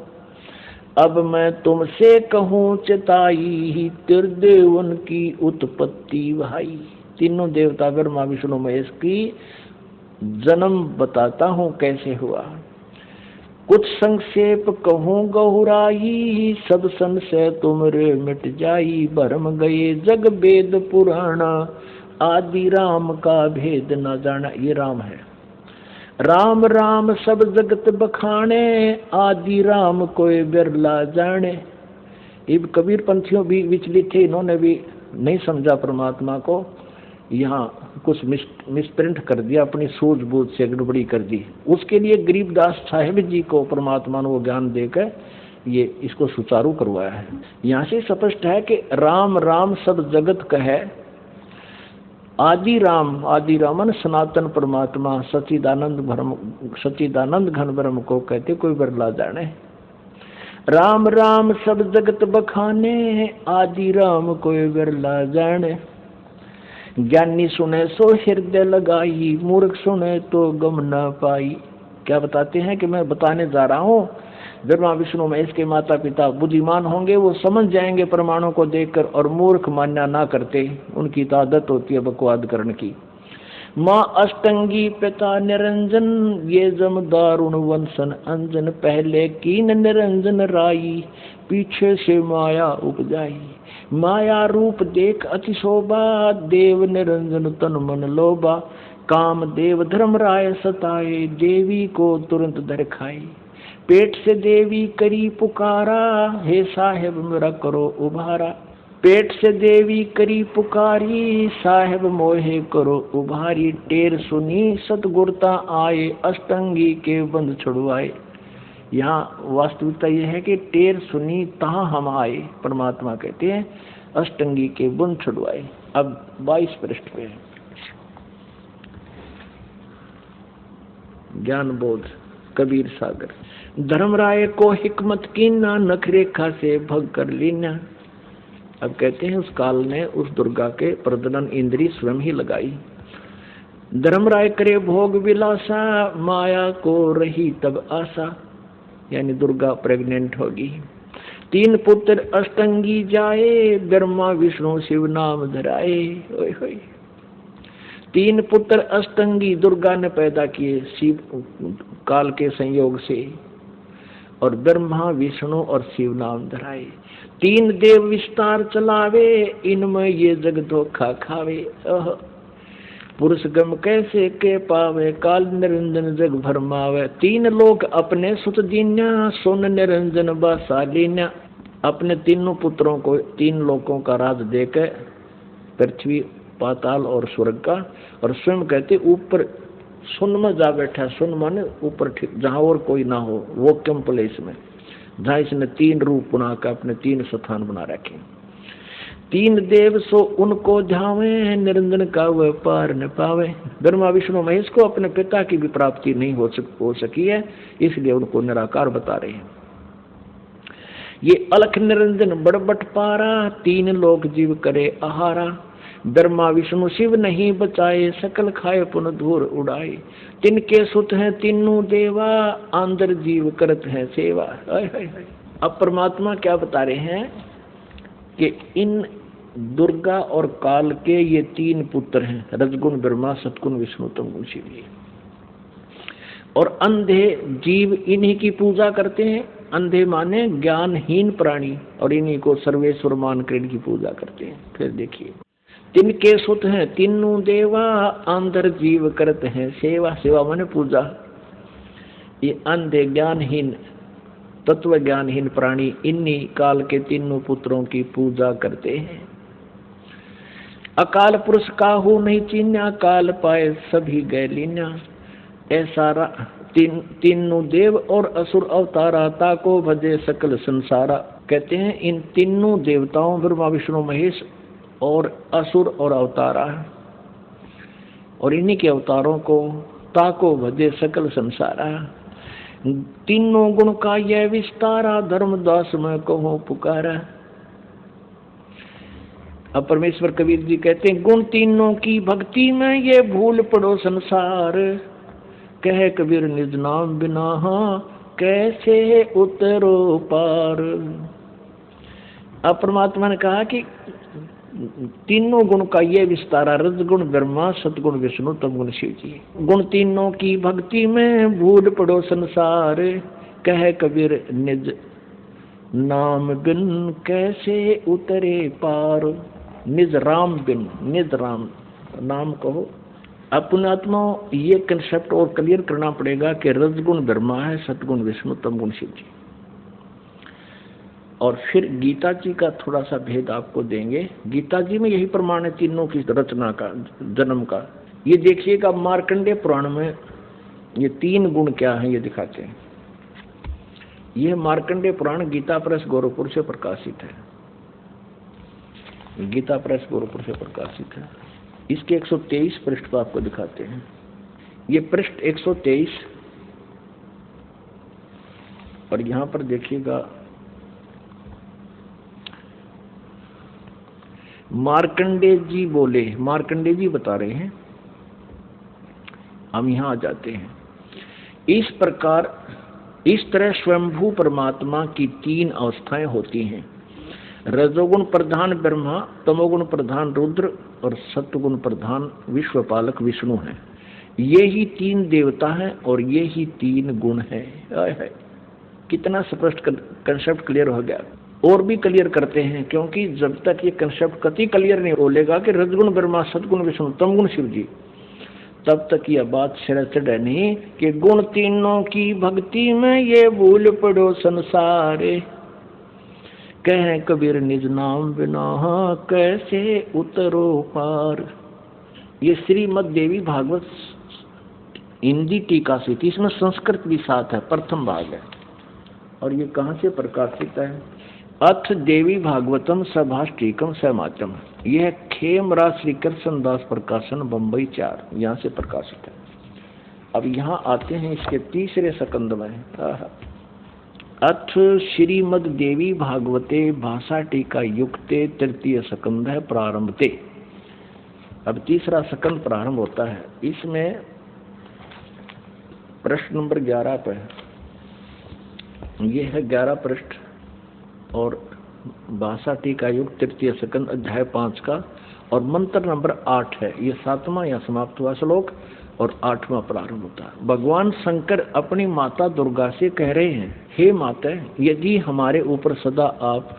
अब मैं तुमसे कहूँ चिताई, त्रिदेवन की उत्पत्ति भाई। तीनों देवता ब्रह्मा विष्णु महेश की जन्म बताता हूँ कैसे हुआ। कुछ संक्षेप कहूँ गहुराई, सब संशय तुमरे मिट जाई। भरम गए जग वेद पुराणा, आदि राम का भेद न जाना। ये राम है। राम राम सब जगत बखाने, आदि राम कोई बिरला जाने। ये कबीर पंथियों भी विचलित थे, इन्होंने भी नहीं समझा परमात्मा को, यहाँ कुछ मिसप्रिंट कर दिया, अपनी सूझबूझ से गड़बड़ी कर दी। उसके लिए गरीबदास साहिब जी को परमात्मा ने वो ज्ञान देकर ये इसको सुचारू करवाया है। यहाँ से स्पष्ट है कि राम राम सब जगत कहे, आदि रामन सनातन परमात्मा सच्चिदानंद घन ब्रह्म को कहते कोई बिरला जाने। राम राम सब जगत बखाने, आदि राम कोई बिरला जाने। ज्ञानी सुने सो हृदय लगाई, मूर्ख सुने तो गम न पाई। क्या बताते हैं कि मैं बताने जा रहा हूँ, ब्रह्मा विष्णु महेश के माता पिता बुद्धिमान होंगे, वो समझ जाएंगे प्रमाणों को देखकर, और मूर्ख मान्य ना करते, उनकी तो आदत होती है बकवाद करने की। माँ अष्टंगी पिता निरंजन, ये जम दारुण वंशन अंजन। पहले कीन निरंजन राई, पीछे से माया उपजाई। माया रूप देख अति शोभा, देव निरंजन तन मन लोभा। काम देव धर्म राय सताए, देवी को तुरंत धर खाई। पेट से देवी करी पुकारा, हे साहेब मेरा करो उभारा। पेट से देवी करी पुकारी, साहेब मोहे करो उभारी। टेर सुनी सतगुरता आए, अष्टंगी के बंद छुड़वाए। यहाँ वास्तविकता यह है कि टेर सुनी तहाँ हम आए, परमात्मा कहते हैं अष्टंगी के बंद छुड़वाए। अब 22 पृष्ठ पे ज्ञान बोध कबीर सागर। धर्मराय को हिकमत कीना, नखरेखा से भग कर लीना। अब कहते हैं उस काल ने उस दुर्गा के प्रजनन इंद्री स्वयं ही लगाई। धर्मराय करे भोग विलासा, माया को रही तब आशा। यानी दुर्गा प्रेग्नेंट होगी। 3 पुत्र अष्टंगी जाए, ब्रह्मा विष्णु शिव नाम धराए। ओए होए। तीन पुत्र अष्टंगी दुर्गा ने पैदा किए शिव काल के संयोग से, और ब्रह्मा विष्णु और शिव नाम धराए। तीन देव विस्तार चलावे, इनमें ये जग धोखा खावे। पुरुष गम कैसे के पावे, काल निरंजन जग भरमावे। तीन लोग अपने सुत दीन्या, सोन निरंजन बासालीन्या। अपने तीनों पुत्रों को तीन लोकों का राज देकर, पृथ्वी पाताल और स्वर्ग का, और स्वयं कहते ऊपर सुन में जा बैठा। सुन माने ऊपर, जहां और कोई ना हो, वो कम प्लेस में, जहां इसने तीन रूप बना कर अपने तीन स्थान बना रखे। तीन देव सो उनको झावे, निरंजन का वह पार न पावे। ब्रह्मा विष्णु महेश को अपने पिता की भी प्राप्ति नहीं हो सकी है, इसलिए उनको निराकार बता रहे हैं। ये अलख निरंजन बड़बट पारा, तीन लोक जीव करे आहारा। ब्रह्मा विष्णु शिव नहीं बचाए, सकल खाए पुन धूर उड़ाए। तिनके सुत हैं तीनों देवा, आंदर जीव करत है सेवा। अब परमात्मा क्या बता रहे हैं कि इन दुर्गा और काल के ये तीन पुत्र हैं, रजगुण ब्रह्मा, सतगुण विष्णु, तमगुण शिव। और अंधे जीव इन्हीं की पूजा करते हैं। अंधे माने ज्ञानहीन प्राणी, और इन्हीं को सर्वेश्वर मानकर इनकी पूजा करते हैं। फिर देखिए, तिनके सुत हैं तीनों देवा, अंदर जीव करते हैं सेवा। सेवा माने पूजा। ये अंधे ज्ञानहीन, तत्व ज्ञानहीन प्राणी इन्हीं काल के तीनों पुत्रों की पूजा करते हैं। अकाल पुरुष काहू नहीं चीन्या, काल पाए सभी गए लीन्या। ऐसा तीनों देव और असुर अवतारा, ताको भजे सकल संसारा। कहते हैं इन तीनों देवताओं ब्रह्मा विष्णु महेश और असुर और अवतारा, और इन्हीं के अवतारों को ताको भजे सकल संसारा। तीनों गुण का यह विस्तारा, धर्मदास में कहो पुकारा। अब परमेश्वर कबीर जी कहते हैं गुण तीनों की भक्ति में ये भूल पड़ो संसार। कह कबीर निज नाम बिना कैसे उतरो पार। अब परमात्मा ने कहा कि तीनों गुण का ये विस्तारा, रजगुण ब्रह्मा, सतगुण विष्णु, तमगुण शिव जी। गुण तीनों की भक्ति में भूल पड़ो संसार। कह कबीर निज नाम बिन कैसे उतरे पार। निज राम बिन, निज राम नाम कहो। अपने आत्मा ये कंसेप्ट और क्लियर करना पड़ेगा कि रजगुण ब्रह्मा है, सतगुण विष्णु, तमगुण शिव जी। और फिर गीता जी का थोड़ा सा भेद आपको देंगे। गीता जी में यही प्रमाण है तीनों की रचना का, जन्म का। ये देखिएगा मार्कंडेय पुराण में ये तीन गुण क्या है ये दिखाते हैं। यह मार्कंडेय पुराण गीता प्रेस गोरखपुर से प्रकाशित है। गीता प्रेस गोरखपुर से प्रकाशित है। इसके 123 पृष्ठ पर आपको दिखाते हैं। ये पृष्ठ 123, और यहां पर देखिएगा मार्कंडेय जी बोले, मार्कंडेय जी बता रहे हैं। हम यहां आ जाते हैं। इस प्रकार, इस तरह स्वयंभू परमात्मा की तीन अवस्थाएं होती हैं। रजोगुण प्रधान ब्रह्मा, तमोगुण प्रधान रुद्र और सत्वगुण प्रधान विश्वपालक विष्णु हैं। ये ही तीन देवता हैं और ये ही तीन गुण हैं। कितना स्पष्ट कंसेप्ट क्लियर हो गया। और भी क्लियर करते हैं, क्योंकि जब तक ये कंसेप्ट कति क्लियर नहीं बोलेगा कि रजगुण ब्रह्मा, सतगुण विष्णु, तमगुण शिव जी, तब तक यह बात सिर चढ़े नहीं कि गुण तीनों की भक्ति में ये भूल पड़ो संसारे। कहें कबीर निज नाम बिना कैसे उतरो पार। ये श्रीमद देवी भागवत हिंदी टीका से थी, इसमें संस्कृत भी साथ है, प्रथम भाग है। और ये कहाँ से प्रकाशित है? अथ देवी भागवतम सभाष्टीकम समाचम। यह खेमराज श्री कृष्ण दास प्रकाशन बम्बई 4, यहाँ से प्रकाशित है। अब यहाँ आते हैं इसके तीसरे स्कंद में। अथ श्रीमद देवी भागवते भाषा टीका युक्ते तृतीय स्कंद है प्रारंभते। अब तीसरा स्कंद प्रारंभ होता है। इसमें प्रश्न नंबर 11 पर, यह है 11 पृष्ठ, और भाषा टीका युक्त तृतीय स्कंद अध्याय 5 का और मंत्र नंबर 8 है, ये 7वां यहाँ समाप्त हुआ श्लोक और 8वां प्रारंभ होता है। भगवान शंकर अपनी माता दुर्गा से कह रहे हैं, हे माता, यदि हमारे ऊपर सदा आप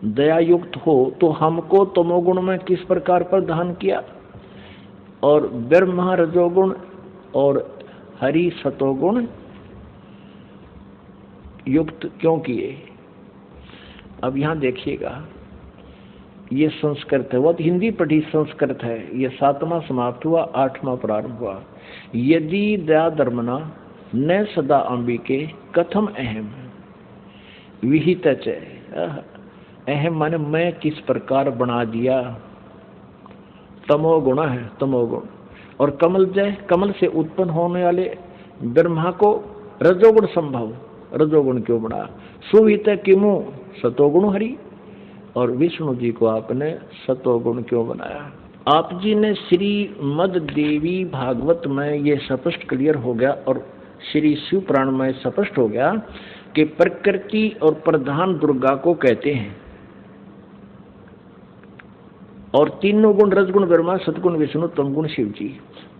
दयायुक्त हो तो हमको तमोगुण में किस प्रकार प्रदान किया और ब्रह्मा रजोगुण और हरि सतोगुण युक्त क्यों किए। अब यहाँ देखिएगा, ये संस्कृत है, वो हिंदी पढ़ी संस्कृत है। ये 7वां समाप्त हुआ, 8वां प्रारंभ हुआ। यदि दया धर्मना न सदा अंबिके कथम अहम विहित च। अहम माने मैं किस प्रकार बना दिया। तमोगुण है, तमोगुण। और कमल जय, कमल से उत्पन्न होने वाले ब्रह्मा को रजोगुण संभव, रजोगुण क्यों बना। सुहित किमु सतोगुण हरि, और विष्णु जी को आपने सतोगुण क्यों बनाया। आप जी ने श्रीमद देवी भागवत में ये स्पष्ट क्लियर हो गया और श्री शिव पुराण में स्पष्ट हो गया कि प्रकृति और प्रधान दुर्गा को कहते हैं और तीनों गुण रजगुण ब्रह्मा सतगुण विष्णु तमगुण शिव जी।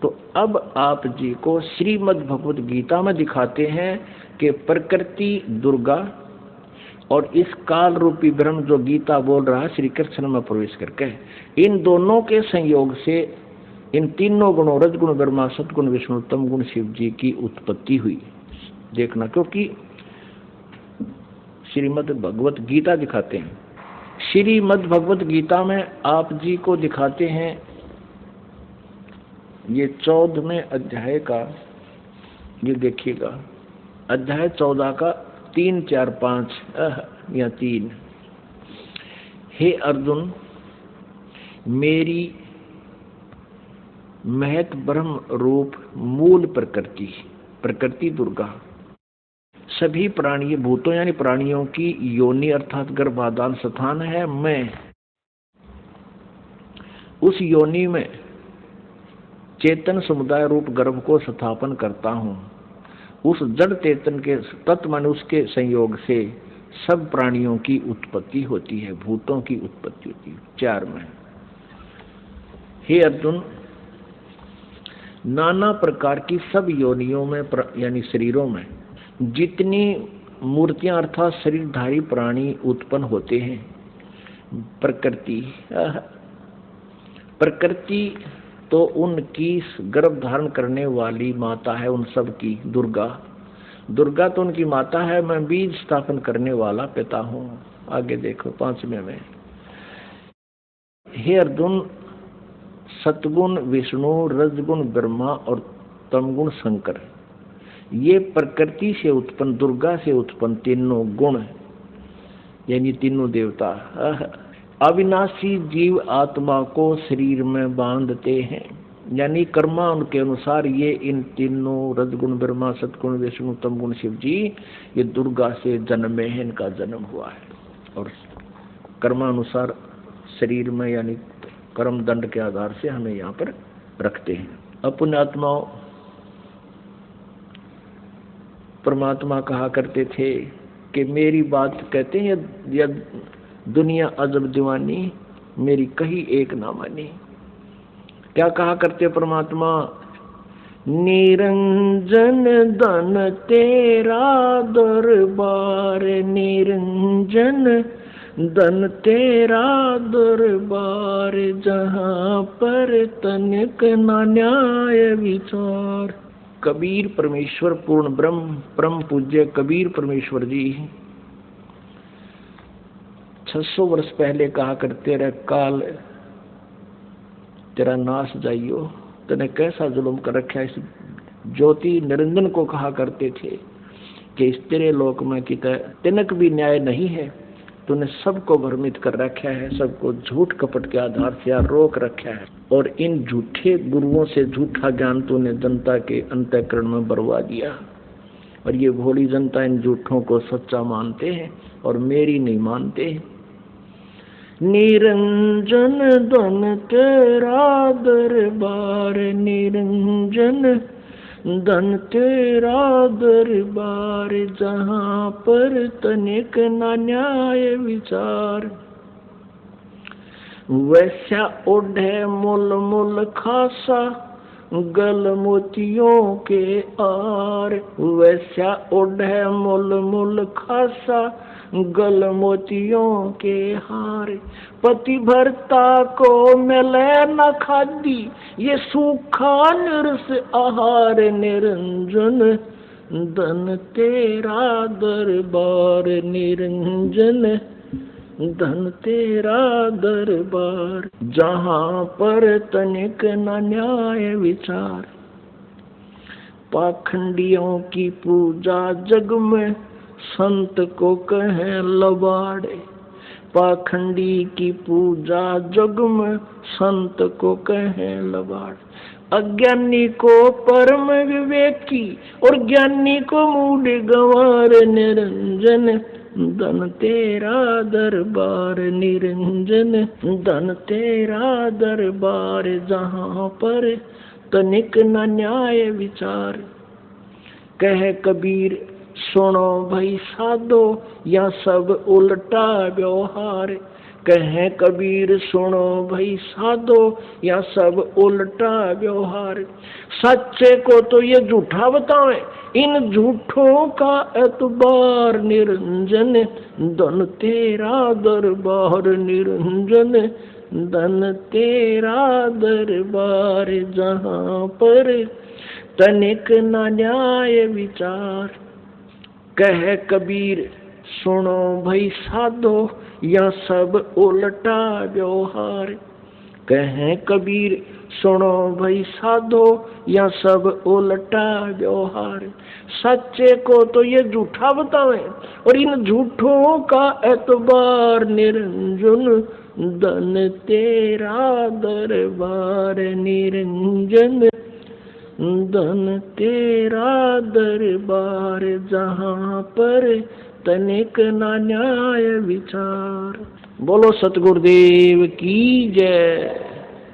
तो अब आप जी को श्रीमद भगवत गीता में दिखाते हैं कि प्रकृति दुर्गा और इस काल रूपी ब्रह्म जो गीता बोल रहा है श्री कृष्ण में प्रवेश करके, इन दोनों के संयोग से इन तीनों गुणों रजगुण ब्रह्मा सतगुण विष्णु तमगुण शिव जी की उत्पत्ति हुई। देखना, क्योंकि श्रीमद भगवत गीता दिखाते हैं। श्रीमद भगवत गीता में आप जी को दिखाते हैं ये 14वें अध्याय का, ये देखिएगा अध्याय 14 का 3, 4, 5 या 3। हे अर्जुन, मेरी महत ब्रह्म रूप मूल प्रकृति, प्रकृति दुर्गा सभी प्राणी भूतों यानी प्राणियों की योनि अर्थात गर्भाधान स्थान है। मैं उस योनि में चेतन समुदाय रूप गर्भ को स्थापन करता हूँ। उस जड़ चेतन के तत्व मन उसके संयोग से सब प्राणियों की उत्पत्ति होती है, भूतों की उत्पत्ति होती है। 4 में, हे अर्जुन, नाना प्रकार की सब योनियों में यानी शरीरों में जितनी मूर्तियां अर्थात शरीरधारी प्राणी उत्पन्न होते हैं, प्रकृति तो उनकी गर्भ धारण करने वाली माता है, उन सब की दुर्गा। दुर्गा तो उनकी माता है, मैं बीज स्थापन करने वाला पिता हूँ। आगे देखो 5वें में, हे अर्जुन, सतगुण विष्णु रजगुण ब्रह्मा और तमगुण शंकर, ये प्रकृति से उत्पन्न दुर्गा से उत्पन्न तीनों गुण यानी तीनों देवता अविनाशी जीव आत्मा को शरीर में बांधते हैं, यानी कर्मा उनके अनुसार ये इन तीनों रजगुण ब्रह्मा सतगुण विष्णु तमगुण शिव जी ये दुर्गा से जन्मे हैं, इनका जन्म हुआ है। और कर्मानुसार शरीर में यानी कर्म दंड के आधार से हमें यहाँ पर रखते हैं। अपने आत्माओं परमात्मा कहा करते थे कि मेरी बात कहते हैं या दुनिया अजब दीवानी मेरी कही एक ना मानी। क्या कहा करते परमात्मा, निरंजन धन तेरा दरबार, निरंजन धन तेरा दरबार, जहाँ पर तनिक ना न्याय विचार। कबीर परमेश्वर पूर्ण ब्रह्म परम पूज्य कबीर परमेश्वर जी 600 वर्ष पहले कहा करते रहे, काल तेरा नाश जाइयो, तूने कैसा जुल्म कर रखा। इस ज्योति निरंजन को कहा करते थे कि इस तेरे लोक में कि तिनक भी न्याय नहीं है, तूने सबको भ्रमित कर रखा है, सबको झूठ कपट के आधार से रोक रखा है, और इन झूठे गुरुओं से झूठा ज्ञान तूने जनता के अंतःकरण में बरवा दिया। और ये भोली जनता इन झूठों को सच्चा मानते हैं और मेरी नहीं मानते। निरंजन धन तेरा दरबार, निरंजन धन तेरा दरबार, जहाँ पर तनिक ना न्याय विचार। वैसा ओढ़े मुल मुल खासा गल मोतियों के आर। वैसा ओढ़े मुल मुल खासा गल मोतियों के हार। पति भरता को मिले न खादी ये सूखा निरस आहार। निरंजन धन तेरा दरबार। निरंजन धन तेरा दरबार। जहाँ पर तनिक न न्याय विचार। पाखंडियों की पूजा जग में संत को कहें लबाड़े। पाखंडी की पूजा जग में संत को कहें लबाड़े। अज्ञानी को परम विवेकी और ज्ञानी को मूढ़ गंवार। निरंजन धन तेरा दरबार। निरंजन धन तेरा दरबार। जहाँ पर तनिक न न्याय विचार। कह कबीर सुनो भाई साधो या सब उल्टा व्यवहार। कहे कबीर सुनो भाई साधो या सब उल्टा व्यवहार। सच्चे को तो ये झूठा बतावे इन झूठों का एतबार। निरंजन धन तेरा दरबार। निरंजन धन तेरा दरबार। जहाँ पर तनिक न न्याय विचार। कह कबीर सुनो भाई साधो या सब उल्टा व्यवहार। कहे कबीर सुनो भाई साधो या सब उल्टा व्यवहार। सच्चे को तो ये झूठा बतावे और इन झूठों का एतबार। निरंजन धन तेरा दरबार। निरंजन धन तेरा दरबार। जहाँ पर तनिक न न्याय विचार। बोलो सतगुरुदेव की जय।